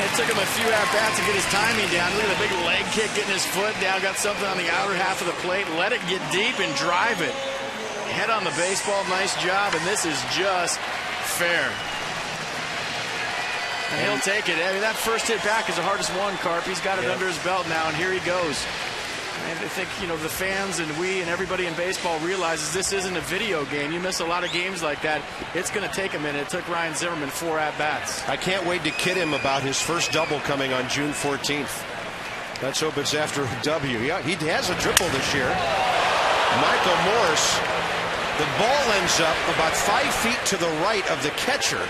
It took him a few at-bats to get his timing down. Look at the big leg kick, getting his foot down. Got something on the outer half of the plate. Let it get deep and drive it. Head on the baseball, nice job, and this is just fair. And he'll take it. I mean, that first hit back is the hardest one, Carp. He's got it under his belt now, and here he goes. And I think, you know, the fans and we and everybody in baseball realizes this isn't a video game. You miss a lot of games like that. It's going to take a minute. It took Ryan Zimmerman 4 at-bats. I can't wait to kid him about his first double coming on June 14th. Let's hope it's after a W. Yeah, he has a triple this year. Michael Morse. The ball ends up about 5 feet to the right of the catcher,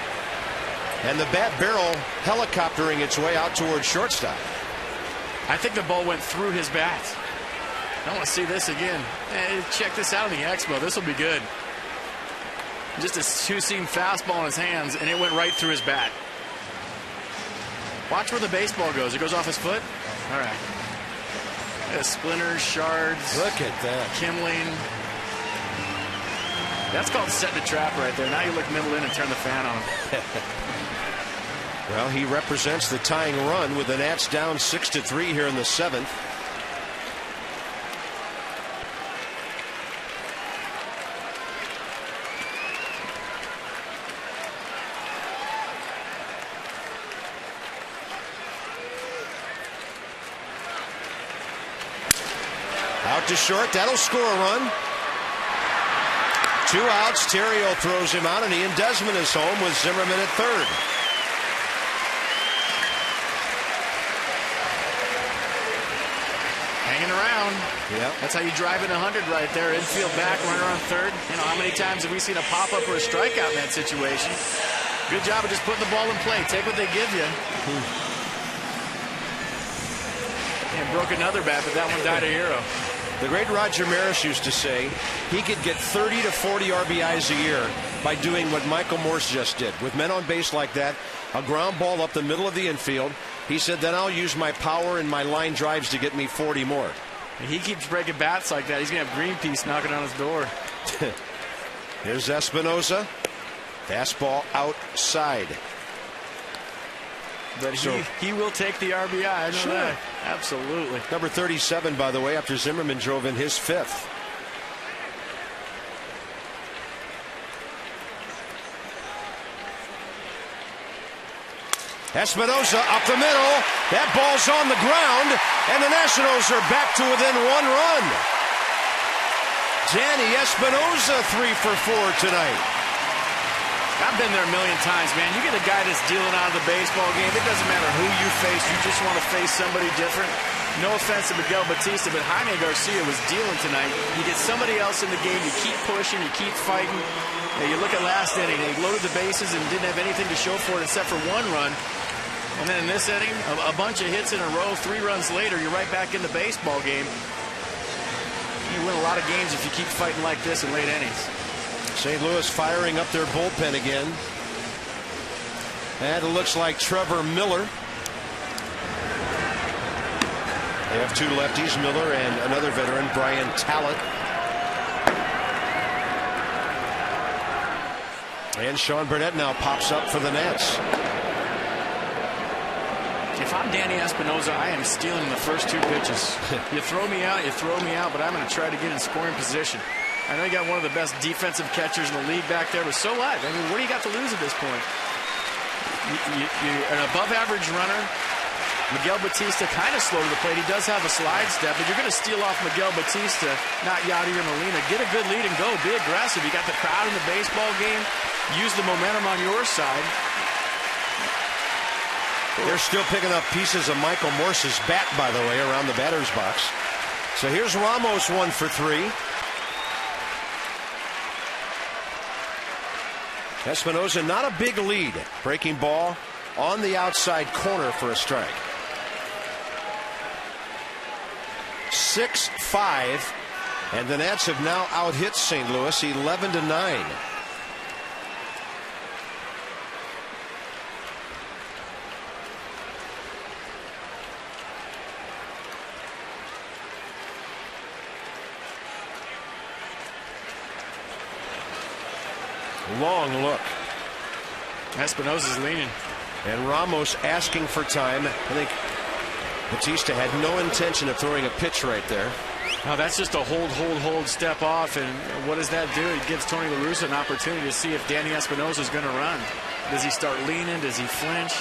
and the bat barrel helicoptering its way out towards shortstop. I think the ball went through his bat. I want to see this again. Hey, check this out in the Expo. This will be good. Just a two-seam fastball in his hands, and it went right through his bat. Watch where the baseball goes. It goes off his foot. All right. Splinters, shards. Look at that. Kimling. That's called setting a trap right there. Now you look middle in and turn the fan on him. Well, he represents the tying run with the Nats down 6-3 here in the 7th. Out to short. That'll score a run. 2 outs. Terrio throws him out, and Ian Desmond is home with Zimmerman at third. Hanging around. Yep. That's how you drive in 100 right there. Infield back, runner on third. You know, how many times have we seen a pop-up or a strikeout in that situation? Good job of just putting the ball in play. Take what they give you. And broke another bat, but that one died a hero. The great Roger Maris used to say he could get 30 to 40 RBIs a year by doing what Michael Morse just did. With men on base like that, a ground ball up the middle of the infield, he said, then I'll use my power and my line drives to get me 40 more. And he keeps breaking bats like that. He's going to have Greenpeace knocking on his door. Here's Espinosa. Fastball outside. But he will take the RBI. I know that. Absolutely. Number 37, by the way, after Zimmerman drove in his 5th. Espinosa up the middle. That ball's on the ground, and the Nationals are back to within 1 run. Danny Espinosa 3 for 4 tonight. I've been there a million times, man. You get a guy that's dealing out of the baseball game. It doesn't matter who you face. You just want to face somebody different. No offense to Miguel Batista, but Jaime Garcia was dealing tonight. You get somebody else in the game. You keep pushing. You keep fighting. You look at last inning. They loaded the bases and didn't have anything to show for it except for 1 run. And then in this inning, a bunch of hits in a row. 3 runs later, you're right back in the baseball game. You win a lot of games if you keep fighting like this in late innings. St. Louis firing up their bullpen again. And it looks like Trevor Miller. They have 2 lefties, Miller and another veteran, Brian Talent. And Sean Burnett now pops up for the Nats. If I'm Danny Espinosa, I am stealing the first 2 pitches. You throw me out, but I'm going to try to get in scoring position. I know you got one of the best defensive catchers in the league back there, but so what? I mean, what do you got to lose at this point? You're an above-average runner. Miguel Batista kind of slow to the plate. He does have a slide step, but you're going to steal off Miguel Batista, not Yadier or Molina. Get a good lead and go. Be aggressive. You got the crowd in the baseball game. Use the momentum on your side. They're still picking up pieces of Michael Morse's bat, by the way, around the batter's box. So here's Ramos 1 for 3. Espinosa, not a big lead. Breaking ball on the outside corner for a strike. 6-5, and the Nats have now out-hit St. Louis 11-9. Long look. Espinosa's leaning. And Ramos asking for time. I think Batista had no intention of throwing a pitch right there. Now that's just a hold step off. And what does that do? It gives Tony La Russa an opportunity to see if Danny Espinosa is going to run. Does he start leaning? Does he flinch?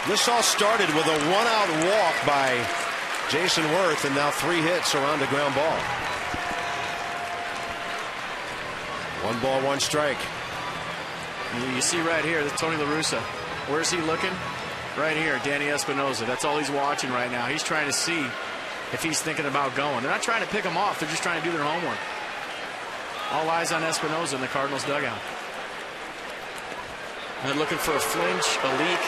This all started with a 1-out walk by Jason Worth, and now 3 hits around a ground ball. 1 ball, 1 strike. You see right here, that's Tony La Russa. Where's he looking? Right here, Danny Espinosa. That's all he's watching right now. He's trying to see if he's thinking about going. They're not trying to pick him off. They're just trying to do their homework. All eyes on Espinosa in the Cardinals dugout. And they're looking for a flinch, a leak,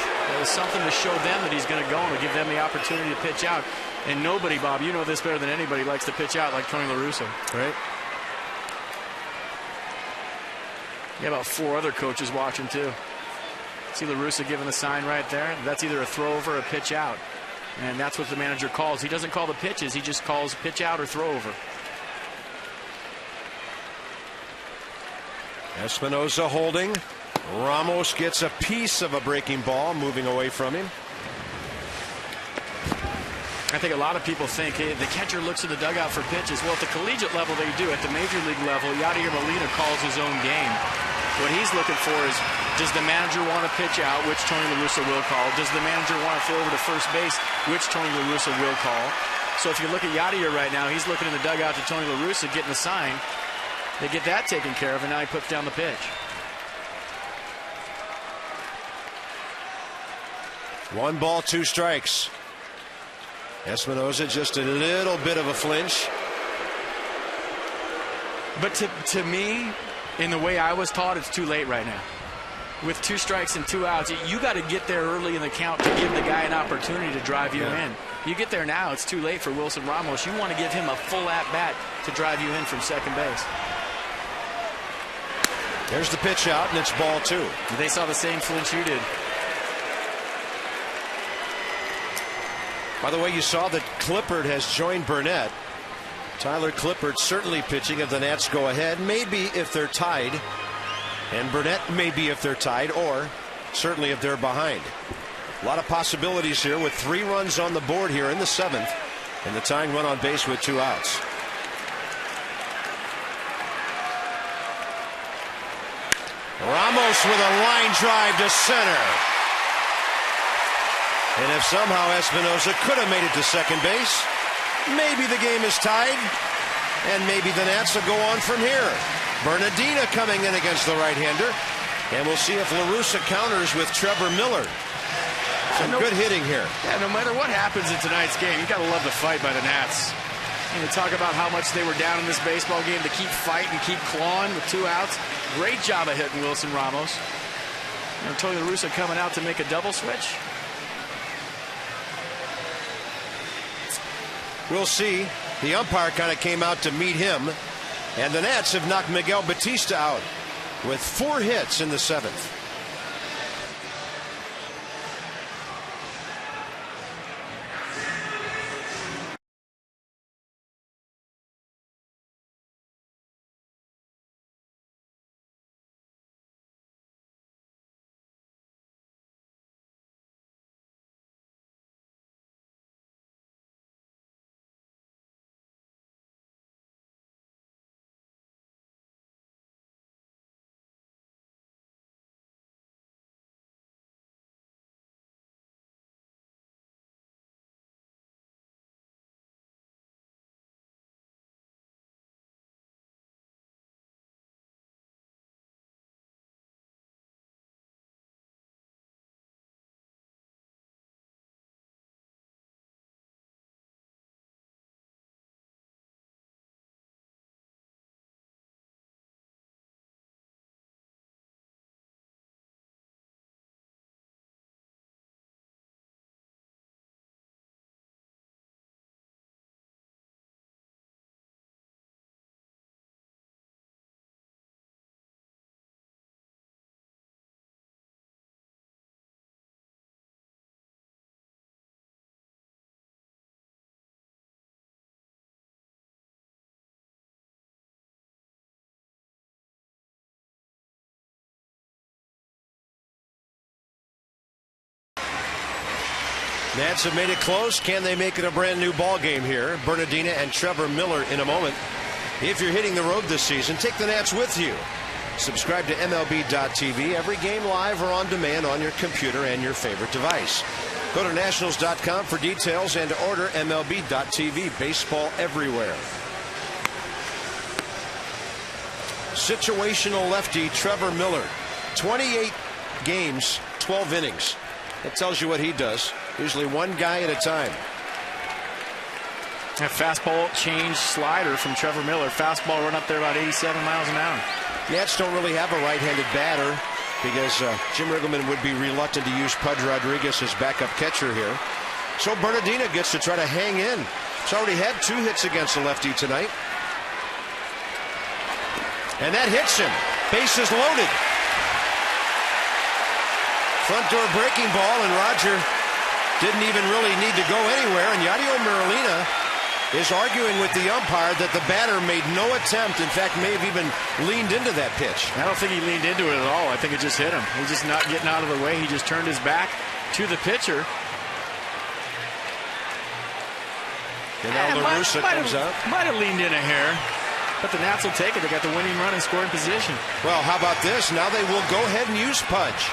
something to show them that he's going to go and to give them the opportunity to pitch out. And nobody, Bob, you know this better than anybody, likes to pitch out like Tony La Russa. Right. You have about 4 other coaches watching too. See La Russa giving the sign right there? That's either a throw over or a pitch out. And that's what the manager calls. He doesn't call the pitches. He just calls pitch out or throw over. Espinosa holding. Ramos gets a piece of a breaking ball moving away from him. I think a lot of people think, hey, the catcher looks in the dugout for pitches. Well, at the collegiate level, they do. At the major league level, YADIER MOLINA calls his own game. What he's looking for is, does the manager want to pitch out, which Tony La Russa will call? Does the manager want to throw over to first base, which Tony La Russa will call? So if you look at YADIER right now, he's looking in the dugout to Tony La Russa, getting the sign. They get that taken care of, and now he puts down the pitch. 1 ball, 2 strikes. Espinosa just a little bit of a flinch. But to me, in the way I was taught, it's too late right now. With 2 strikes and 2 outs, you got to get there early in the count to give the guy an opportunity to drive you in. You get there now, it's too late for Wilson Ramos. You want to give him a full at-bat to drive you in from second base. There's the pitch out, and it's ball 2. They saw the same flinch you did. By the way, you saw that Clippard has joined Burnett. Tyler Clippard certainly pitching if the Nats go ahead, maybe if they're tied. And Burnett maybe if they're tied, or certainly if they're behind. A lot of possibilities here with 3 runs on the board here in the 7th. And the tying run on base with 2 outs. Ramos with a line drive to center. And if somehow Espinosa could have made it to second base, maybe the game is tied, and maybe the Nats will go on from here. Bernadina coming in against the right-hander, and we'll see if La Russa counters with Trevor Miller. Some good hitting here. Yeah, no matter what happens in tonight's game, you got to love the fight by the Nats. And to talk about how much they were down in this baseball game to keep fighting, keep clawing with 2 outs. Great job of hitting Wilson Ramos. And Tony La Russa coming out to make a double switch. We'll see. The umpire kind of came out to meet him. And the Nats have knocked Miguel Batista out with 4 hits in the 7th. Nats have made it close. Can they make it a brand new ball game here? Bernadina and Trevor Miller in a moment. If you're hitting the road this season, take the Nats with you. Subscribe to MLB.tv. Every game live or on demand on your computer and your favorite device. Go to Nationals.com for details and order MLB.tv. Baseball everywhere. Situational lefty Trevor Miller. 28 games, 12 innings. That tells you what he does. Usually one guy at a time. A fastball change slider from Trevor Miller. Fastball run up there about 87 miles an hour. Nats don't really have a right-handed batter because Jim Riggleman would be reluctant to use Pudge Rodriguez as backup catcher here. So Bernadina gets to try to hang in. He's already had 2 hits against the lefty tonight. And that hits him. Bases loaded. Front door breaking ball, and Roger didn't even really need to go anywhere. And Yadier Molina is arguing with the umpire that the batter made no attempt. In fact, may have even leaned into that pitch. I don't think he leaned into it at all. I think it just hit him. He's just not getting out of the way. He just turned his back to the pitcher. And now LaRussa comes out. Might have leaned in a hair. But the Nats will take it. They got the winning run in scoring position. Well, how about this? Now they will go ahead and use Pudge.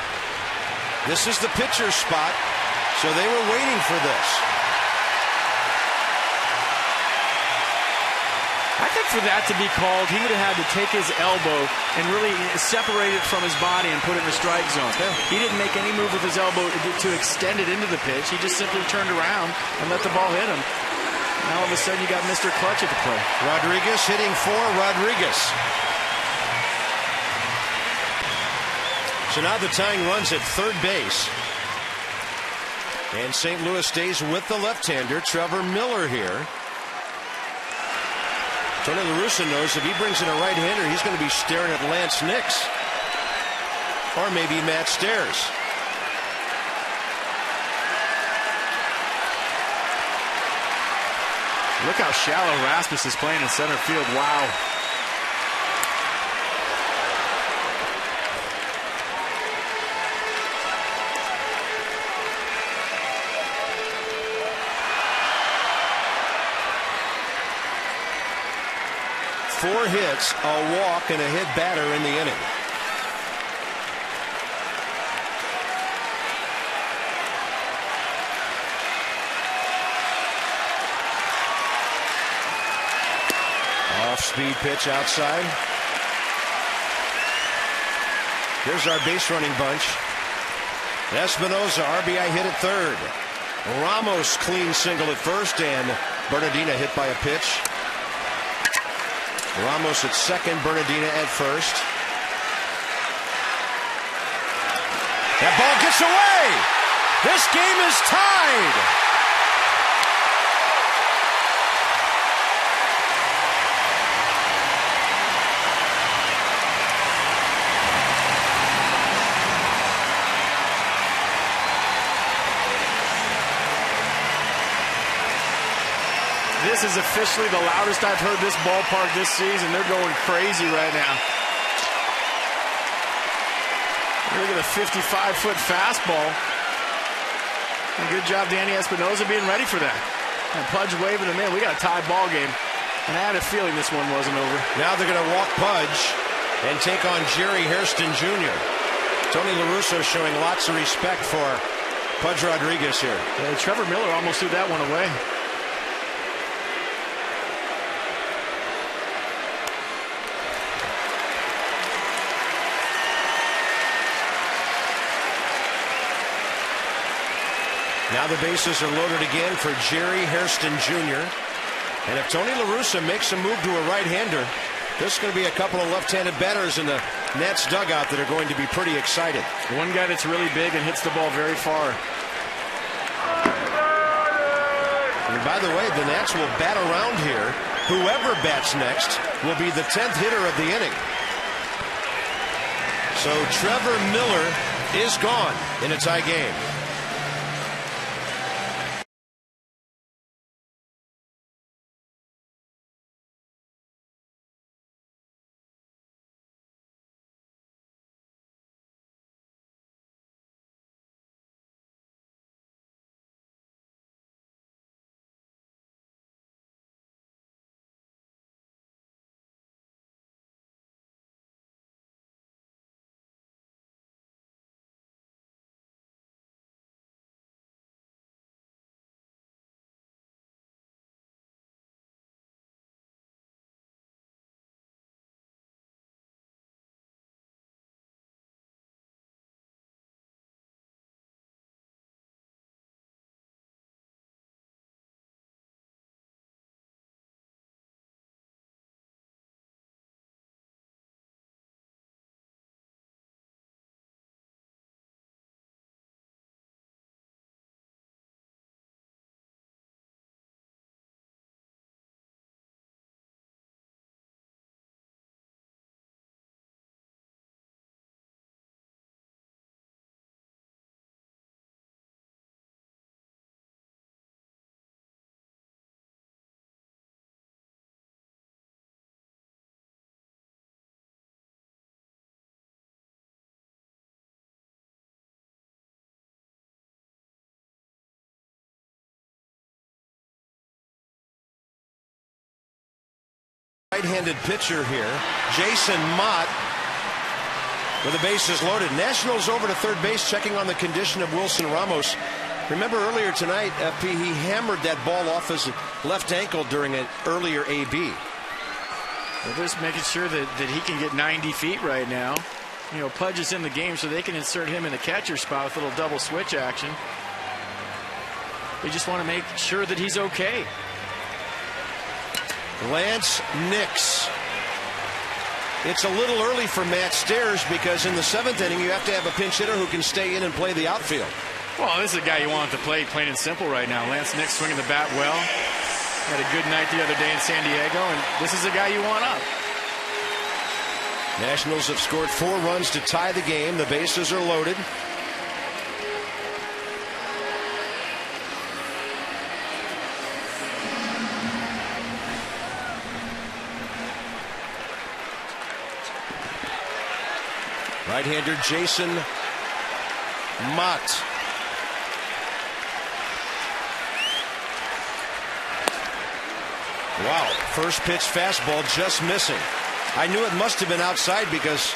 This is the pitcher's spot, so they were waiting for this. I think for that to be called, he would have had to take his elbow and really separate it from his body and put it in the strike zone. Yeah. He didn't make any move with his elbow to extend it into the pitch. He just simply turned around and let the ball hit him. Now all of a sudden you got Mr. Clutch at the plate. Rodriguez hitting for Rodriguez. So now the tying run's at third base. And St. Louis stays with the left-hander, Trevor Miller here. Tony La Russa knows if he brings in a right-hander, he's going to be staring at Lance Nix. Or maybe Matt Stairs. Look how shallow Rasmus is playing in center field. Wow. Four hits, a walk, and a hit batter in the inning. Off-speed pitch outside. Here's our base running bunch. Espinosa, RBI hit at third. Ramos clean single at first, and Bernadina hit by a pitch. Ramos at second, Bernadina at first. That ball gets away. This game is tied. This is officially the loudest I've heard this ballpark this season. They're going crazy right now. Look at the 55-foot fastball. And good job, Danny Espinosa, being ready for that. And Pudge waving him in. We got a tie ball game. And I had a feeling this one wasn't over. Now they're going to walk Pudge and take on Jerry Hairston Jr. Tony La Russa showing lots of respect for Pudge Rodriguez here. Yeah, Trevor Miller almost threw that one away. Now the bases are loaded again for Jerry Hairston Jr. And if Tony La Russa makes a move to a right-hander, there's going to be a couple of left-handed batters in the Nats dugout that are going to be pretty excited. One guy that's really big and hits the ball very far. And by the way, the Nats will bat around here. Whoever bats next will be the 10th hitter of the inning. So Trevor Miller is gone in a tie game. Right-handed pitcher here, Jason Mott, with the bases loaded. Nationals over to third base, checking on the condition of Wilson Ramos. Remember earlier tonight, FP, he hammered that ball off his left ankle during an earlier AB. Well, just making sure that he can get 90 feet right now. You know, Pudge is in the game, so they can insert him in the catcher spot with a little double switch action. They just want to make sure that he's okay. Lance Nix. It's a little early for Matt Stairs because in the 7th inning you have to have a pinch hitter who can stay in and play the outfield. Well, this is a guy you want at the plate, plain and simple right now. Lance Nix swinging the bat well. Had a good night the other day in San Diego, and this is the guy you want up. Nationals have scored 4 runs to tie the game. The bases are loaded. Right-hander Jason Mott. Wow, first pitch fastball just missing. I knew it must have been outside because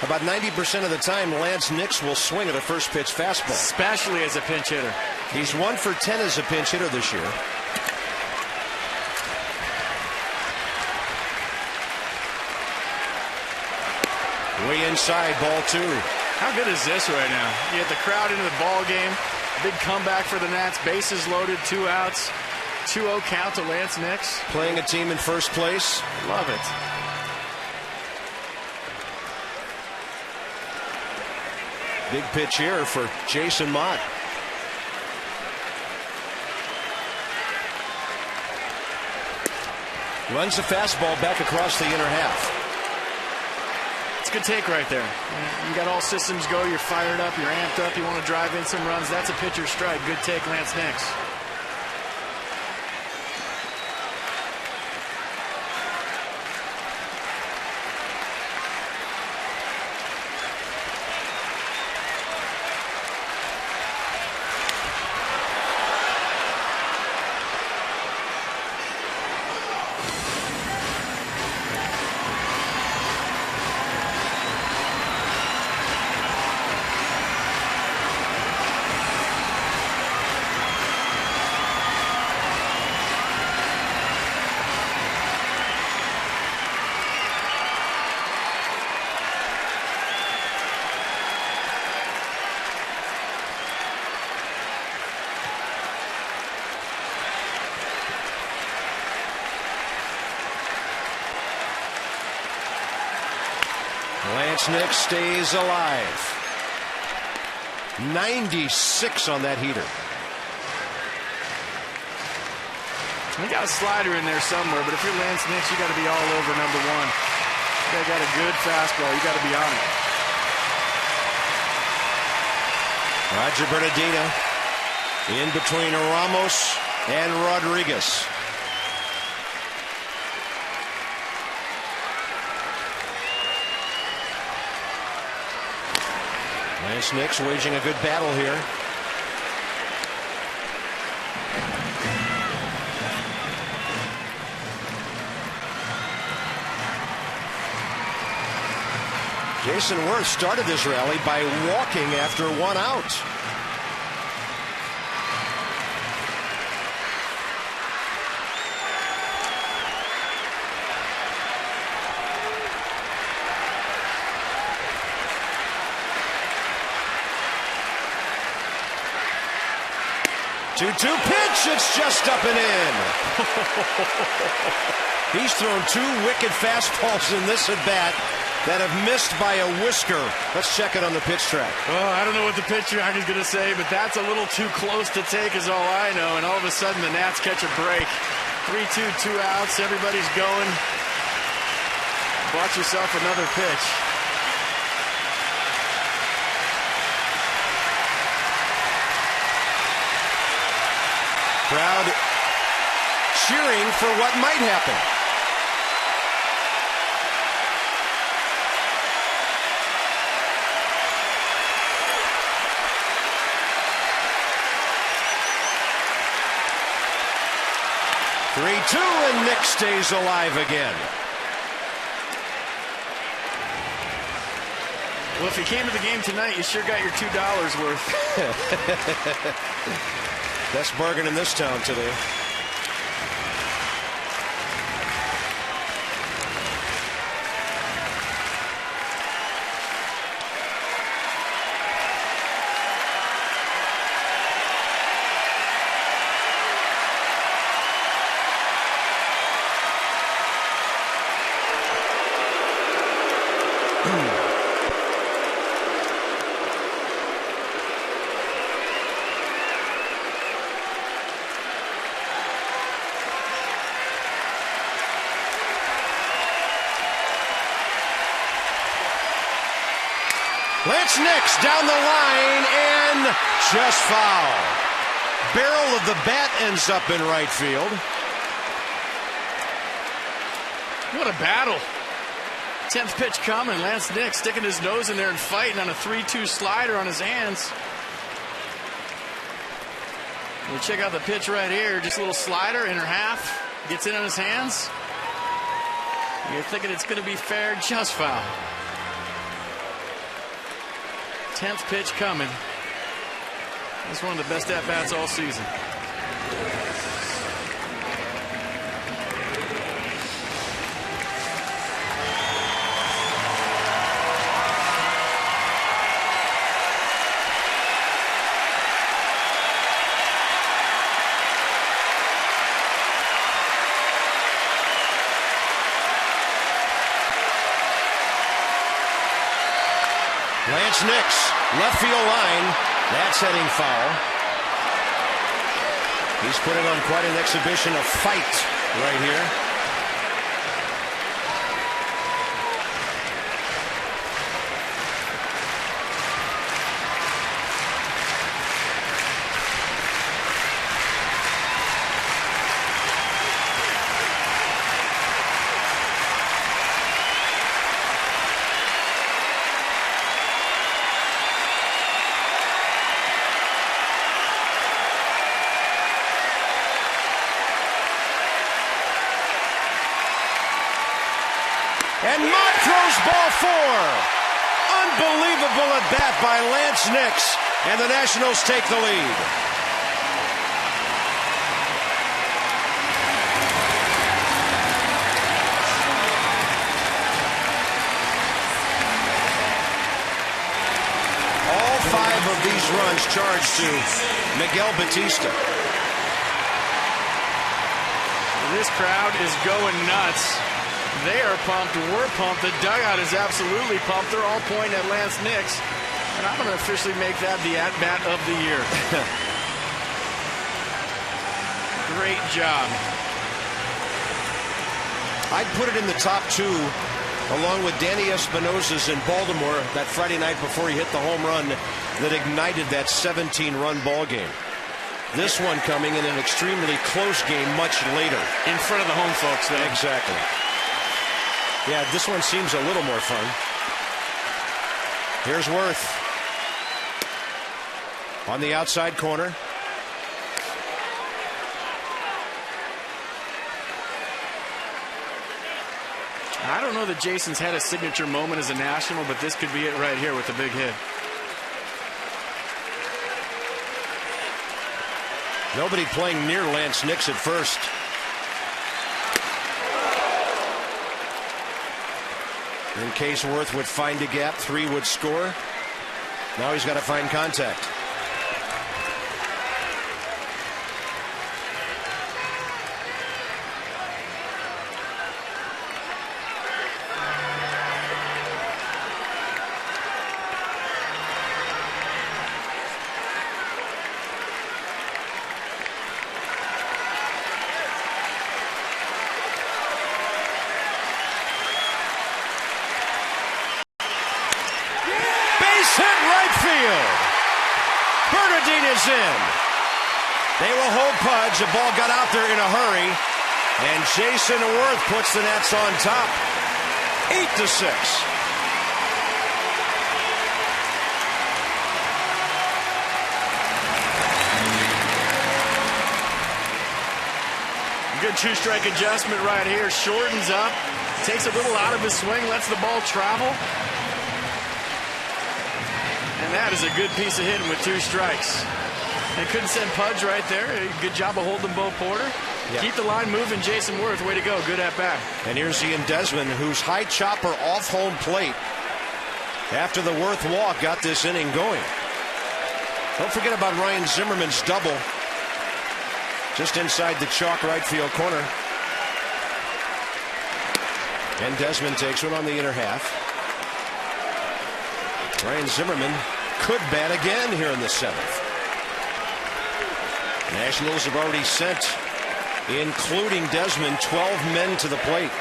about 90% of the time Lance Nix will swing at a first pitch fastball. Especially as a pinch hitter. He's 1 for 10 as a pinch hitter this year. Way inside, ball 2. How good is this right now? You get the crowd into the ball game. Big comeback for the Nats. Bases loaded, 2 outs. 2-0 count to Lance Nix. Playing a team in first place. Love it. Big pitch here for Jason Mott. Runs the fastball back across the inner half. It's a good take right there. You got all systems go. You're fired up. You're amped up. You want to drive in some runs. That's a pitcher's strike. Good take, Lance Nix. Lance Nix stays alive. 96 on that heater. We got a slider in there somewhere, but if you're Lance Nix, you got to be all over number 1. They got a good fastball. You got to be on it. Roger Bernadina in between Ramos and Rodriguez. Lance Nix waging a good battle here. Jason Worth started this rally by walking after 1 out. Two-2 pitch, it's just up and in. He's thrown 2 wicked fastballs in this at-bat that have missed by a whisker. Let's check it on the pitch track. Well, I don't know what the pitch track is going to say, but that's a little too close to take is all I know. And all of a sudden, the Nats catch a break. 3-2, 2 outs, everybody's going. Watch yourself another pitch. Crowd cheering for what might happen. 2, and Nick stays alive again. Well, if you came to the game tonight, you sure got your $2 worth. Best bargain in this town today. Lance Nix down the line and just foul. Barrel of the bat ends up in right field. What a battle. 10th pitch coming. Lance Nix sticking his nose in there and fighting on a 3-2 slider on his hands. You check out the pitch right here. Just a little slider, inner half. Gets in on his hands. You're thinking it's going to be fair, just foul. 10th pitch coming. It's one of the best at-bats all season. Lance Nix, left field line. That's heading foul. He's putting on quite an exhibition of fight right here. And Mott throws ball 4. Unbelievable at bat by Lance Nix. And the Nationals take the lead. All 5 of these runs charged to Miguel Batista. This crowd is going nuts. They are pumped. We're pumped. The dugout is absolutely pumped. They're all pointing at Lance Nix. And I'm going to officially make that the at-bat of the year. Great job. I'd put it in the top 2, along with Danny Espinosa's in Baltimore that Friday night before he hit the home run that ignited that 17-run ball game. This one coming in an extremely close game much later. In front of the home folks, though. Exactly. Yeah, this one seems a little more fun. Here's Worth. On the outside corner. I don't know that Jason's had a signature moment as a National, but this could be it right here with the big hit. Nobody playing near Lance Nix at first. In case Worth would find a gap, 3 would score. Now he's got to find contact. Hit right field. Bernadina's in. They will hold Pudge. The ball got out there in a hurry. And Jason Worth puts the Nats on top. 8-6. good two-strike adjustment right here. Shortens up, takes a little out of his swing, lets the ball travel. And that is a good piece of hitting with 2 strikes. And couldn't send Pudge right there. Good job of holding Bo Porter. Yep. Keep the line moving, Jason Worth. Way to go. Good at bat. And here's Ian Desmond, whose high chopper off home plate after the Worth walk got this inning going. Don't forget about Ryan Zimmerman's double just inside the chalk right field corner. And Desmond takes one on the inner half. Ryan Zimmerman could bat again here in the 7th. Nationals have already sent, including Desmond, 12 men to the plate.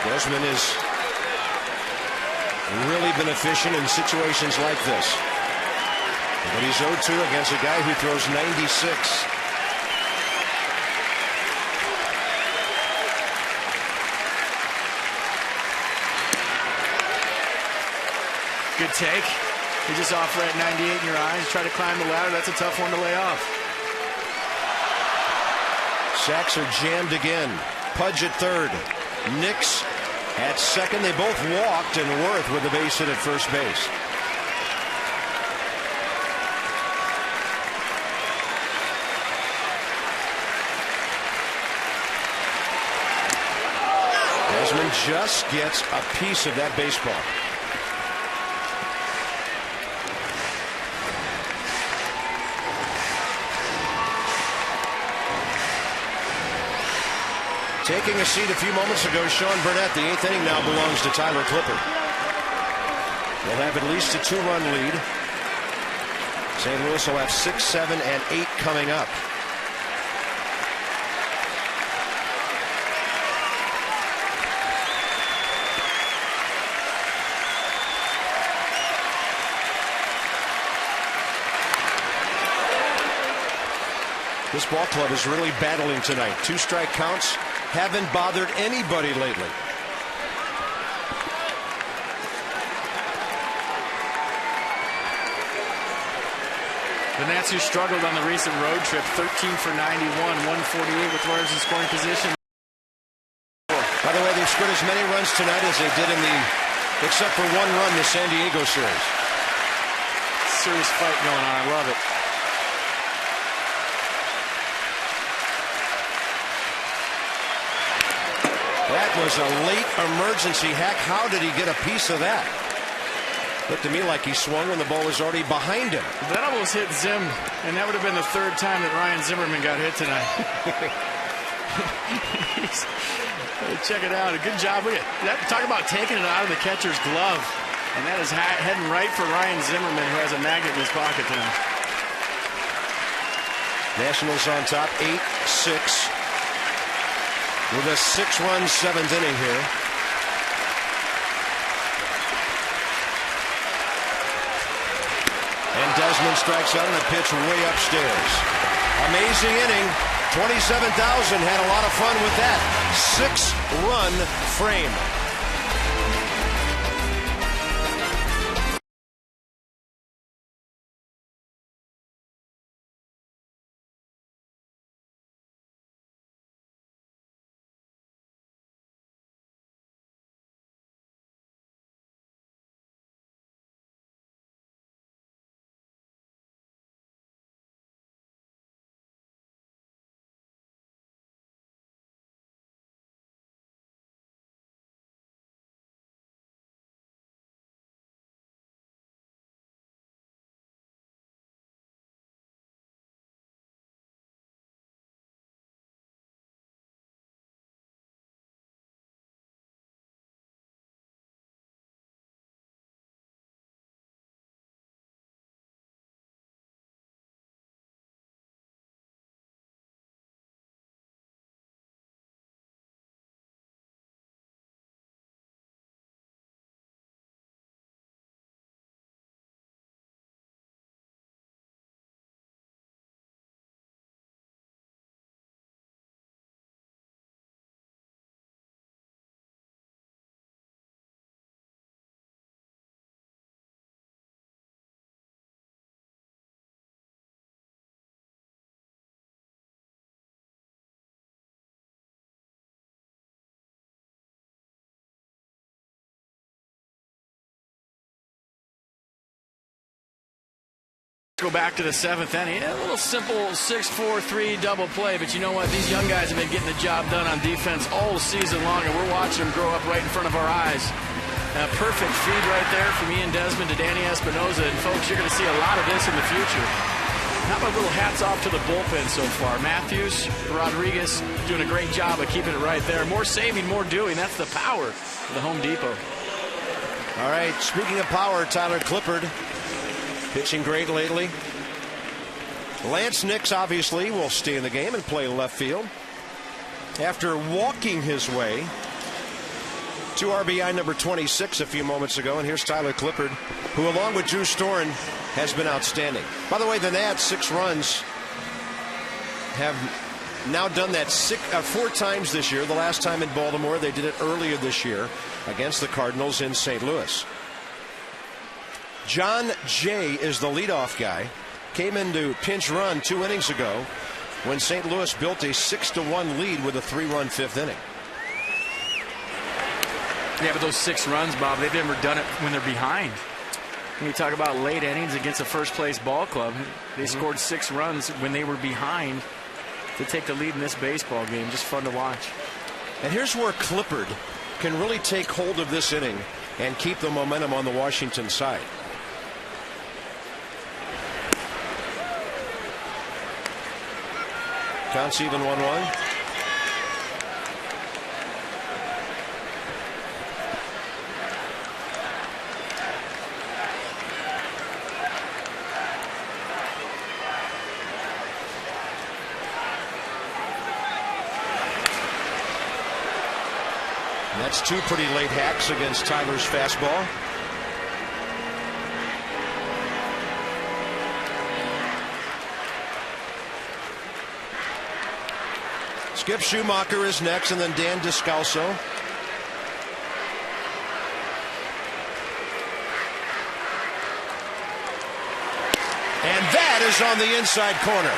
Desmond has really been efficient in situations like this. But he's 0-2 against a guy who throws 96. Good take. You just offer at 98 in your eyes. Try to climb the ladder. That's a tough one to lay off. Sacks are jammed again. Pudge at third. Nix at second. They both walked, and Worth with the base hit at first base. Desmond just gets a piece of that baseball. Taking a seat a few moments ago, Sean Burnett. The 8th inning now belongs to Tyler Clippard. They'll have at least a 2-run lead. St. Louis will have 6, 7, and 8 coming up. This ball club is really battling tonight. 2 strike counts haven't bothered anybody lately. The Nats, who struggled on the recent road trip, 13 for 91, 148 with runners in scoring position. By the way, they've scored as many runs tonight as they did in the, except for 1 run, the San Diego series. Serious fight going on. I love it. That was a late emergency hack. How did he get a piece of that? Looked to me like he swung when the ball was already behind him. That almost hit Zim, and that would have been the 3rd time that Ryan Zimmerman got hit tonight. Check it out. A good job. Look at that. Talk about taking it out of the catcher's glove. And that is heading right for Ryan Zimmerman, who has a magnet in his pocket tonight. Nationals on top, 8-6. With a 6-run 7th inning here. And Desmond strikes out on a pitch way upstairs. Amazing inning. 27,000 had a lot of fun with that 6-run frame. Go back to the 7th inning. A little simple 6-4-3 double play, but you know what? These young guys have been getting the job done on defense all season long, and we're watching them grow up right in front of our eyes. A perfect feed right there from Ian Desmond to Danny Espinosa, and folks, you're going to see a lot of this in the future. How about little hats off to the bullpen so far? Matthews, Rodriguez doing a great job of keeping it right there. More saving, more doing. That's the power of the Home Depot. All right, speaking of power, Tyler Clippard pitching great lately. Lance Nix obviously will stay in the game and play left field after walking his way to RBI number 26 a few moments ago. And here's Tyler Clippard, who along with Drew Storen has been outstanding. By the way, the Nats, 6 runs, have now done that 4 times this year. The last time in Baltimore, they did it earlier this year against the Cardinals in St. Louis. John Jay is the leadoff guy. Came into pinch run 2 innings ago when St. Louis built a 6-1 lead with a 3-run 5th inning. Yeah, but those 6 runs, Bob, they've never done it when they're behind. When you talk about late innings against a first-place ball club, they scored 6 runs when they were behind to take the lead in this baseball game. Just fun to watch. And here's where Clippard can really take hold of this inning and keep the momentum on the Washington side. Counts even 1-1. That's 2 pretty late hacks against Tyler's fastball. Skip Schumacher is next, and then Dan Descalso. And that is on the inside corner.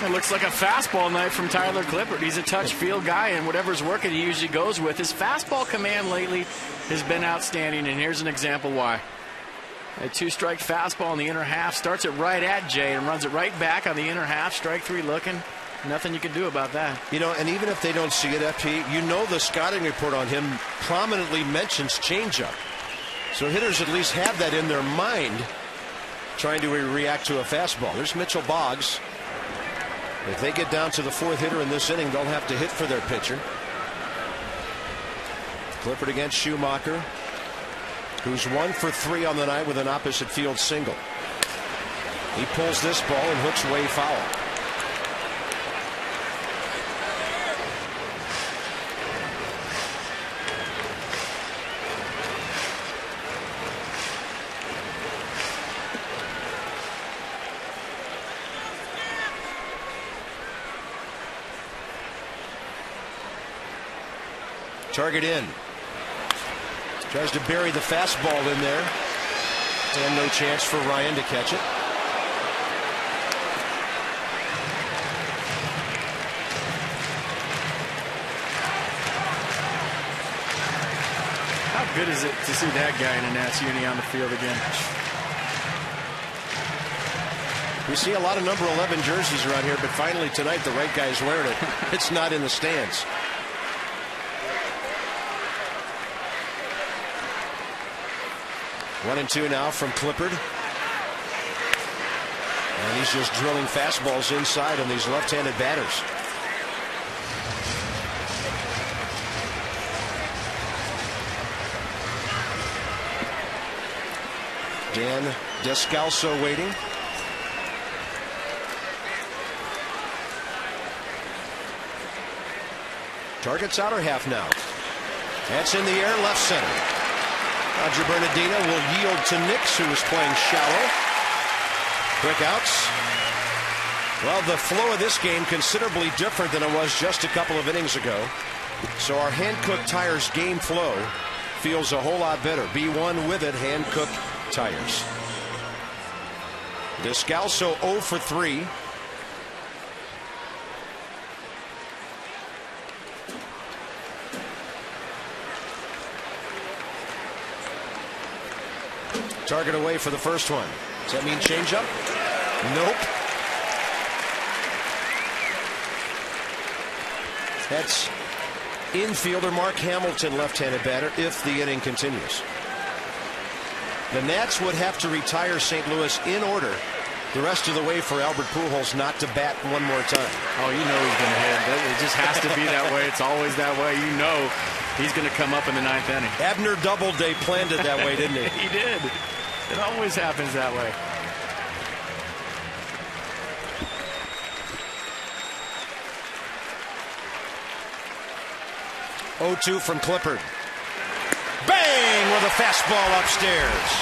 It looks like a fastball night from Tyler Clippard. He's a touch field guy, and whatever's working he usually goes with. His fastball command lately has been outstanding, and here's an example why. A 2-strike fastball in the inner half, starts it right at Jay and runs it right back on the inner half. Strike 3 looking. Nothing you can do about that. You know, and even if they don't see it, FP, you know the scouting report on him prominently mentions changeup. So hitters at least have that in their mind, trying to react to a fastball. There's Mitchell Boggs. If they get down to the 4th hitter in this inning, they'll have to hit for their pitcher. Clippard against Schumacher, who's 1 for 3 on the night with an opposite field single. He pulls this ball and hooks way foul. Target in. Tries to bury the fastball in there. And no chance for Ryan to catch it. How good is it to see that guy in a Nats uni on the field again? We see a lot of number 11 jerseys around here, but finally tonight the right guy's wearing it. It's not in the stands. One and 2 now from Clippard. And he's just drilling fastballs inside on these left-handed batters. Dan Descalso waiting. Target's outer half now. That's in the air, left center. Roger Bernadina will yield to Nix, who is playing shallow. Quick outs. Well, the flow of this game considerably different than it was just a couple of innings ago. So our hand-cooked tires game flow feels a whole lot better. B1 with it, hand-cooked tires. Descalso 0 for 3. Target away for the first one. Does that mean changeup? Nope. That's infielder Mark Hamilton, left-handed batter, if the inning continues. The Nats would have to retire St. Louis in order the rest of the way for Albert Pujols not to bat one more time. Oh, you know he's going to hit. It just has to be that way. It's always that way. You know he's going to come up in the 9th inning. Abner Doubleday planned it that way, didn't he? He did. It always happens that way. Oh-2 from Clippard. Bang with a fastball upstairs.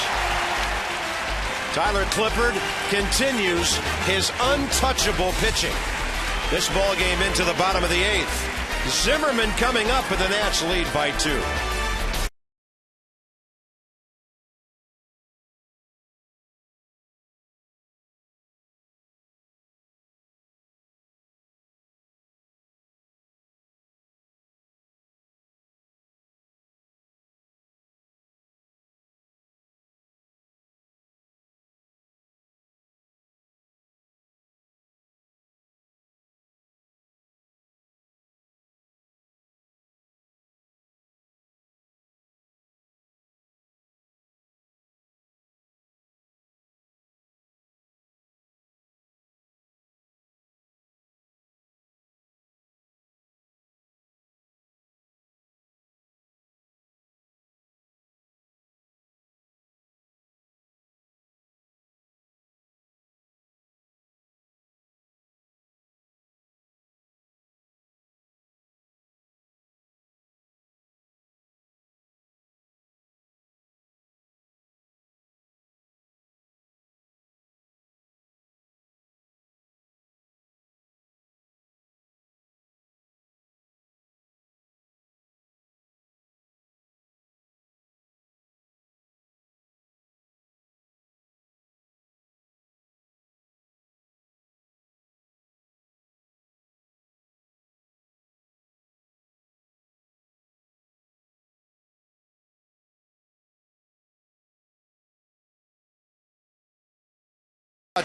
Tyler Clippard continues his untouchable pitching. This ball game into the bottom of the 8th. Zimmerman coming up, and the Nats lead by 2.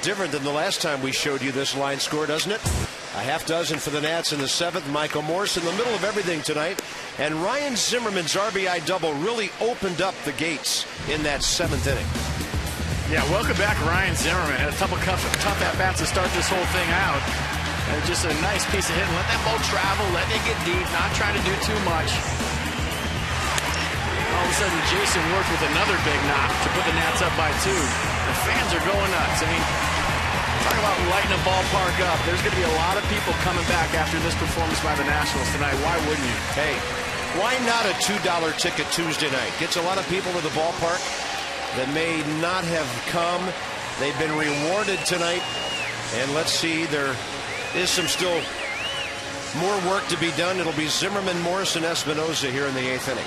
Different than the last time we showed you this line score, doesn't it? A half dozen for the Nats in the 7th. Michael Morse in the middle of everything tonight. And Ryan Zimmerman's RBI double really opened up the gates in that 7th inning. Yeah, welcome back, Ryan Zimmerman. Had a couple tough at-bats to start this whole thing out. And just a nice piece of hitting. Let that ball travel, let it get deep, not trying to do too much. All of a sudden, Jason worked with another big knock to put the Nats up by 2. The fans are going nuts. I mean, talk about lighting a ballpark up. There's going to be a lot of people coming back after this performance by the Nationals tonight. Why wouldn't you? Hey, why not a $2 ticket Tuesday night? Gets a lot of people to the ballpark that may not have come. They've been rewarded tonight. And let's see, there is some still more work to be done. It'll be Zimmerman, Morris, and Espinosa here in the 8th inning.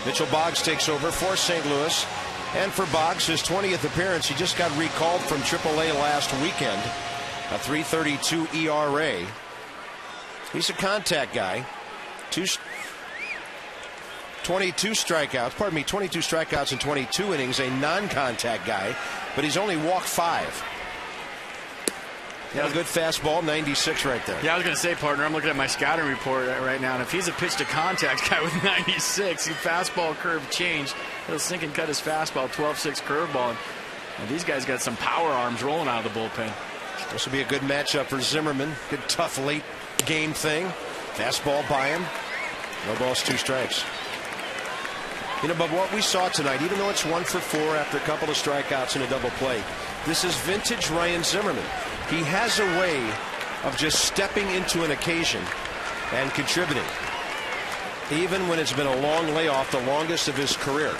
Mitchell Boggs takes over for St. Louis. And for Boggs, his 20th appearance, he just got recalled from AAA last weekend. A 3.32 ERA. He's a contact guy. 22 strikeouts in 22 innings, a non-contact guy, but he's only walked 5. Yeah, a good fastball, 96 right there. Yeah, I was going to say, partner, I'm looking at my scouting report right now, and if he's a pitch-to-contact guy with 96, he fastball curve change, he'll sink and cut his fastball, 12-6 curveball. And these guys got some power arms rolling out of the bullpen. This will be a good matchup for Zimmerman. Good, tough, late game thing. Fastball by him. No balls, 2 strikes. You know, but what we saw tonight, even though it's 1 for 4 after a couple of strikeouts and a double play, this is vintage Ryan Zimmerman. He has a way of just stepping into an occasion and contributing, even when it's been a long layoff, the longest of his career.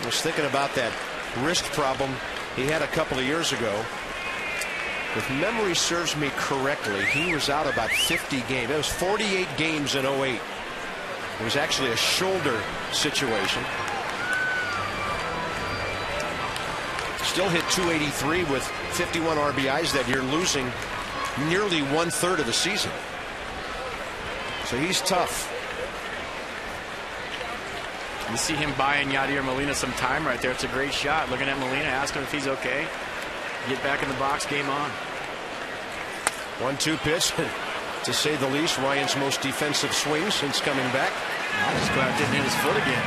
I was thinking about that wrist problem he had a couple of years ago. If memory serves me correctly, he was out about 50 games. It was 48 games in 08. It was actually a shoulder situation. Still hit 283 with 51 RBIs that year, losing nearly 1/3 of the season. So he's tough. You see him buying Yadier Molina some time right there. It's a great shot. Looking at Molina, asking him if he's okay. Get back in the box, game on. 1-2 pitch, to say the least. Ryan's most defensive swing since coming back. I'm just glad it didn't hit his foot again.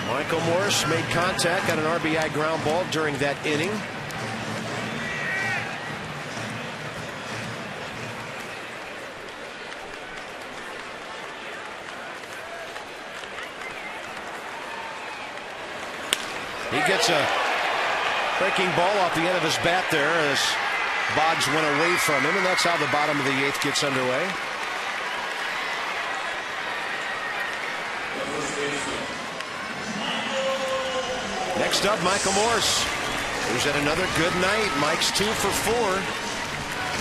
Michael Morse made contact on an RBI ground ball during that inning. He gets a breaking ball off the end of his bat there as Boggs went away from him, and that's how the bottom of the 8th gets underway. Next up, Michael Morse, who's had another good night. Mike's 2 for 4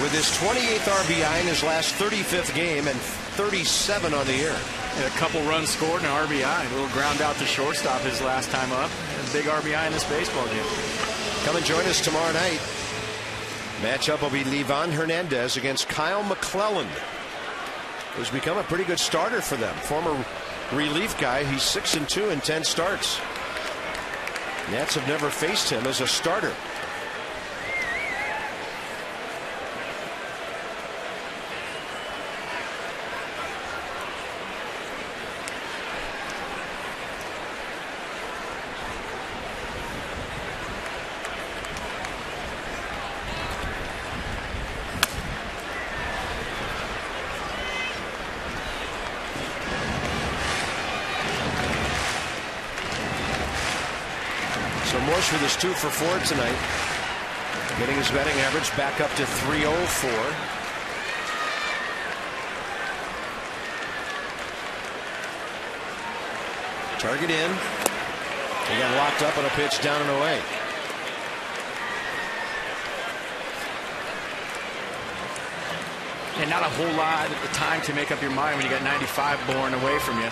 with his 28th RBI in his last 35th game and 37 on the year. And a couple runs scored and an RBI. A little ground out to shortstop his last time up. A big RBI in this baseball game. Come and join us tomorrow night. Matchup will be Livan Hernandez against Kyle McClellan, who's become a pretty good starter for them. Former relief guy. He's 6-2 in 10 starts. Nats have never faced him as a starter. So Morse with his 2 for 4 tonight, getting his batting average back up to .304. Target in. He got locked up on a pitch down and away. And not a whole lot at the time to make up your mind when you got 95 borne away from you.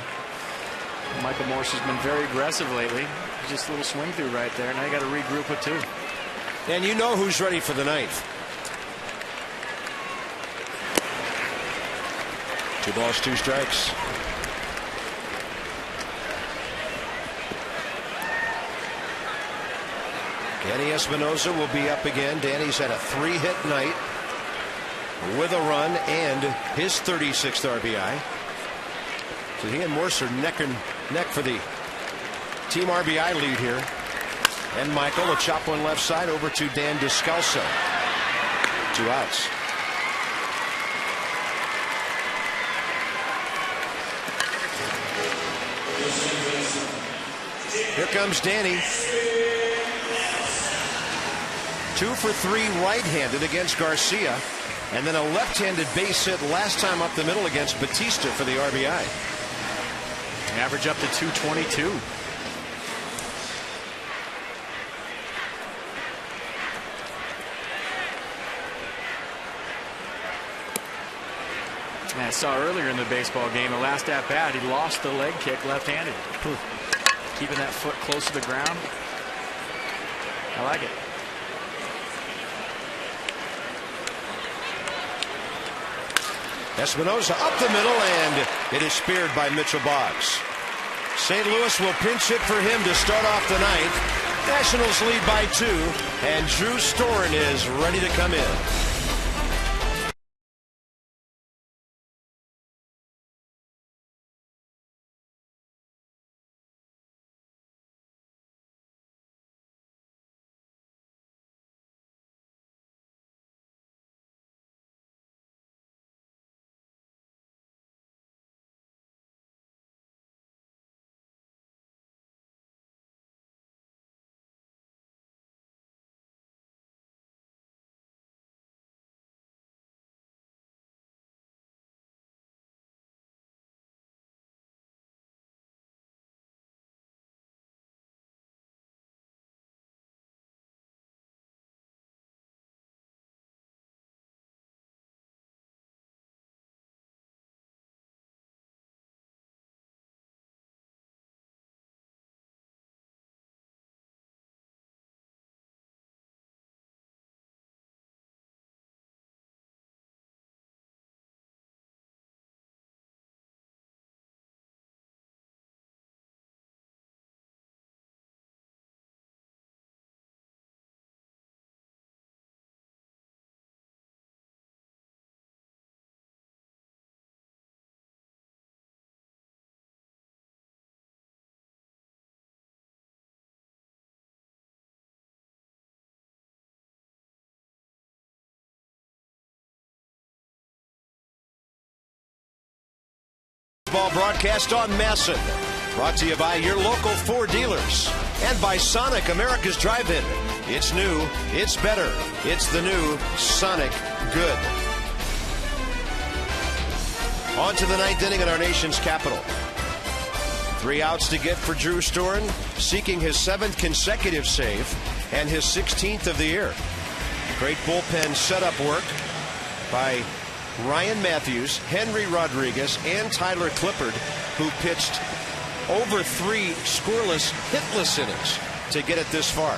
Michael Morse has been very aggressive lately. Just a little swing through right there. Now you got to regroup with 2. And you know who's ready for the 9th. 2 balls, 2 strikes. Danny Espinosa will be up again. Danny's had a 3-hit night with a run and his 36th RBI. So he and Morse are neck and neck for the team RBI lead here. And Michael, a chop one left side over to Dan Descalso. 2 outs. Here comes Danny. 2 for 3 right-handed against Garcia. And then a left-handed base hit last time up the middle against Batista for the RBI. Average up to 222. And I saw earlier in the baseball game, the last at bat, he lost the leg kick left-handed. Keeping that foot close to the ground. I like it. Espinosa up the middle, and it is speared by Mitchell Boggs. St. Louis will pinch hit for him to start off the 9th. Nationals lead by 2, and Drew Storen is ready to come in. baseball broadcast on Masson. Brought to you by your local Ford dealers and by Sonic, America's drive-in. It's new, it's better, it's the new Sonic Good. On to the ninth inning in our nation's capital. 3 outs to get for Drew Storen, seeking his 7th consecutive save and his 16th of the year. Great bullpen setup work by Ryan Matthews, Henry Rodriguez, and Tyler Clippard, who pitched over 3 scoreless, hitless innings to get it this far.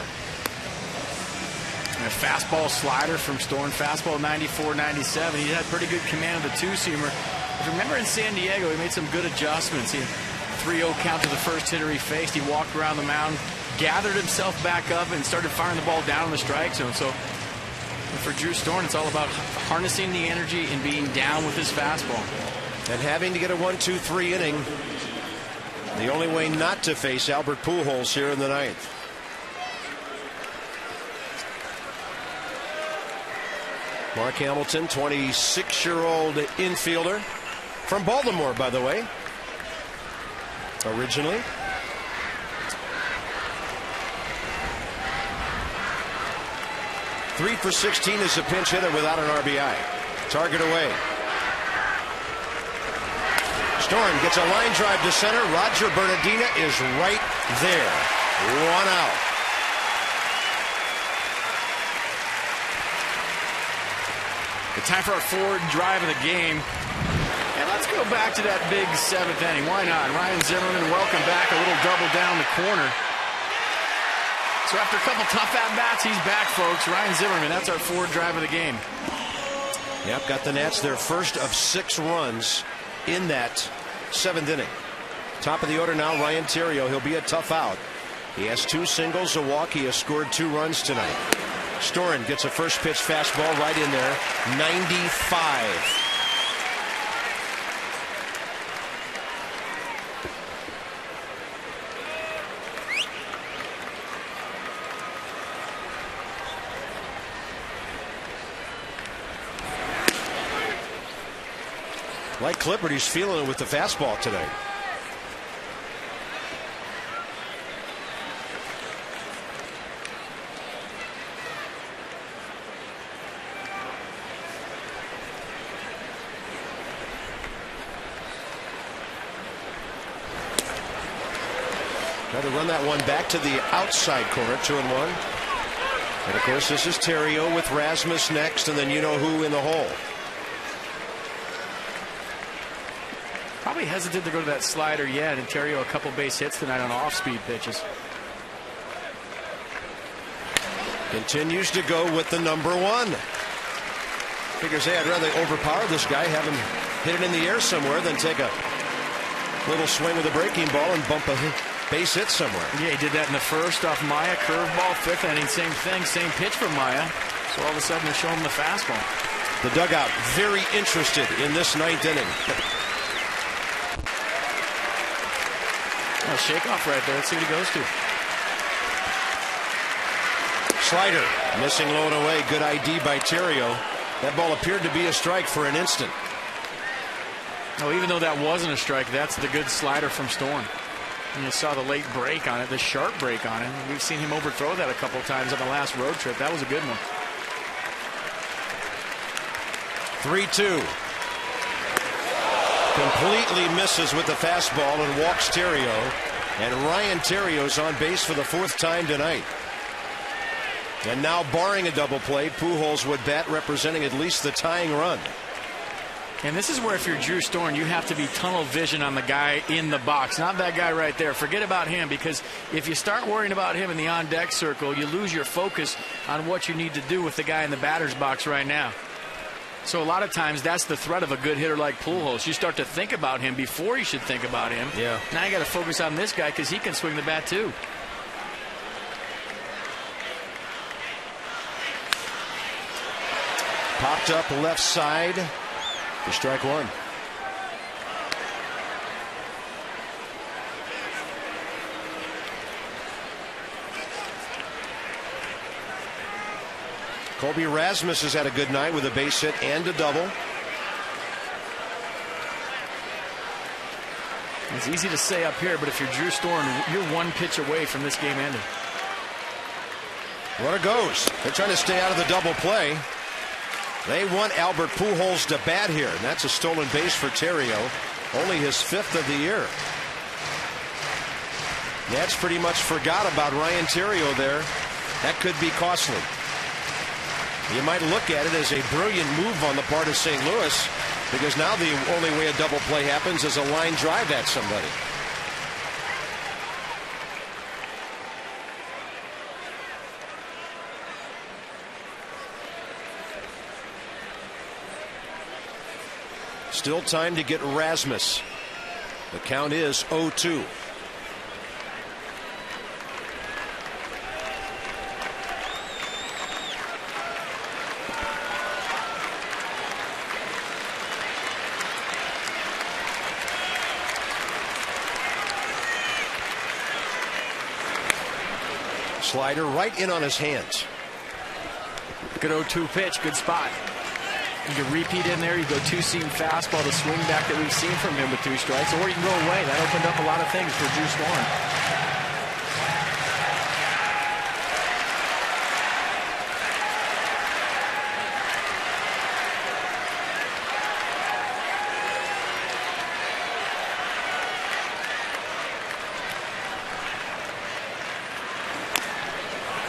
A fastball slider from Storen, fastball 94, 97. He had pretty good command of the two-seamer. If you remember in San Diego, he made some good adjustments. He had 3-0 count to the first hitter he faced. He walked around the mound, gathered himself back up, and started firing the ball down in the strike zone. So for Drew Storen, it's all about harnessing the energy and being down with his fastball. And having to get a 1-2-3 inning. The only way not to face Albert Pujols here in the ninth. Mark Hamilton, 26-year-old infielder from Baltimore, by the way, originally. Three for 16 as a pinch hitter without an RBI. Target away. Storen gets a line drive to center. Roger Bernadina is right there. 1 out. The time for our fourth drive of the game. And let's go back to that big 7th inning. Why not? Ryan Zimmerman, welcome back. A little double down the corner. So after a couple tough at-bats, he's back, folks. Ryan Zimmerman, that's our fourth drive of the game. Yep, got the Nats their first of 6 runs in that 7th inning. Top of the order now, Ryan Theriot. He'll be a tough out. He has 2 singles, a walk. He has scored 2 runs tonight. Storen gets a first pitch fastball right in there. 95. Like Clippard, he's feeling it with the fastball today. Try to run that one back to the outside corner, 2-1. And of course, this is Theriot with Rasmus next, and then you know who in the hole. Probably hesitant to go to that slider yet, and Theriot a couple base hits tonight on off-speed pitches. Continues to go with the number 1. Figures, hey, I'd rather overpower this guy, have him hit it in the air somewhere, than take a little swing with a breaking ball and bump a base hit somewhere. Yeah, he did that in the first off Maya, curveball, 5th inning, same thing, same pitch from Maya. So all of a sudden they're showing him the fastball. The dugout very interested in this 9th inning. Oh, shake off right there. Let's see what he goes to. Slider missing low and away. Good ID by Theriot. That ball appeared to be a strike for an instant. Oh, even though that wasn't a strike, that's the good slider from Storen. And you saw the late break on it, the sharp break on it. We've seen him overthrow that a couple times on the last road trip. That was a good one. 3-2. Completely misses with the fastball and walks Theriot. And Ryan Theriot's on base for the 4th time tonight. And now, barring a double play, Pujols would bat, representing at least the tying run. And this is where, if you're Drew Storen, you have to be tunnel vision on the guy in the box, not that guy right there. Forget about him, because if you start worrying about him in the on-deck circle, you lose your focus on what you need to do with the guy in the batter's box right now. So a lot of times that's the threat of a good hitter like Pujols. You start to think about him before you should think about him. Yeah. Now you got to focus on this guy because he can swing the bat too. Popped up left side for strike 1. Colby Rasmus has had a good night with a base hit and a double. It's easy to say up here, but if you're Drew Storen, you're one pitch away from this game ending. Runner goes. They're trying to stay out of the double play. They want Albert Pujols to bat here, and that's a stolen base for Theriot. Only his 5th of the year. Nats pretty much forgot about Ryan Theriot there. That could be costly. You might look at it as a brilliant move on the part of St. Louis, because now the only way a double play happens is a line drive at somebody. Still time to get Rasmus. The count is 0-2. Slider right in on his hands. Good 0-2 pitch, good spot. You can repeat in there, you go two-seam fastball, the swing back that we've seen from him with 2 strikes, or you can go away. That opened up a lot of things for Drew Storen.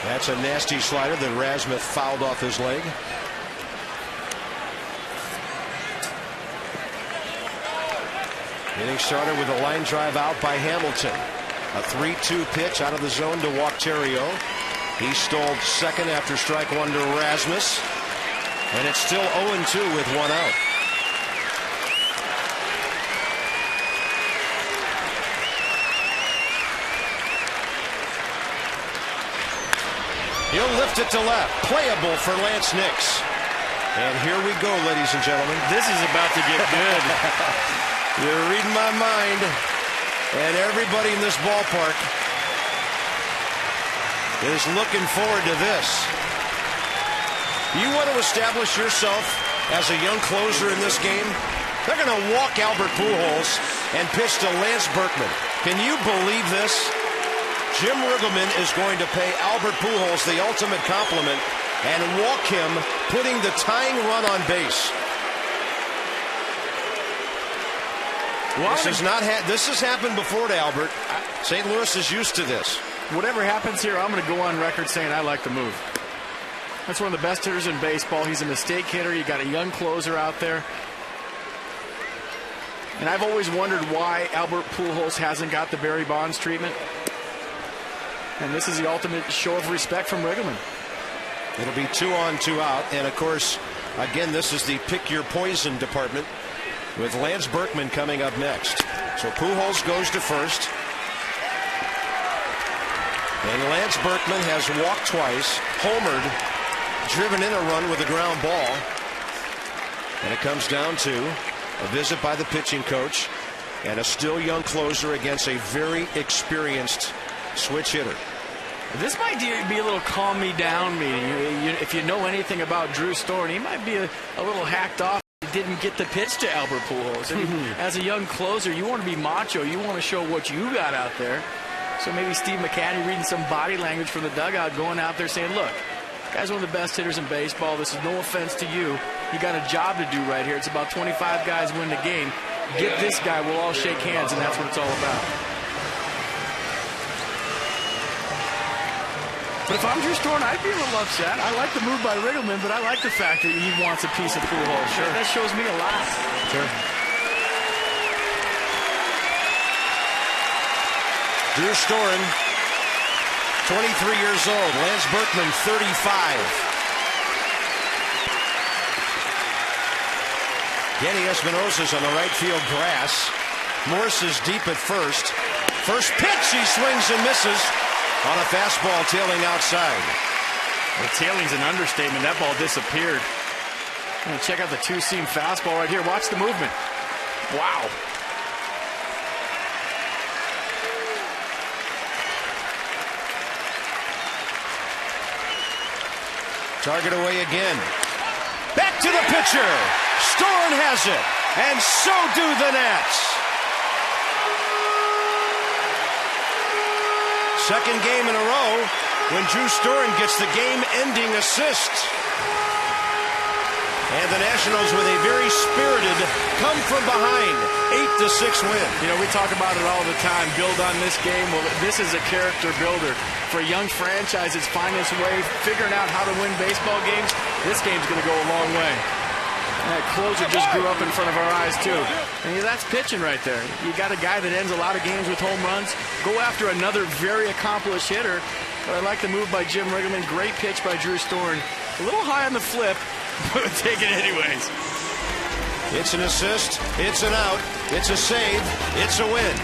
That's a nasty slider that Rasmus fouled off his leg. Getting started with a line drive out by Hamilton. A 3-2 pitch out of the zone to walk Theriot. He stole second after strike 1 to Rasmus. And it's still 0-2 with 1 out. He'll lift it to left. Playable for Lance Nix. And here we go, ladies and gentlemen. This is about to get good. You're reading my mind. And everybody in this ballpark is looking forward to this. You want to establish yourself as a young closer in this game? They're going to walk Albert Pujols and pitch to Lance Berkman. Can you believe this? Jim Riggleman is going to pay Albert Pujols the ultimate compliment and walk him, putting the tying run on base. Well, this has happened before to Albert. St. Louis is used to this. Whatever happens here, I'm going to go on record saying I like the move. That's one of the best hitters in baseball. He's a mistake hitter. You got a young closer out there. And I've always wondered why Albert Pujols hasn't got the Barry Bonds treatment. And this is the ultimate show of respect from Riggleman. It'll be 2 on, 2 out. And, of course, again, this is the pick your poison department with Lance Berkman coming up next. So Pujols goes to first. And Lance Berkman has walked twice, homered, driven in a run with a ground ball. And it comes down to a visit by the pitching coach and a still young closer against a very experienced switch hitter. This might be a little calm me down meeting. If you know anything about Drew Storen, he might be a little hacked off. He didn't get the pitch to Albert Pujols. As a young closer, you want to be macho. You want to show what you got out there. So maybe Steve McCanny reading some body language from the dugout, going out there saying, look, guy's one of the best hitters in baseball. This is no offense to you. You got a job to do right here. It's about 25 guys win the game. Get this guy, we'll all shake hands, and that's what it's all about. But if I'm Drew Storen, I'd be a little upset. I like the move by Riggleman, but I like the fact that he wants a piece of Pujols. Sure. That shows me a lot. Sure. Drew Storen, 23 years old. Lance Berkman, 35. Denny Espinosa's on the right field grass. Morse is deep at first. First pitch, he swings and misses. On a fastball tailing outside. Well, tailing's an understatement. That ball disappeared. Check out the two-seam fastball right here. Watch the movement. Wow. Target away again. Back to the pitcher. Storen has it. And so do the Nats. Second game in a row when Drew Storen gets the game-ending assist. And the Nationals with a very spirited come-from-behind 8-6 win. You know, we talk about it all the time, build on this game. Well, this is a character builder. For a young franchise, it's finding its way, figuring out how to win baseball games. This game's going to go a long way. That closer just grew up in front of our eyes, too. And that's pitching right there. You got a guy that ends a lot of games with home runs. Go after another very accomplished hitter. But I like the move by Jim Riggleman. Great pitch by Drew Storen. A little high on the flip, but take it anyways. It's an assist, it's an out, it's a save, it's a win.